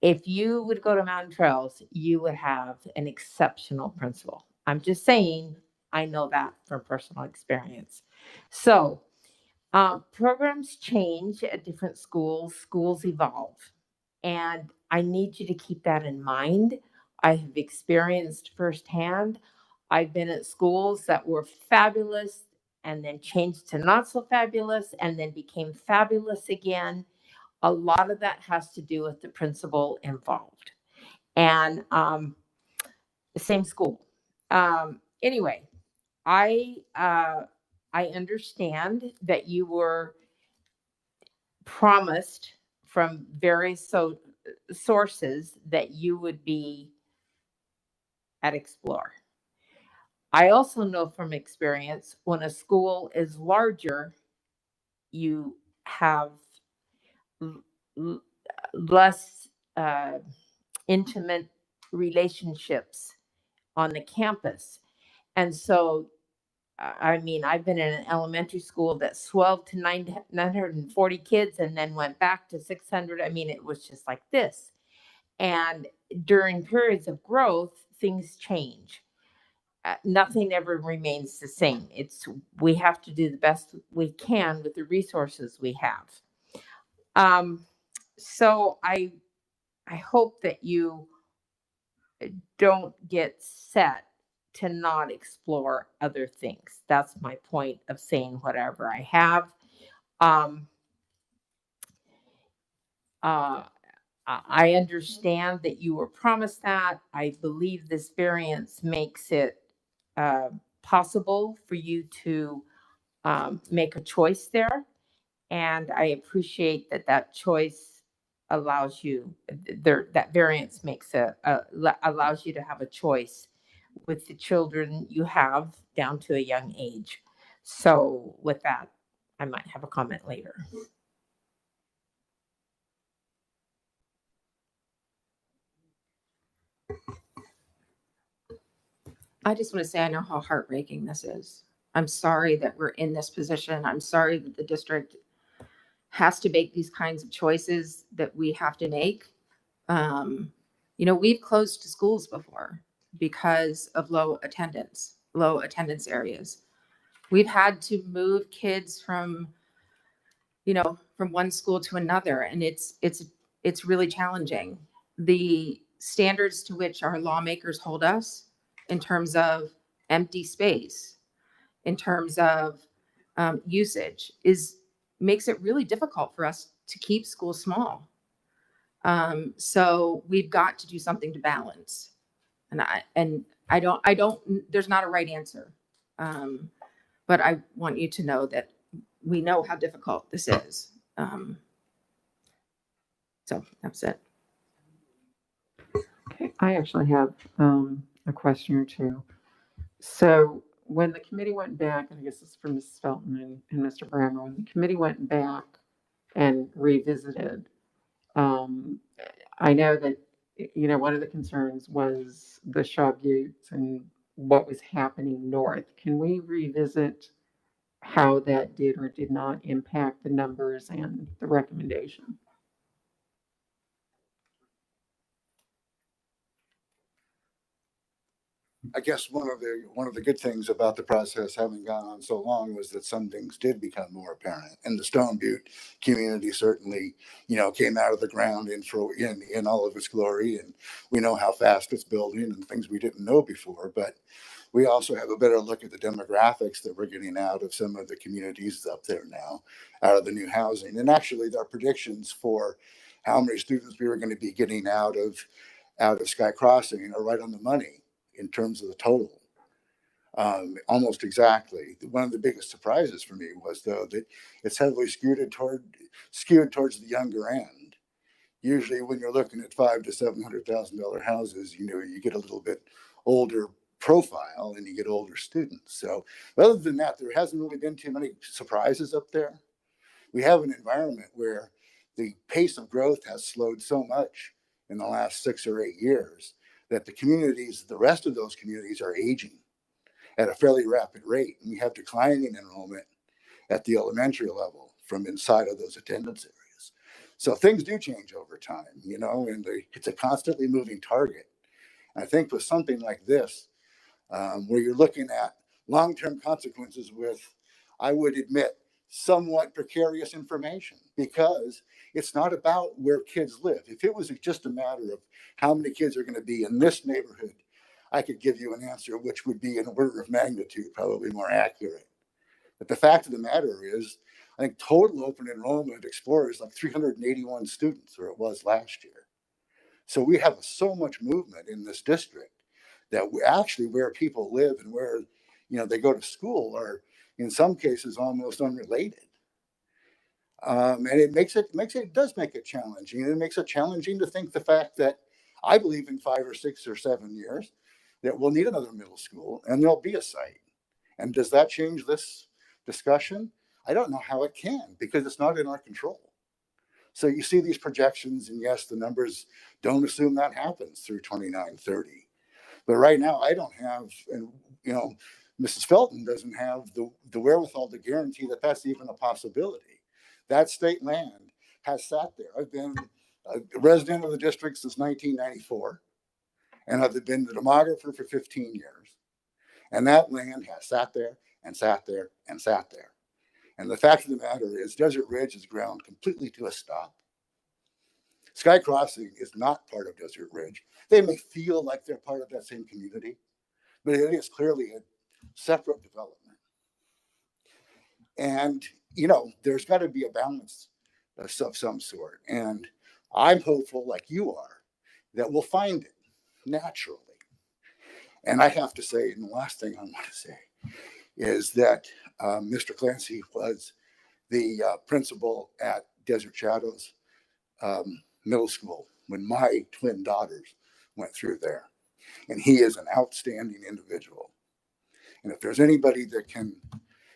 Speaker 3: If you would go to Mountain Trails, you would have an exceptional principal. I'm just saying, I know that from personal experience. So programs change at different schools, schools evolve. And I need you to keep that in mind. I have experienced firsthand. I've been at schools that were fabulous and then changed to not so fabulous and then became fabulous again. A lot of that has to do with the principal involved. And the same school. Anyway, I understand that you were promised from various sources that you would be at Explore. I also know from experience when a school is larger, you have less intimate relationships on the campus. And so, I mean, I've been in an elementary school that swelled to 940 kids and then went back to 600. I mean, it was just like this. And during periods of growth, things change. Nothing ever remains the same. We have to do the best we can with the resources we have. So I hope that you don't get set to not explore other things. That's my point of saying whatever I have. I understand that you were promised that. I believe this variance makes it possible for you to make a choice there. And I appreciate that choice allows you, that variance makes allows you to have a choice with the children you have down to a young age. So with that, I might have a comment later.
Speaker 5: I just want to say I know how heartbreaking this is. I'm sorry that we're in this position. I'm sorry that the district has to make these kinds of choices that we have to make. We've closed schools before because of low attendance areas. We've had to move kids from one school to another, and it's really challenging. The standards to which our lawmakers hold us in terms of empty space, in terms of usage, makes it really difficult for us to keep schools small. So we've got to do something to balance. And I don't, there's not a right answer. But I want you to know that we know how difficult this is. So that's it.
Speaker 1: Okay, I actually have a question or two. So when the committee went back, and I guess this is for Mrs. Felton and Mr. Brammer, when the committee went back and revisited, I know that, one of the concerns was the Shaw Buttes and what was happening north. Can we revisit how that did or did not impact the numbers and the recommendation?
Speaker 8: I guess one of the good things about the process having gone on so long was that some things did become more apparent. And the Stone Butte community certainly, came out of the ground in all of its glory. And we know how fast it's building and things we didn't know before. But we also have a better look at the demographics that we're getting out of some of the communities up there now, out of the new housing. And actually, our predictions for how many students we were going to be getting out of Sky Crossing are right on the money in terms of the total. Almost exactly. One of the biggest surprises for me was, though, that it's heavily skewed towards the younger end. Usually when you're looking at $500,000 to $700,000 houses, you get a little bit older profile and you get older students. So other than that, there hasn't really been too many surprises up there. We have an environment where the pace of growth has slowed so much in the last 6 or 8 years that the rest of those communities are aging at a fairly rapid rate. And we have declining enrollment at the elementary level from inside of those attendance areas. So things do change over time, and it's a constantly moving target. And I think with something like this, where you're looking at long-term consequences with, I would admit, somewhat precarious information, because it's not about where kids live. If it was just a matter of how many kids are going to be in this neighborhood, I could give you an answer which would be an order of magnitude probably more accurate. But the fact of the matter is, I think total open enrollment at Explorer is like 381 students, or it was last year. So we have so much movement in this district that we actually, where people live and where they go to school, are in some cases almost unrelated. And it does make it challenging. It makes it challenging to think the fact that I believe in 5 or 6 or 7 years that we'll need another middle school and there'll be a site. And does that change this discussion? I don't know how it can, because it's not in our control. So you see these projections, and yes, the numbers don't assume that happens through 29-30. But right now, I don't have, and Mrs. Felton doesn't have the wherewithal to guarantee that that's even a possibility. That state land has sat there. I've been a resident of the district since 1994, and I've been the demographer for 15 years. And that land has sat there and sat there and sat there. And the fact of the matter is, Desert Ridge is ground completely to a stop. Sky Crossing is not part of Desert Ridge. They may feel like they're part of that same community, but it is clearly a separate development. And, there's got to be a balance of some sort. And I'm hopeful, like you are, that we'll find it naturally. And I have to say, and the last thing I want to say is that Mr. Clancy was the principal at Desert Shadows Middle School when my twin daughters went through there. And he is an outstanding individual. And if there's anybody that can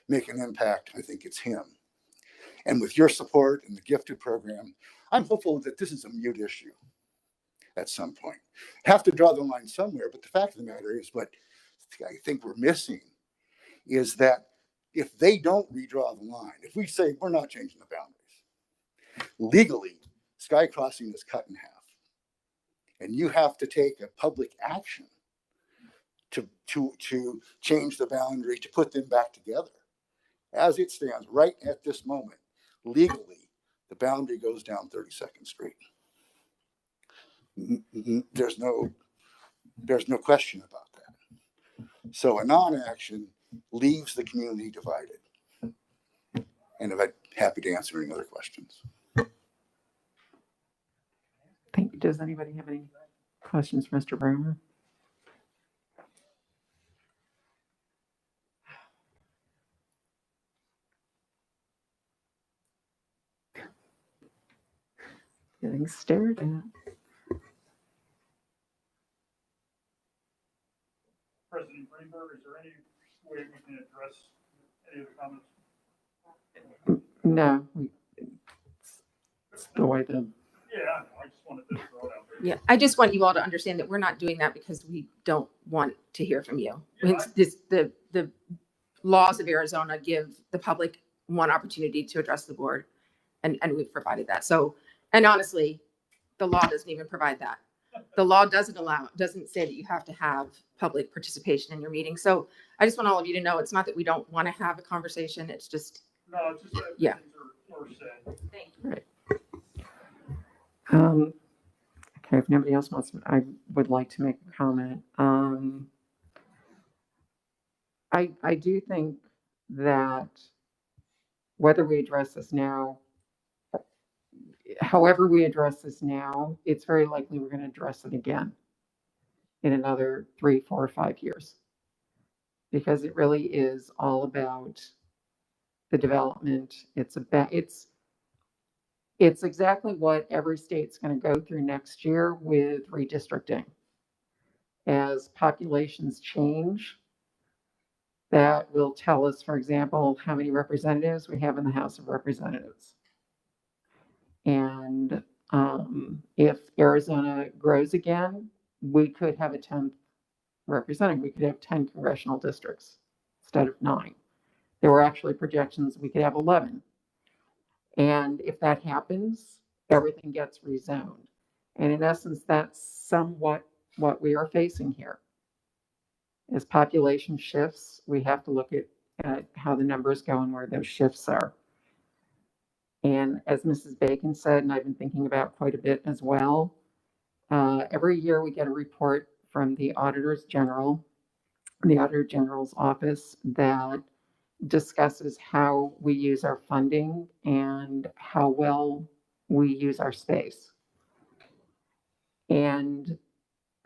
Speaker 8: make an impact, I think it's him. And with your support and the gifted program, I'm hopeful that this is a mute issue at some point. Have to draw the line somewhere, but the fact of the matter is, what I think we're missing is that if they don't redraw the line, if we say we're not changing the boundaries, legally, Sky Crossing is cut in half. And you have to take a public action to change the boundary, to put them back together. As it stands right at this moment, legally, the boundary goes down 32nd Street. There's no question about that. So a non-action leaves the community divided. And I'm happy to answer any other questions.
Speaker 1: Thank you. Does anybody have any questions for Mr. Browner? Getting stared at.
Speaker 6: President Greenberg, is there any way we can address any of the comments?
Speaker 1: No, it's the way the.
Speaker 6: Yeah, I just wanted to throw it out there.
Speaker 5: Yeah, I just want you all to understand that we're not doing that because we don't want to hear from you. The laws of Arizona give the public one opportunity to address the board, and we've provided that. So, and honestly, the law doesn't even provide that. The law doesn't say that you have to have public participation in your meeting. So I just want all of you to know, it's not that we don't want to have a conversation. It's just,
Speaker 6: no, it's just that
Speaker 5: yeah.
Speaker 6: Are said.
Speaker 5: Thank you.
Speaker 1: Right. Okay, if nobody else wants, I would like to make a comment. I do think that whether we address this now, however we address this now, it's very likely we're going to address it again in another 3, 4, or 5 years, because it really is all about the development. It's exactly what every state's going to go through next year with redistricting. As populations change, that will tell us, for example, how many representatives we have in the House of Representatives. And if Arizona grows again, we could have a 10th representative. We could have 10 congressional districts instead of 9. There were actually projections we could have 11. And if that happens, everything gets rezoned. And in essence, that's somewhat what we are facing here. As population shifts, we have to look at how the numbers go and where those shifts are. And as Mrs. Bacon said, and I've been thinking about quite a bit as well, every year we get a report from the Auditor General's office that discusses how we use our funding and how well we use our space. And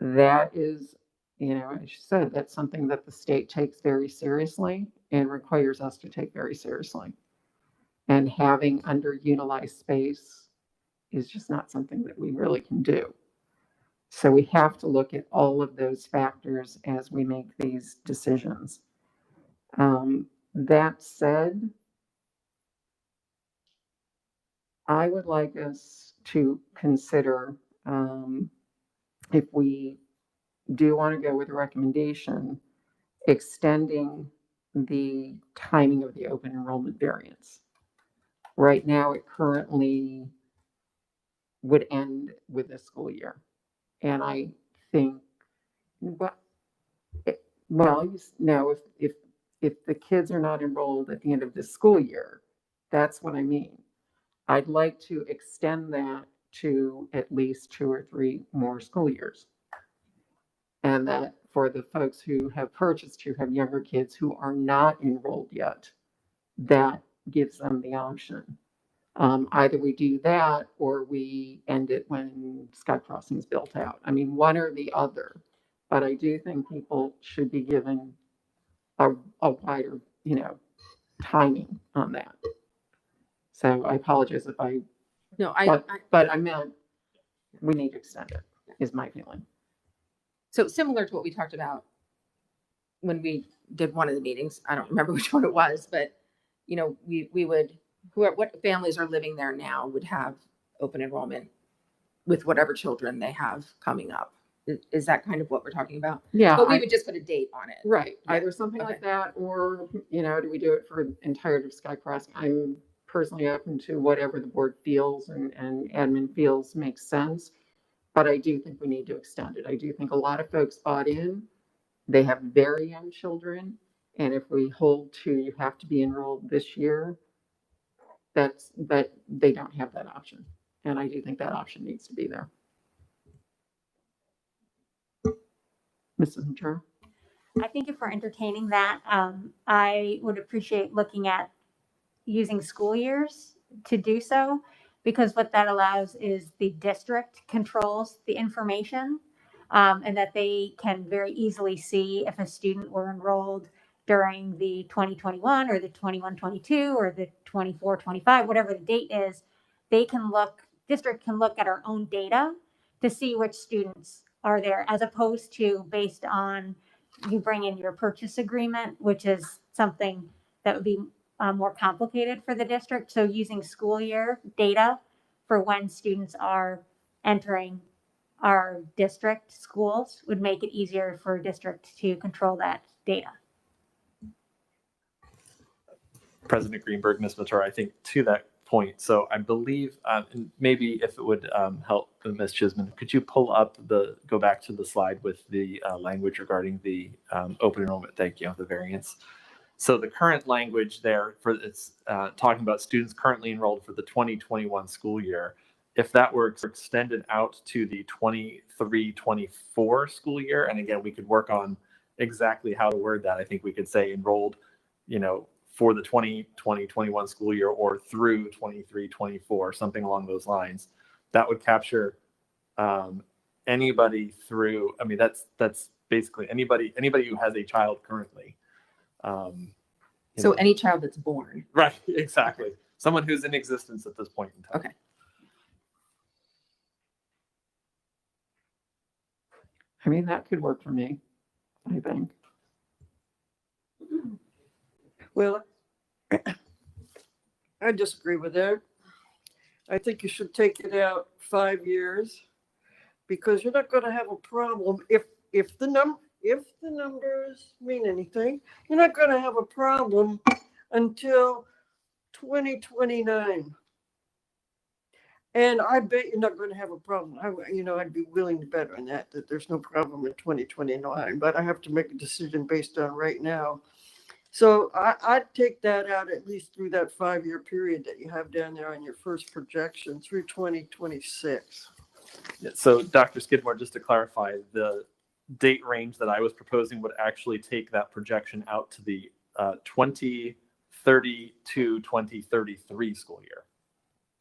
Speaker 1: that is, as you said, that's something that the state takes very seriously and requires us to take very seriously. And having underutilized space is just not something that we really can do. So we have to look at all of those factors as we make these decisions. That said, I would like us to consider, if we do want to go with a recommendation, extending the timing of the open enrollment variance. Right now, it currently would end with this school year. And I think, if the kids are not enrolled at the end of this school year, that's what I mean. I'd like to extend that to at least 2 or 3 more school years. And that for the folks who have purchased, who have younger kids who are not enrolled yet, that gives them the option. Either we do that or we end it when Sky Crossing is built out. I mean, one or the other. But I do think people should be given a wider, timing on that. So I apologize if I.
Speaker 5: No,
Speaker 1: but I meant we need to extend it, is my feeling.
Speaker 5: So similar to what we talked about when we did one of the meetings, I don't remember which one it was, but we would, what families are living there now would have open enrollment with whatever children they have coming up. Is that kind of what we're talking about?
Speaker 1: Yeah.
Speaker 5: But we would just put a date on it.
Speaker 1: Right.
Speaker 5: Yeah.
Speaker 1: Either something like that, or, do we do it for entirety of Sky Crossing? I'm personally open to whatever the board feels and admin feels makes sense. But I do think we need to extend it. I do think a lot of folks bought in. They have very young children. And if we hold to, you have to be enrolled this year, that they don't have that option. And I do think that option needs to be there. Mrs. Ventura?
Speaker 20: I think if we're entertaining that, I would appreciate looking at using school years to do so, because what that allows is the district controls the information, and that they can very easily see if a student were enrolled during the 2021 or the 21-22 or the 24-25, whatever the date is. District can look at our own data to see which students are there, as opposed to based on you bring in your purchase agreement, which is something that would be more complicated for the district. So using school year data for when students are entering our district schools would make it easier for a district to control that data.
Speaker 2: President Greenberg, Ms. Ventura, I think to that point, so I believe, and maybe if it would help Ms. Chisholm, could you go back to the slide with the language regarding the open enrollment, thank you, the variance. So the current language there it's talking about students currently enrolled for the 2021 school year. If that were extended out to the 23-24 school year, and again, we could work on exactly how to word that. I think we could say enrolled, for the 2020-21 school year or through 23-24, something along those lines. That would capture anybody through, I mean, that's basically anybody who has a child currently.
Speaker 5: So any child that's born.
Speaker 2: Right, exactly. Okay. Someone who's in existence at this point in time.
Speaker 5: Okay.
Speaker 1: I mean, that could work for me, I think.
Speaker 7: Well, I disagree with that. I think you should take it out 5 years because you're not going to have a problem if the numbers mean anything. You're not going to have a problem until 2029. And I bet you're not going to have a problem. I'd be willing to bet on that there's no problem in 2029, but I have to make a decision based on right now. So I'd take that out at least through that 5-year period that you have down there on your first projection through 2026.
Speaker 2: So Dr. Skidmore, just to clarify, the date range that I was proposing would actually take that projection out to the 2032, 2033 school year.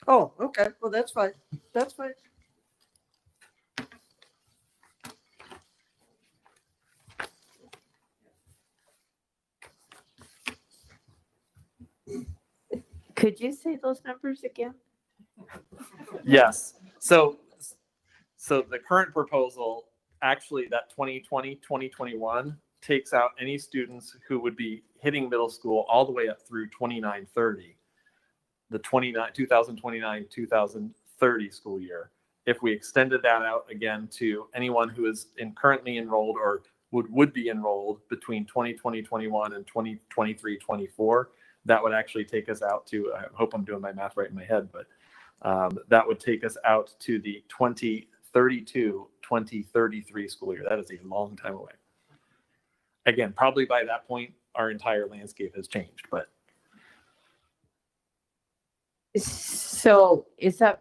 Speaker 7: Oh, okay. Well, that's fine. That's fine.
Speaker 3: Could you say those numbers again?
Speaker 2: Yes. So the current proposal, actually that 2020, 2021 takes out any students who would be hitting middle school all the way up through 2930, the 2029, 2030 school year. If we extended that out again to anyone who is currently enrolled or would be enrolled between 2020, 21 and 2023, 24, that would actually take us out to, I hope I'm doing my math right in my head, but that would take us out to the 2032, 2033 school year. That is a long time away. Again, probably by that point, our entire landscape has changed, but.
Speaker 3: So is that,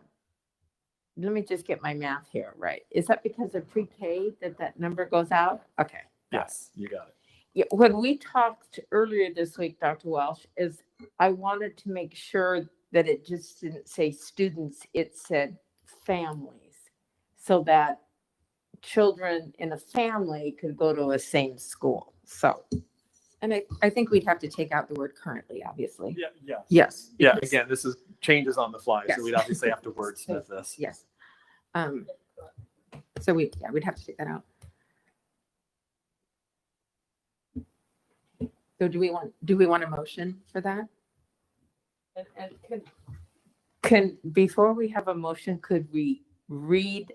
Speaker 3: let me just get my math here right. Is that because of pre-K that number goes out? Okay.
Speaker 2: Yes, you got it.
Speaker 3: Yeah, when we talked earlier this week, Dr. Welsh, is I wanted to make sure that it just didn't say students, it said families, so that children in a family could go to a same school. So,
Speaker 5: And I think we'd have to take out the word currently, obviously.
Speaker 2: Yeah, yeah.
Speaker 5: Yes.
Speaker 2: Yeah,
Speaker 5: because-
Speaker 2: again, this is changes on the fly,
Speaker 5: Yes.
Speaker 2: so we'd obviously have to wordsmith this.
Speaker 5: Yes. So we'd have to take that out. So do we want a motion for that?
Speaker 3: can before we have a motion, could we read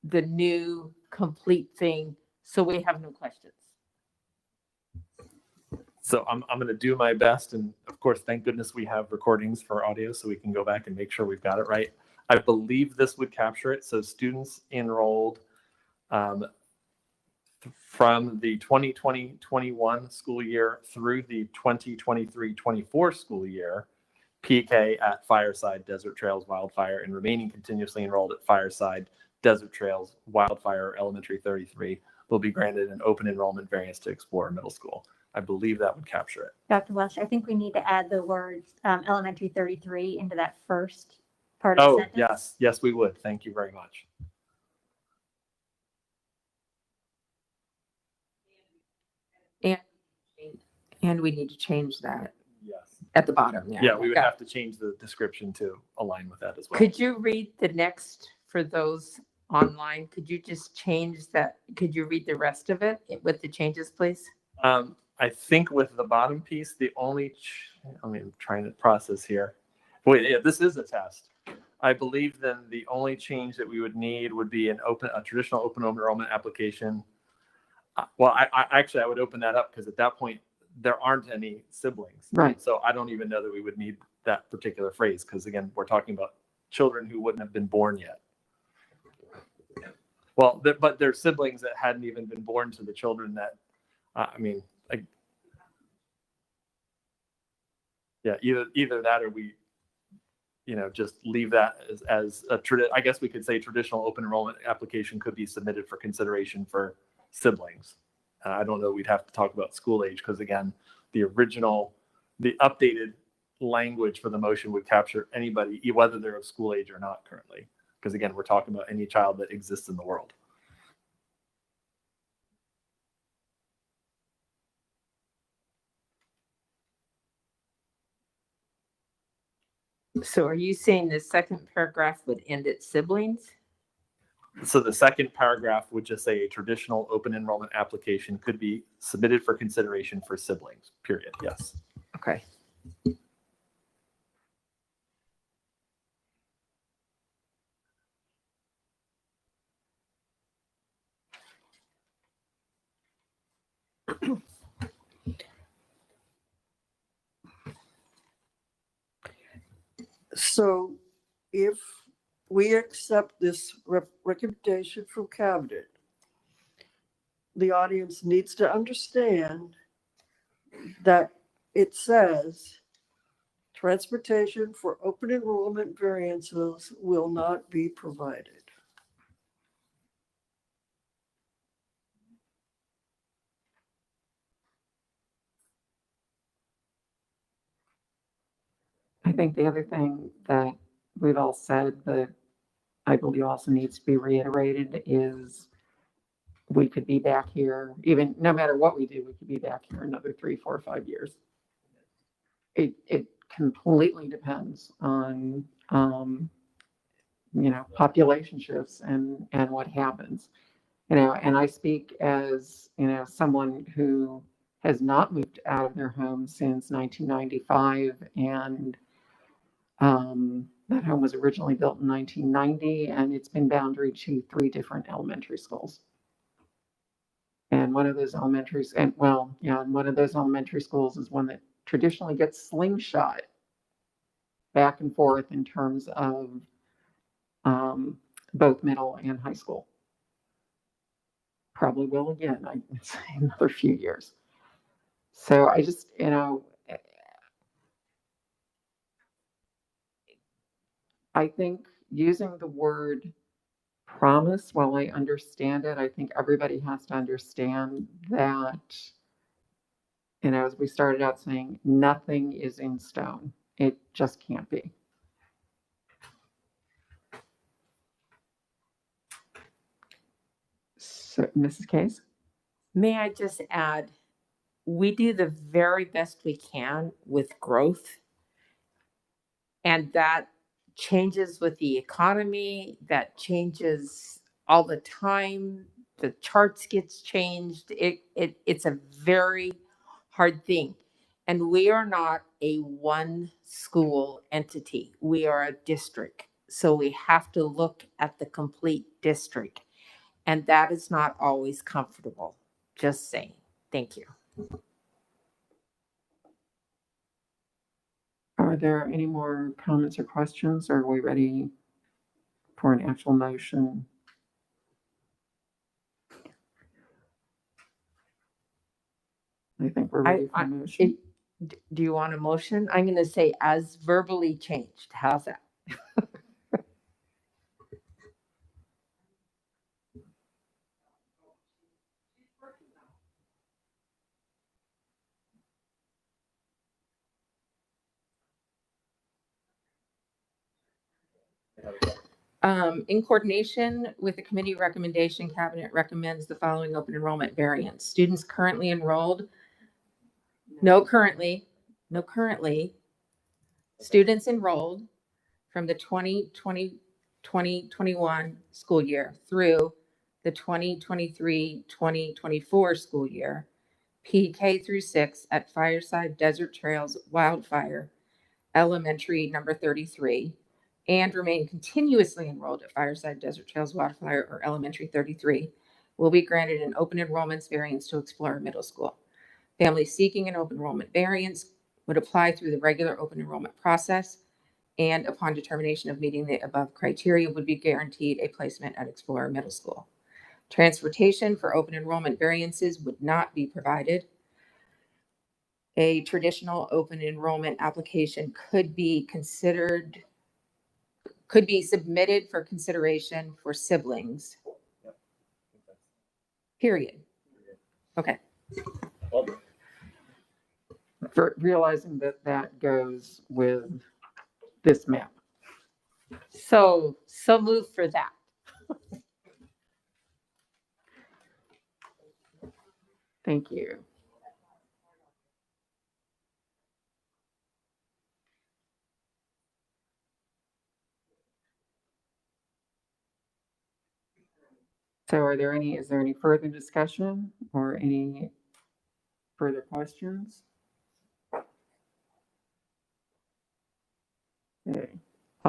Speaker 3: the new complete thing so we have no questions?
Speaker 2: So I'm going to do my best. And of course, thank goodness we have recordings for audio so we can go back and make sure we've got it right. I believe this would capture it. So students enrolled from the 2020-21 school year through the 2023-24 school year, PK at Fireside, Desert Trails, Wildfire, and remaining continuously enrolled at Fireside, Desert Trails, Wildfire, Elementary 33 will be granted an open enrollment variance to Explorer Middle School. I believe that would capture it.
Speaker 20: Dr. Welsh, I think we need to add the words elementary 33 into that first part of the
Speaker 2: Oh,
Speaker 20: sentence.
Speaker 2: yes. Yes, we would. Thank you very much.
Speaker 5: And we need to change that
Speaker 2: Yes.
Speaker 5: at the bottom.
Speaker 2: Yeah, we would have to change the description to align with that as well.
Speaker 3: Could you read the next for those online? Could you just change that? Could you read the rest of it with the changes, please?
Speaker 2: I think with the bottom piece, the only, I'm trying to process here. Wait, yeah, this is a test. I believe then the only change that we would need would be a traditional open enrollment application. Well, I would open that up because at that point, there aren't any siblings.
Speaker 1: Right.
Speaker 2: So I don't even know that we would need that particular phrase because again, we're talking about children who wouldn't have been born yet. Well, but they're siblings that hadn't even been born to the children that, yeah, either that or we, just leave that as a I guess we could say traditional open enrollment application could be submitted for consideration for siblings. I don't know. We'd have to talk about school age because again, the updated language for the motion would capture anybody, whether they're of school age or not currently. Because again, we're talking about any child that exists in the world.
Speaker 3: So are you saying the second paragraph would end at siblings?
Speaker 2: So the second paragraph would just say a traditional open enrollment application could be submitted for consideration for siblings, period. Yes.
Speaker 3: Okay.
Speaker 7: So if we accept this recommendation from cabinet, the audience needs to understand that it says transportation for open enrollment variances will not be provided.
Speaker 1: I think the other thing that we've all said that I believe also needs to be reiterated is we could be back here, even no matter what we do, we could be back here another 3, 4, 5 years. It completely depends on, population shifts and what happens. And I speak as, someone who has not moved out of their home since 1995. And that home was originally built in 1990, and it's been boundary to 3 different elementary schools. And one of those elementaries, and one of those elementary schools is one that traditionally gets slingshot back and forth in terms of both middle and high school. Probably will again, I'd say another few years. So I just, I think using the word promise, while I understand it, I think everybody has to understand that, as we started out saying, nothing is in stone. It just can't be. So, Mrs. Case?
Speaker 3: May I just add, we do the very best we can with growth, and that changes with the economy, that changes all the time. The charts gets changed. It's a very hard thing. And we are not a one school entity. We are a district. So we have to look at the complete district. And that is not always comfortable. Just saying. Thank you.
Speaker 1: Are there any more comments or questions? Or are we ready for an actual motion? I think we're ready for a motion.
Speaker 3: Do you want a motion? I'm going to say as verbally changed. How's that?
Speaker 5: In coordination with the committee recommendation, cabinet recommends the following open enrollment variants. Students currently enrolled, students enrolled from the 2020-2021 school year through the 2023-2024 school year, PK through 6 at Fireside Desert Trails Wildfire Elementary number 33, and remain continuously enrolled at Fireside Desert Trails Wildfire or Elementary 33 will be granted an open enrollment variance to Explorer Middle School. Families seeking an open enrollment variance would apply through the regular open enrollment process, and upon determination of meeting the above criteria would be guaranteed a placement at Explorer Middle School. Transportation for open enrollment variances would not be provided. A traditional open enrollment application could be submitted for consideration for siblings. Period. Okay.
Speaker 1: For realizing that goes with this map.
Speaker 3: So move for that.
Speaker 1: Thank you. So is there any further discussion or any further questions?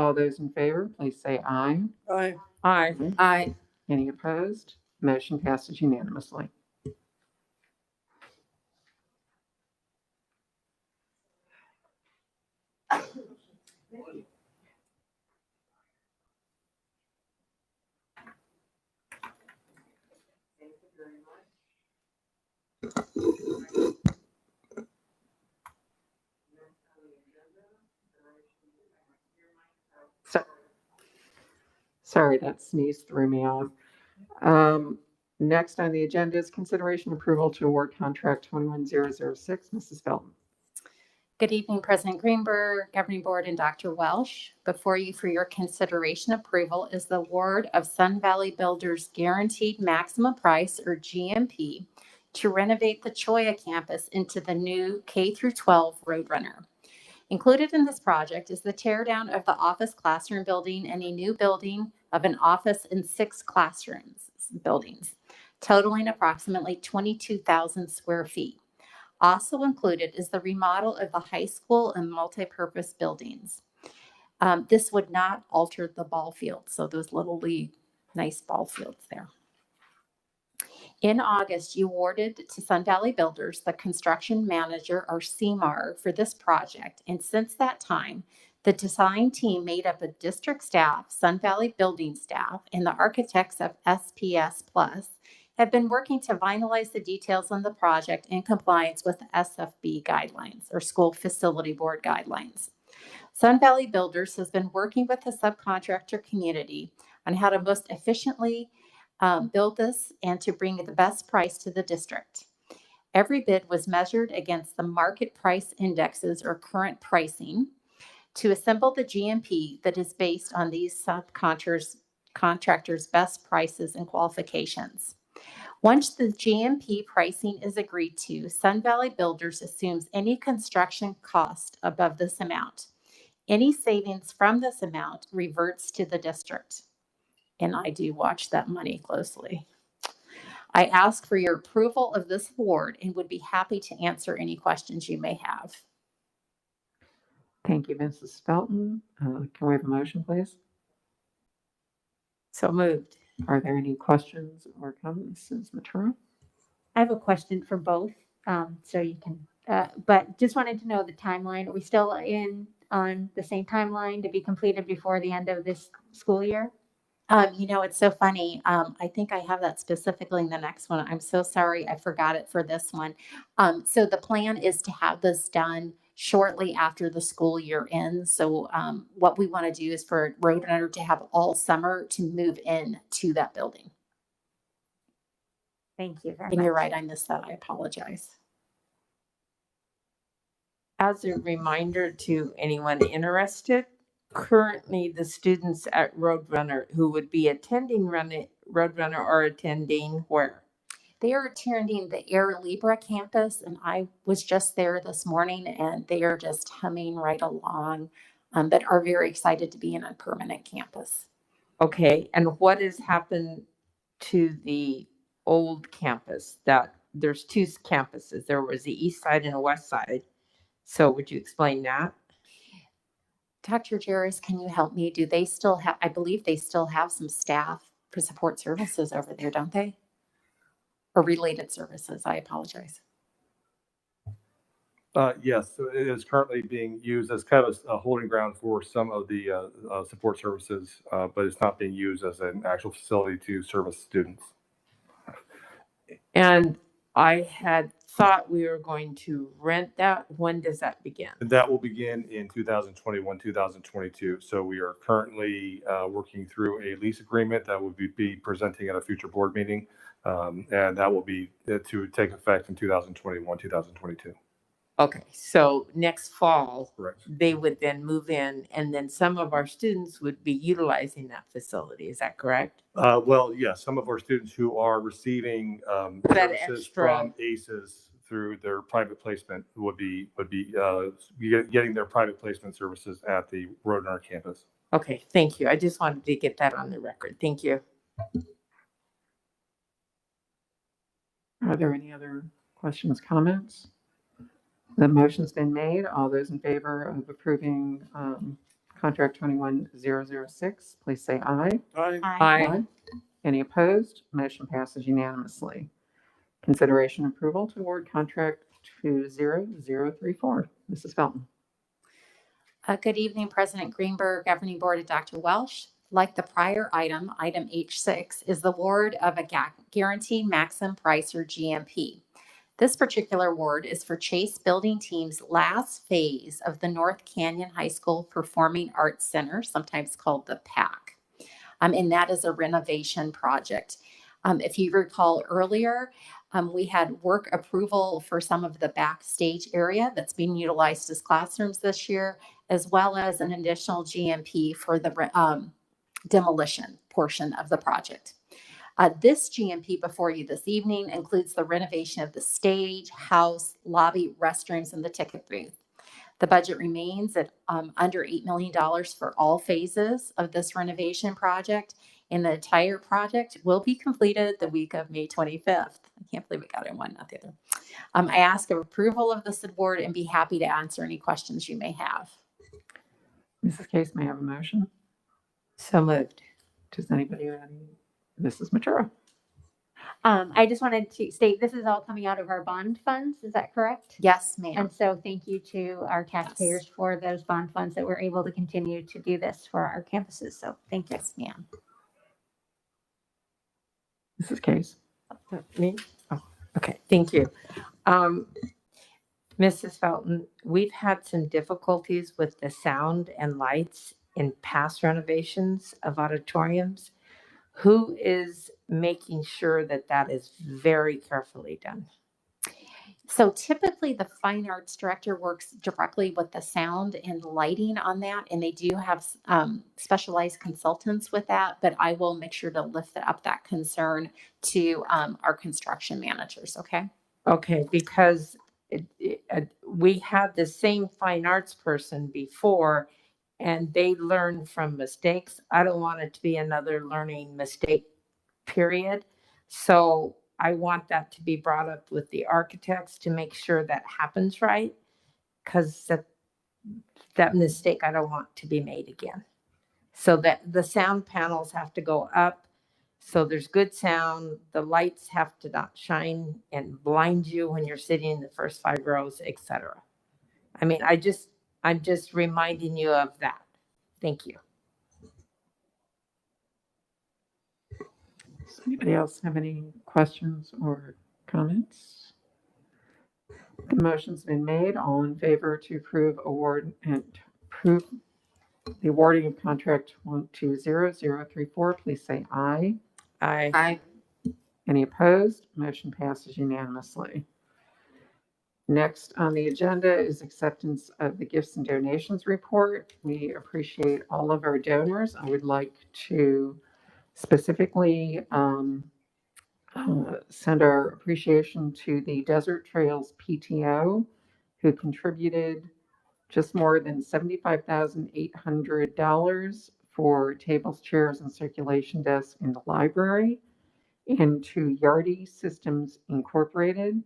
Speaker 1: All those in favor, please say aye.
Speaker 7: Aye.
Speaker 3: Aye.
Speaker 5: Aye.
Speaker 1: Any opposed? Motion passes unanimously. So, sorry, that sneeze threw me off. Next on the agenda is consideration approval to award contract 21006. Mrs. Felton.
Speaker 9: Good evening, President Greenberg, Governing Board, and Dr. Welsh. Before you for your consideration approval is the award of Sun Valley Builders Guaranteed Maximum Price, or GMP, to renovate the Cholla campus into the new K-12 Roadrunner. Included in this project is the tear down of the office classroom building and a new building of an office and 6 classrooms buildings, totaling approximately 22,000 square feet. Also included is the remodel of the high school and multipurpose buildings. This would not alter the ball fields, so those little league, nice ball fields there. In August, you awarded to Sun Valley Builders the construction manager, or CMAR, for this project, and since that time, the design team made up of district staff, Sun Valley building staff, and the architects of SPS Plus have been working to finalize the details on the project in compliance with the SFB guidelines, or School Facility Board guidelines. Sun Valley Builders has been working with the subcontractor community on how to most efficiently build this and to bring the best price to the district. Every bid was measured against the market price indexes, or current pricing, to assemble the GMP that is based on these subcontractors' best prices and qualifications. Once the GMP pricing is agreed to, Sun Valley Builders assumes any construction cost above this amount. Any savings from this amount reverts to the district. And I do watch that money closely. I ask for your approval of this award and would be happy to answer any questions you may have.
Speaker 1: Thank you, Mrs. Felton. Can we have a motion, please?
Speaker 3: So moved.
Speaker 1: Are there any questions or comments, Mrs. Matura?
Speaker 20: I have a question for both, so you can, but just wanted to know the timeline. Are we still on the same timeline to be completed before the end of this school year?
Speaker 9: It's so funny. I think I have that specifically in the next one. I'm so sorry. I forgot it for this one. So the plan is to have this done shortly after the school year ends. So what we want to do is for Roadrunner to have all summer to move in to that building.
Speaker 20: Thank you very much.
Speaker 9: And you're right. I missed that. I apologize.
Speaker 3: As a reminder to anyone interested, currently the students at Roadrunner who would be attending Roadrunner are attending where?
Speaker 9: They are attending the Air Libra campus, and I was just there this morning, and they are just humming right along, but are very excited to be in a permanent campus.
Speaker 3: Okay, and what has happened to the old campus? That there's 2 campuses. There was the east side and the west side. So would you explain that?
Speaker 9: Dr. Jarris, can you help me? Do they still have, I believe they still have some staff for support services over there, don't they? Or related services, I apologize.
Speaker 4: Yes, so it is currently being used as kind of a holding ground for some of the support services, but it's not being used as an actual facility to service students.
Speaker 3: And I had thought we were going to rent that. When does that begin?
Speaker 4: And that will begin in 2021, 2022. So we are currently working through a lease agreement that will be presenting at a future board meeting. And that will be to take effect in 2021, 2022.
Speaker 3: Okay, so next fall,
Speaker 4: Correct.
Speaker 3: They would then move in, and then some of our students would be utilizing that facility. Is that correct?
Speaker 4: Well, yes, some of our students who are receiving
Speaker 3: That
Speaker 4: services
Speaker 3: extra-
Speaker 4: from ACES through their private placement would be getting their private placement services at the Roadrunner campus.
Speaker 3: Okay, thank you. I just wanted to get that on the record. Thank you.
Speaker 1: Are there any other questions, comments? The motion's been made. All those in favor of approving Contract 21006, please say aye.
Speaker 6: Aye.
Speaker 1: Any opposed? Motion passes unanimously. Consideration approval to award contract 20034. Mrs. Felton.
Speaker 9: Good evening, President Greenberg, Governing Board, and Dr. Welsh. Like the prior item, item H6 is the award of a guaranteed maximum price or GMP. This particular award is for Chase Building Team's last phase of the North Canyon High School Performing Arts Center, sometimes called the PAC. And that is a renovation project. If you recall earlier, we had work approval for some of the backstage area that's being utilized as classrooms this year, as well as an additional GMP for the demolition portion of the project. This GMP before you this evening includes the renovation of the stage, house, lobby, restrooms, and the ticket booth. The budget remains at under $8 million for all phases of this renovation project, and the entire project will be completed the week of May 25th. I can't believe we got in one, not the other. I ask of approval of this award and be happy to answer any questions you may have.
Speaker 1: Mrs. Case, may I have a motion?
Speaker 3: So moved.
Speaker 1: Does anybody have any? Mrs. Matura.
Speaker 10: I just wanted to state this is all coming out of our bond funds. Is that correct?
Speaker 9: Yes, ma'am.
Speaker 10: And so thank you to our taxpayers for those bond funds that we're able to continue to do this for our campuses. So thank you.
Speaker 9: Yes, ma'am.
Speaker 1: Mrs. Case.
Speaker 3: Me? Oh, okay. Thank you. Mrs. Felton, we've had some difficulties with the sound and lights in past renovations of auditoriums. Who is making sure that that is very carefully done?
Speaker 9: So typically the fine arts director works directly with the sound and lighting on that, and they do have specialized consultants with that, but I will make sure to lift up that concern to our construction managers, okay?
Speaker 3: Okay, because we had the same fine arts person before, and they learned from mistakes. I don't want it to be another learning mistake, period. So I want that to be brought up with the architects to make sure that happens right, because that mistake I don't want to be made again. So that the sound panels have to go up, so there's good sound. The lights have to not shine and blind you when you're sitting in the first 5 rows, etc. I mean, I'm just reminding you of that. Thank you.
Speaker 1: Does anybody else have any questions or comments? The motion's been made. All in favor to approve approve the awarding of contract 20034, please say aye.
Speaker 3: Aye.
Speaker 5: Aye.
Speaker 1: Any opposed? Motion passes unanimously. Next on the agenda is acceptance of the gifts and donations report. We appreciate all of our donors. I would like to specifically send our appreciation to the Desert Trails PTO, who contributed just more than $75,800 for tables, chairs, and circulation desks in the library, and to Yardy Systems Incorporated,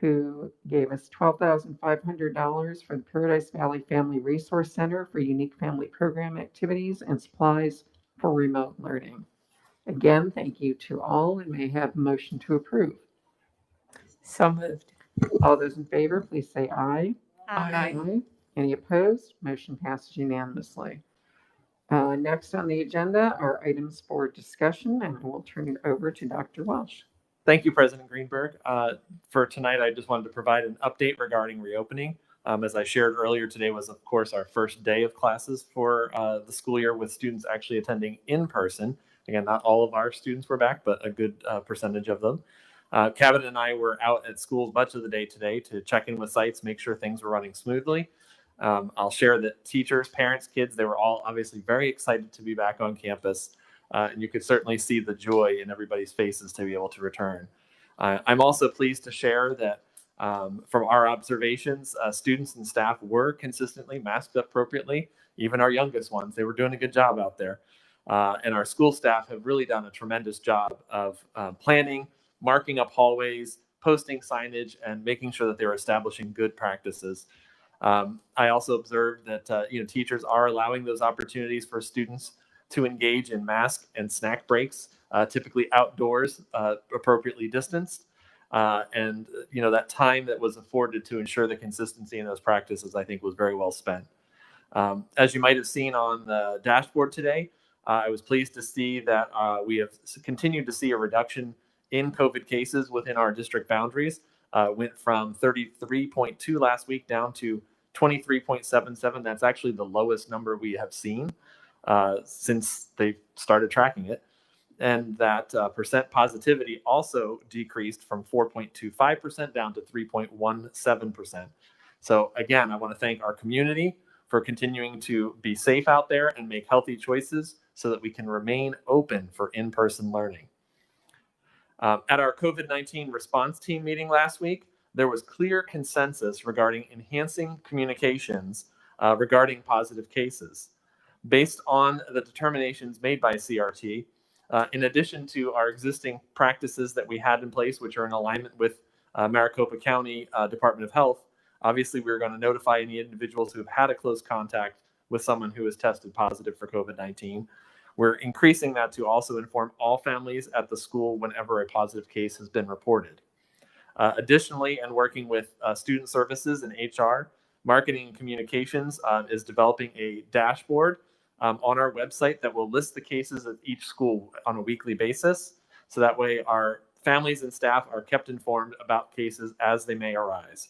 Speaker 1: who gave us $12,500 for the Paradise Valley Family Resource Center for unique family program activities and supplies for remote learning. Again, thank you to all, and may I have a motion to approve.
Speaker 3: So moved.
Speaker 1: All those in favor, please say aye.
Speaker 5: Aye.
Speaker 1: Any opposed? Motion passes unanimously. Next on the agenda are items for discussion, and I will turn it over to Dr. Welsh.
Speaker 2: Thank you, President Greenberg. For tonight, I just wanted to provide an update regarding reopening. As I shared earlier, today was, of course, our first day of classes for the school year, with students actually attending in person. Again, not all of our students were back, but a good percentage of them. Cabinet and I were out at schools much of the day today to check in with sites, make sure things were running smoothly. I'll share that teachers, parents, kids, they were all obviously very excited to be back on campus. And you could certainly see the joy in everybody's faces to be able to return. I'm also pleased to share that from our observations, students and staff were consistently masked up appropriately. Even our youngest ones, they were doing a good job out there. And our school staff have really done a tremendous job of planning, marking up hallways, posting signage, and making sure that they're establishing good practices. I also observed that teachers are allowing those opportunities for students to engage in mask and snack breaks, typically outdoors, appropriately distanced. And that time that was afforded to ensure the consistency in those practices, I think, was very well spent. As you might have seen on the dashboard today, I was pleased to see that we have continued to see a reduction in COVID cases within our district boundaries. Went from 33.2 last week down to 23.77. That's actually the lowest number we have seen since they started tracking it. And that percent positivity also decreased from 4.25% down to 3.17%. So again, I want to thank our community for continuing to be safe out there and make healthy choices so that we can remain open for in-person learning. At our COVID-19 response team meeting last week, there was clear consensus regarding enhancing communications regarding positive cases. Based on the determinations made by CRT, in addition to our existing practices that we had in place, which are in alignment with Maricopa County Department of Health, obviously we're going to notify any individuals who have had a close contact with someone who has tested positive for COVID-19. We're increasing that to also inform all families at the school whenever a positive case has been reported. Additionally, and working with student services and HR, marketing and communications is developing a dashboard on our website that will list the cases at each school on a weekly basis. So that way our families and staff are kept informed about cases as they may arise.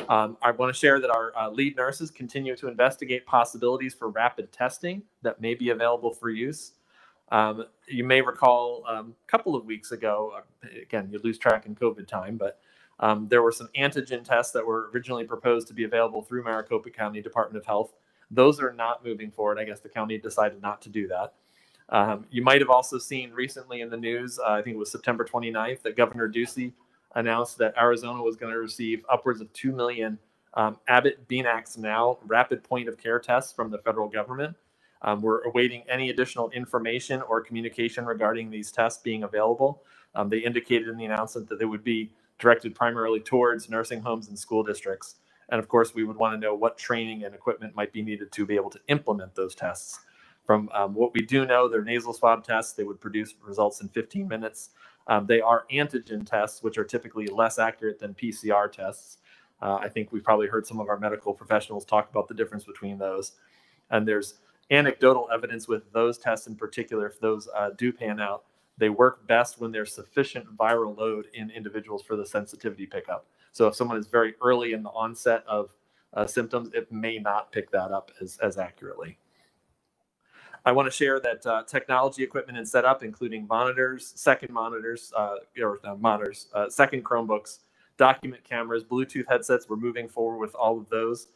Speaker 2: I want to share that our lead nurses continue to investigate possibilities for rapid testing that may be available for use. You may recall a couple of weeks ago, again, you lose track in COVID time, but there were some antigen tests that were originally proposed to be available through Maricopa County Department of Health. Those are not moving forward. I guess the county decided not to do that. You might have also seen recently in the news, I think it was September 29th, that Governor Ducey announced that Arizona was going to receive upwards of 2 million Abbott BNAX Now rapid point of care tests from the federal government. We're awaiting any additional information or communication regarding these tests being available. They indicated in the announcement that they would be directed primarily towards nursing homes and school districts. And of course, we would want to know what training and equipment might be needed to be able to implement those tests. From what we do know, they're nasal swab tests. They would produce results in 15 minutes. They are antigen tests, which are typically less accurate than PCR tests. I think we've probably heard some of our medical professionals talk about the difference between those. And there's anecdotal evidence with those tests in particular, if those do pan out, they work best when there's sufficient viral load in individuals for the sensitivity pickup. So if someone is very early in the onset of symptoms, it may not pick that up as accurately. I want to share that technology equipment and setup, including monitors, second Chromebooks, document cameras, Bluetooth headsets, we're moving forward with all of those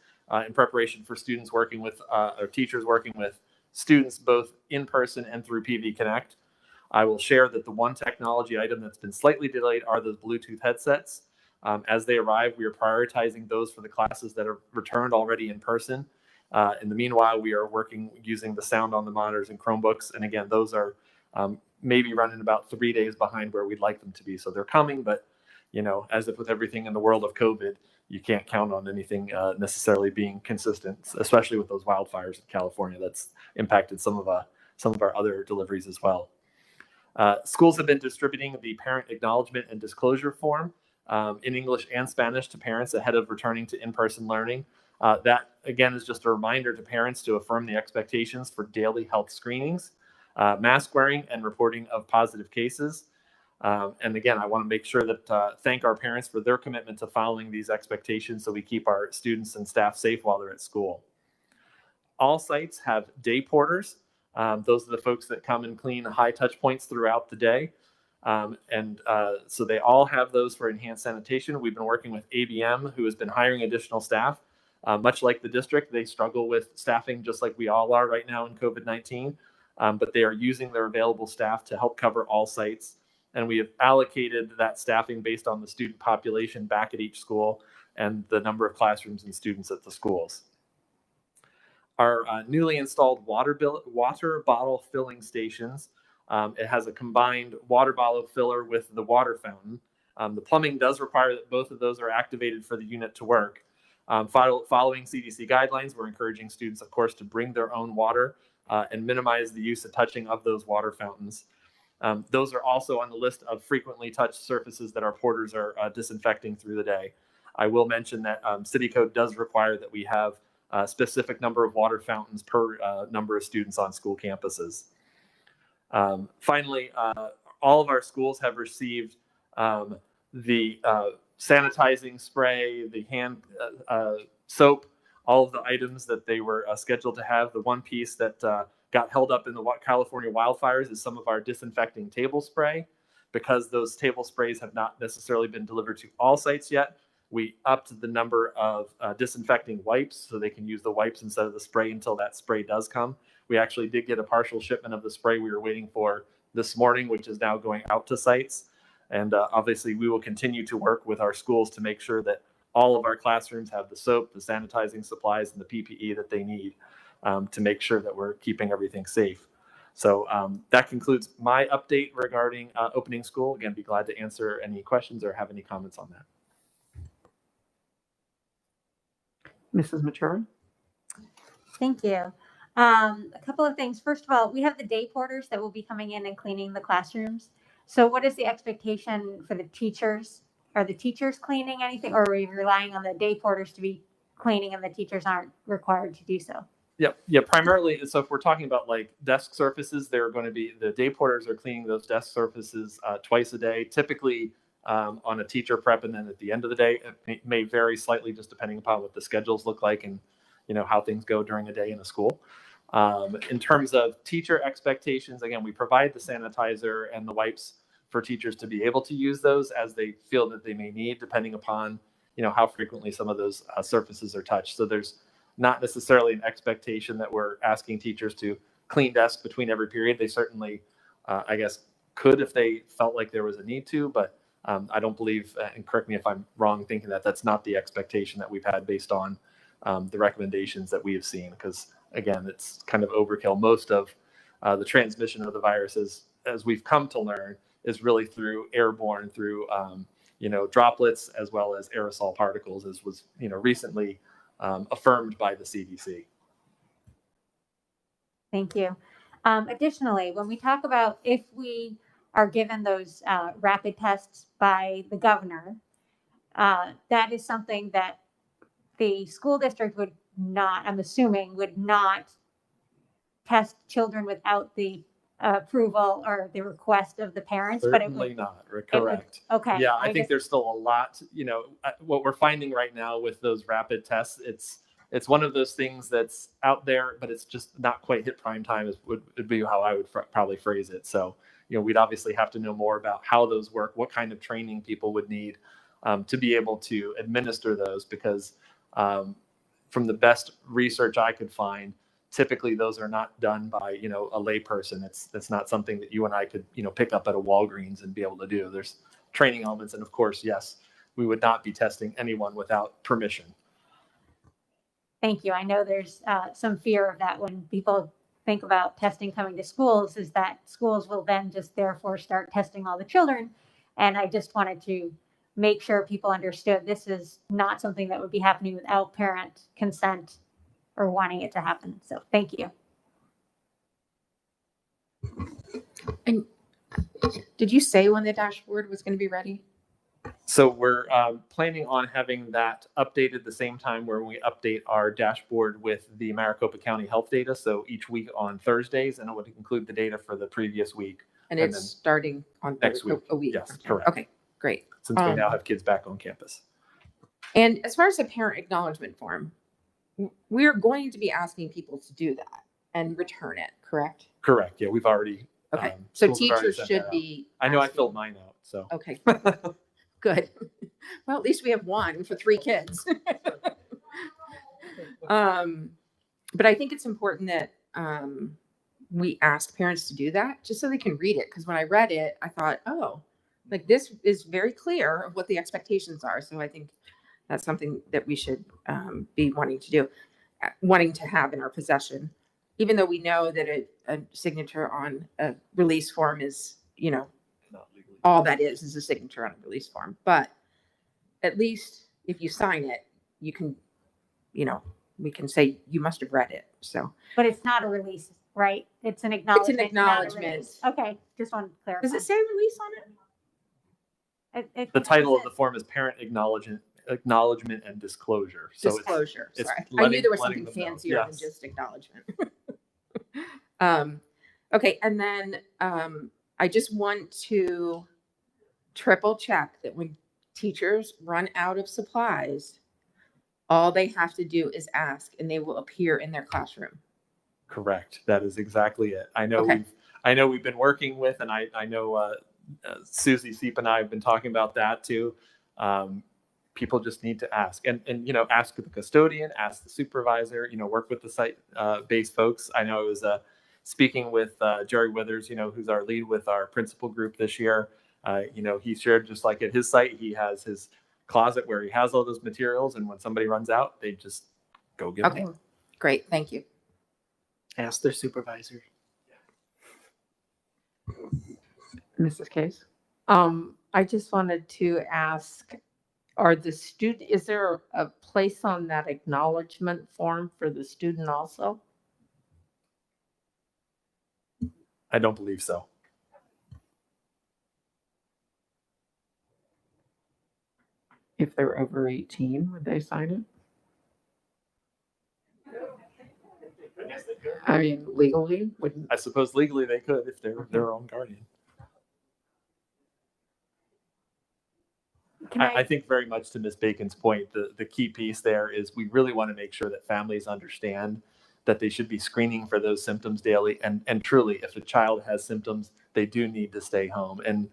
Speaker 2: in preparation for students working with, or teachers working with students both in person and through PV Connect. I will share that the one technology item that's been slightly delayed are those Bluetooth headsets. As they arrive, we are prioritizing those for the classes that are returned already in person. In the meanwhile, we are working using the sound on the monitors and Chromebooks. And again, those are maybe running about 3 days behind where we'd like them to be. So they're coming, but as if with everything in the world of COVID, you can't count on anything necessarily being consistent, especially with those wildfires in California. That's impacted some of our other deliveries as well. Schools have been distributing the parent acknowledgement and disclosure form in English and Spanish to parents ahead of returning to in-person learning. That, again, is just a reminder to parents to affirm the expectations for daily health screenings, mask wearing, and reporting of positive cases. And again, I want to make sure that thank our parents for their commitment to following these expectations so we keep our students and staff safe while they're at school. All sites have day porters. Those are the folks that come and clean high touch points throughout the day. So they all have those for enhanced sanitation. We've been working with ABM, who has been hiring additional staff. Much like the district, they struggle with staffing just like we all are right now in COVID-19, but they are using their available staff to help cover all sites. And we have allocated that staffing based on the student population back at each school and the number of classrooms and students at the schools. Our newly installed water bottle filling stations, it has a combined water bottle filler with the water fountain. The plumbing does require that both of those are activated for the unit to work. Following CDC guidelines, we're encouraging students, of course, to bring their own water and minimize the use of touching of those water fountains. Those are also on the list of frequently touched surfaces that our porters are disinfecting through the day. I will mention that City Code does require that we have a specific number of water fountains per number of students on school campuses. Finally, all of our schools have received the sanitizing spray, the hand soap, all of the items that they were scheduled to have. The one piece that got held up in the California wildfires is some of our disinfecting table spray. Because those table sprays have not necessarily been delivered to all sites yet, we upped the number of disinfecting wipes so they can use the wipes instead of the spray until that spray does come. We actually did get a partial shipment of the spray we were waiting for this morning, which is now going out to sites. And obviously, we will continue to work with our schools to make sure that all of our classrooms have the soap, the sanitizing supplies, and the PPE that they need to make sure that we're keeping everything safe. So that concludes my update regarding opening school. Again, be glad to answer any questions or have any comments on that.
Speaker 1: Mrs. Matura?
Speaker 10: Thank you. A couple of things. First of all, we have the day porters that will be coming in and cleaning the classrooms. So what is the expectation for the teachers? Are the teachers cleaning anything, or are we relying on the day porters to be cleaning and the teachers aren't required to do so?
Speaker 2: Yeah, primarily. So if we're talking about like desk surfaces, they're going to be, the day porters are cleaning those desk surfaces twice a day, typically on a teacher prep, and then at the end of the day. It may vary slightly just depending upon what the schedules look like and how things go during a day in a school. In terms of teacher expectations, again, we provide the sanitizer and the wipes for teachers to be able to use those as they feel that they may need, depending upon how frequently some of those surfaces are touched. So there's not necessarily an expectation that we're asking teachers to clean desks between every period. They certainly, I guess, could if they felt like there was a need to, but I don't believe, and correct me if I'm wrong, thinking that that's not the expectation that we've had based on the recommendations that we have seen, because again, it's kind of overkill. Most of the transmission of the viruses, as we've come to learn, is really through airborne, through droplets, as well as aerosol particles, as was recently affirmed by the CDC.
Speaker 10: Thank you. Additionally, when we talk about if we are given those rapid tests by the governor, that is something that the school district would not, I'm assuming, would not test children without the approval or the request of the parents.
Speaker 2: Certainly not. Correct.
Speaker 10: Okay.
Speaker 2: Yeah, I think there's still a lot, what we're finding right now with those rapid tests, it's one of those things that's out there, but it's just not quite hit prime time would be how I would probably phrase it. So, we'd obviously have to know more about how those work, what kind of training people would need to be able to administer those, because from the best research I could find, typically those are not done by a layperson. It's not something that you and I could pick up at a Walgreens and be able to do. There's training elements, and of course, yes, we would not be testing anyone without permission.
Speaker 10: Thank you. I know there's some fear of that when people think about testing coming to schools, is that schools will then just therefore start testing all the children. And I just wanted to make sure people understood this is not something that would be happening without parent consent or wanting it to happen. So thank you.
Speaker 5: And did you say when the dashboard was going to be ready?
Speaker 2: So we're planning on having that updated the same time where we update our dashboard with the Maricopa County health data. So each week on Thursdays, and it would include the data for the previous week.
Speaker 5: And it's starting on
Speaker 2: next week.
Speaker 5: A week.
Speaker 2: Yes, correct.
Speaker 5: Okay, great.
Speaker 2: Since we now have kids back on campus.
Speaker 5: And as far as the parent acknowledgement form, we're going to be asking people to do that and return it, correct?
Speaker 2: Correct. Yeah, we've already.
Speaker 5: Okay. So
Speaker 2: schools have already
Speaker 5: teachers
Speaker 2: sent
Speaker 5: should
Speaker 2: that out.
Speaker 5: be.
Speaker 2: I know I filled mine out. So.
Speaker 5: Okay. Good. Well, at least we have one for 3 kids. But I think it's important that we ask parents to do that just so they can read it. Because when I read it, I thought, oh, like this is very clear of what the expectations are. So I think that's something that we should be wanting to do, wanting to have in our possession, even though we know that a signature on a release form is, all that is a signature on a release form. But at least if you sign it, you can we can say you must have read it. So
Speaker 10: But it's not a release, right? It's an acknowledgement. not a
Speaker 5: acknowledgement.
Speaker 10: release. Okay, just want to clarify.
Speaker 5: does it say release on it?
Speaker 2: The title of the form is Parent Acknowledgement and Disclosure. So
Speaker 5: Disclosure.
Speaker 2: it's
Speaker 5: Sorry, I
Speaker 2: letting-
Speaker 5: knew there was
Speaker 2: letting
Speaker 5: something
Speaker 2: them know.
Speaker 5: fancier than
Speaker 2: Yes.
Speaker 5: just acknowledgement. Okay, and then I just want to triple check that when teachers run out of supplies, all they have to do is ask, and they will appear in their classroom.
Speaker 2: Correct. That is exactly it. I know
Speaker 5: Okay.
Speaker 2: we've been working with, and I know Susie Seep and I have been talking about that too. People just need to ask, and ask the custodian, ask the supervisor. Work with the site-based folks. I know I was speaking with Jerry Withers, who's our lead with our principal group this year. He shared, just like at his site, he has his closet where he has all those materials, and when somebody runs out, they just go get
Speaker 5: Okay,
Speaker 2: more.
Speaker 5: great, thank you.
Speaker 11: Ask their supervisor.
Speaker 1: Mrs. Case?
Speaker 3: I just wanted to ask, is there a place on that acknowledgement form for the student also?
Speaker 2: I don't believe so.
Speaker 1: If they're over 18, would they sign it? I mean, legally, wouldn't,
Speaker 2: I suppose legally they could if they're their own guardian. I think very much to Ms. Bacon's point, the key piece there is we really want to make sure that families understand that they should be screening for those symptoms daily. And truly, if a child has symptoms, they do need to stay home. And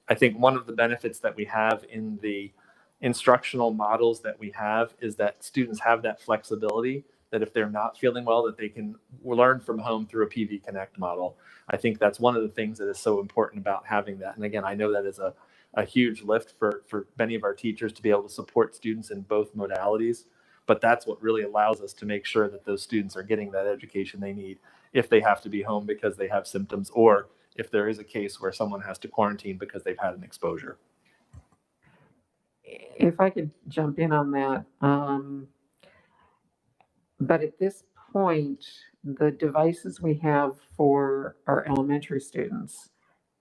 Speaker 2: I think one of the benefits that we have in the instructional models that we have is that students have that flexibility, that if they're not feeling well, that they can learn from home through a PV Connect model. I think that's one of the things that is so important about having that. And again, I know that is a huge lift for many of our teachers to be able to support students in both modalities. But that's what really allows us to make sure that those students are getting that education they need if they have to be home because they have symptoms, or if there is a case where someone has to quarantine because they've had an exposure.
Speaker 1: if I could jump in on that. But at this point, the devices we have for our elementary students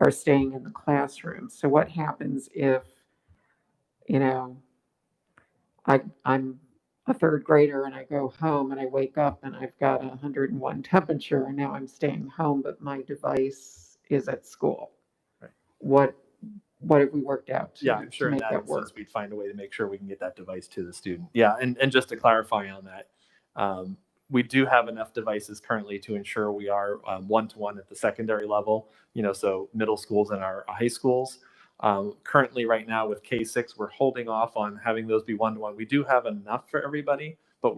Speaker 1: are staying in the classroom. So what happens if, I'm a third grader and I go home and I wake up and I've got 101 temperature and now I'm staying home, but my device is at school.
Speaker 2: Right.
Speaker 1: What have we worked out to,
Speaker 2: Yeah, I'm sure
Speaker 1: to
Speaker 2: in
Speaker 1: make
Speaker 2: that
Speaker 1: that work?
Speaker 2: instance, we'd find a way to make sure we can get that device to the student. Yeah, and just to clarify on that, we do have enough devices currently to ensure we are one-to-one at the secondary level, so middle schools and our high schools. Currently, right now with K-6, we're holding off on having those be one-to-one. We do have enough for everybody, but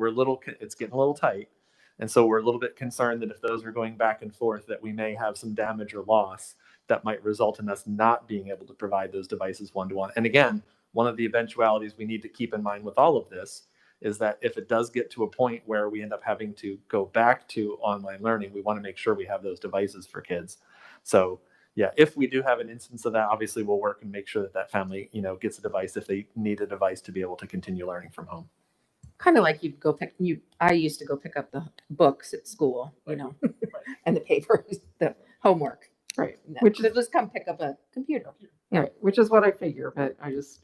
Speaker 2: it's getting a little tight. And so we're a little bit concerned that if those are going back and forth, that we may have some damage or loss that might result in us not being able to provide those devices one-to-one. And again, one of the eventualities we need to keep in mind with all of this is that if it does get to a point where we end up having to go back to online learning, we want to make sure we have those devices for kids. So yeah, if we do have an instance of that, obviously we'll work and make sure that family, gets a device if they need a device to be able to continue learning from home.
Speaker 5: Kind of like I used to go pick up the books at school, and the papers, the homework.
Speaker 1: Right.
Speaker 5: Which is just come pick up a computer.
Speaker 1: Yeah, which is what I figure, but I just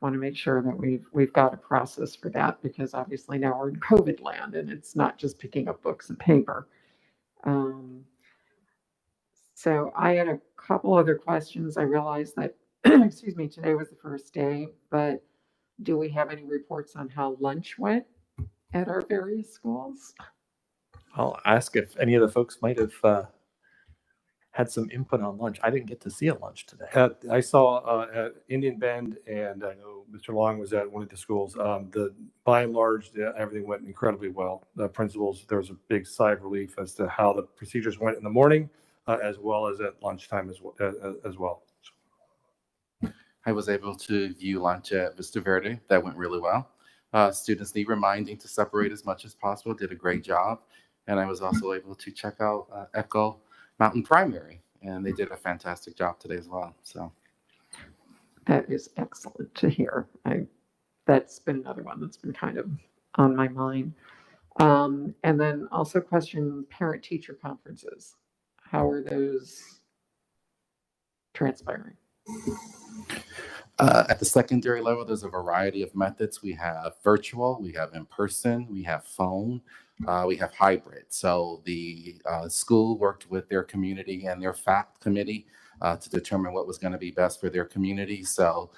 Speaker 1: want to make sure that we've got a process for that, because obviously now we're in COVID land and it's not just picking up books and paper. So I had a couple other questions. I realized that, excuse me, today was the first day, but do we have any reports on how lunch went at our various schools?
Speaker 2: I'll ask if any of the folks might have had some input on lunch. I didn't get to see a lunch today.
Speaker 4: I saw at Indian Bend, and I know Mr. Long was at one of the schools. By and large, everything went incredibly well. The principals, there was a big sigh of relief as to how the procedures went in the morning, as well as at lunchtime as well.
Speaker 12: I was able to view lunch at Vista Verde. That went really well. Students need reminding to separate as much as possible. Did a great job. And I was also able to check out Echo Mountain Primary, and they did a fantastic job today as well. So
Speaker 1: That is excellent to hear. That's been another one that's been kind of on my mind. And then also question parent-teacher conferences. How are those transpiring?
Speaker 12: At the secondary level, there's a variety of methods. We have virtual, we have in person, we have phone, we have hybrid. So the school worked with their community and their FACT committee to determine what was going to be best for their community. So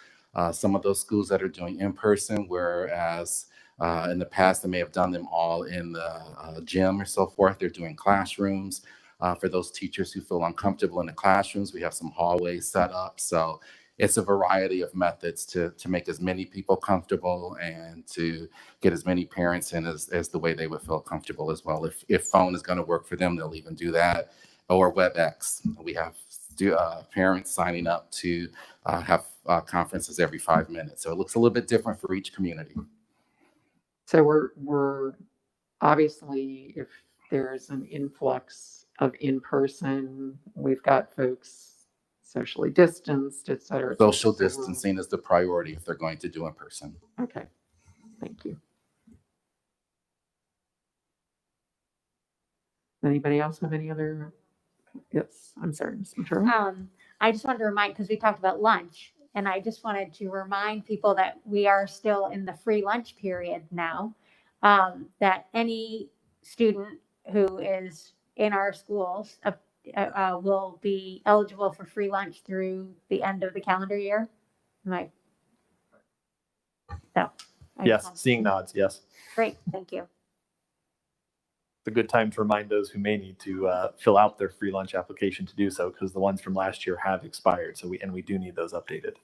Speaker 12: some of those schools that are doing in person, whereas in the past they may have done them all in the gym or so forth, they're doing classrooms. For those teachers who feel uncomfortable in the classrooms, we have some hallways set up. So it's a variety of methods to make as many people comfortable and to get as many parents in as the way they would feel comfortable as well. If phone is going to work for them, they'll even do that. Or WebEx. We have parents signing up to have conferences every 5 minutes. So it looks a little bit different for each community.
Speaker 1: So we're obviously, if there's an influx of in-person, we've got folks socially distanced, et cetera.
Speaker 12: Social distancing is the priority if they're going to do in person.
Speaker 1: Okay, thank you. Anybody else have any other? Yes, I'm sorry, Ms. Ventura.
Speaker 10: I just wanted to remind, because we talked about lunch, and I just wanted to remind people that we are still in the free lunch period now, that any student who is in our schools will be eligible for free lunch through the end of the calendar year.
Speaker 2: Yes, seeing nods, yes.
Speaker 10: Great, thank you.
Speaker 2: It's a good time to remind those who may need to fill out their free lunch application to do so, because the ones from last year have expired. So we do need those updated.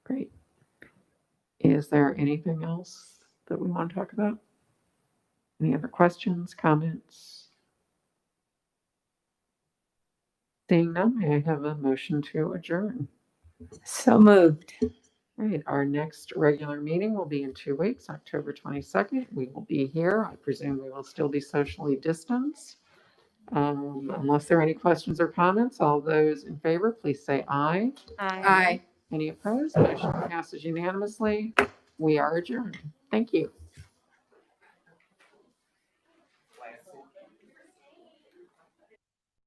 Speaker 1: Great. Is there anything else that we want to talk about? Any other questions, comments? Seeing none, may I have a motion to adjourn?
Speaker 3: So moved.
Speaker 1: Right, our next regular meeting will be in 2 weeks, October 22nd. We will be here. I presume we will still be socially distanced. Unless there are any questions or comments, all those in favor, please say aye.
Speaker 5: Aye.
Speaker 1: Any opposed? Motion passes unanimously. We are adjourned. Thank you.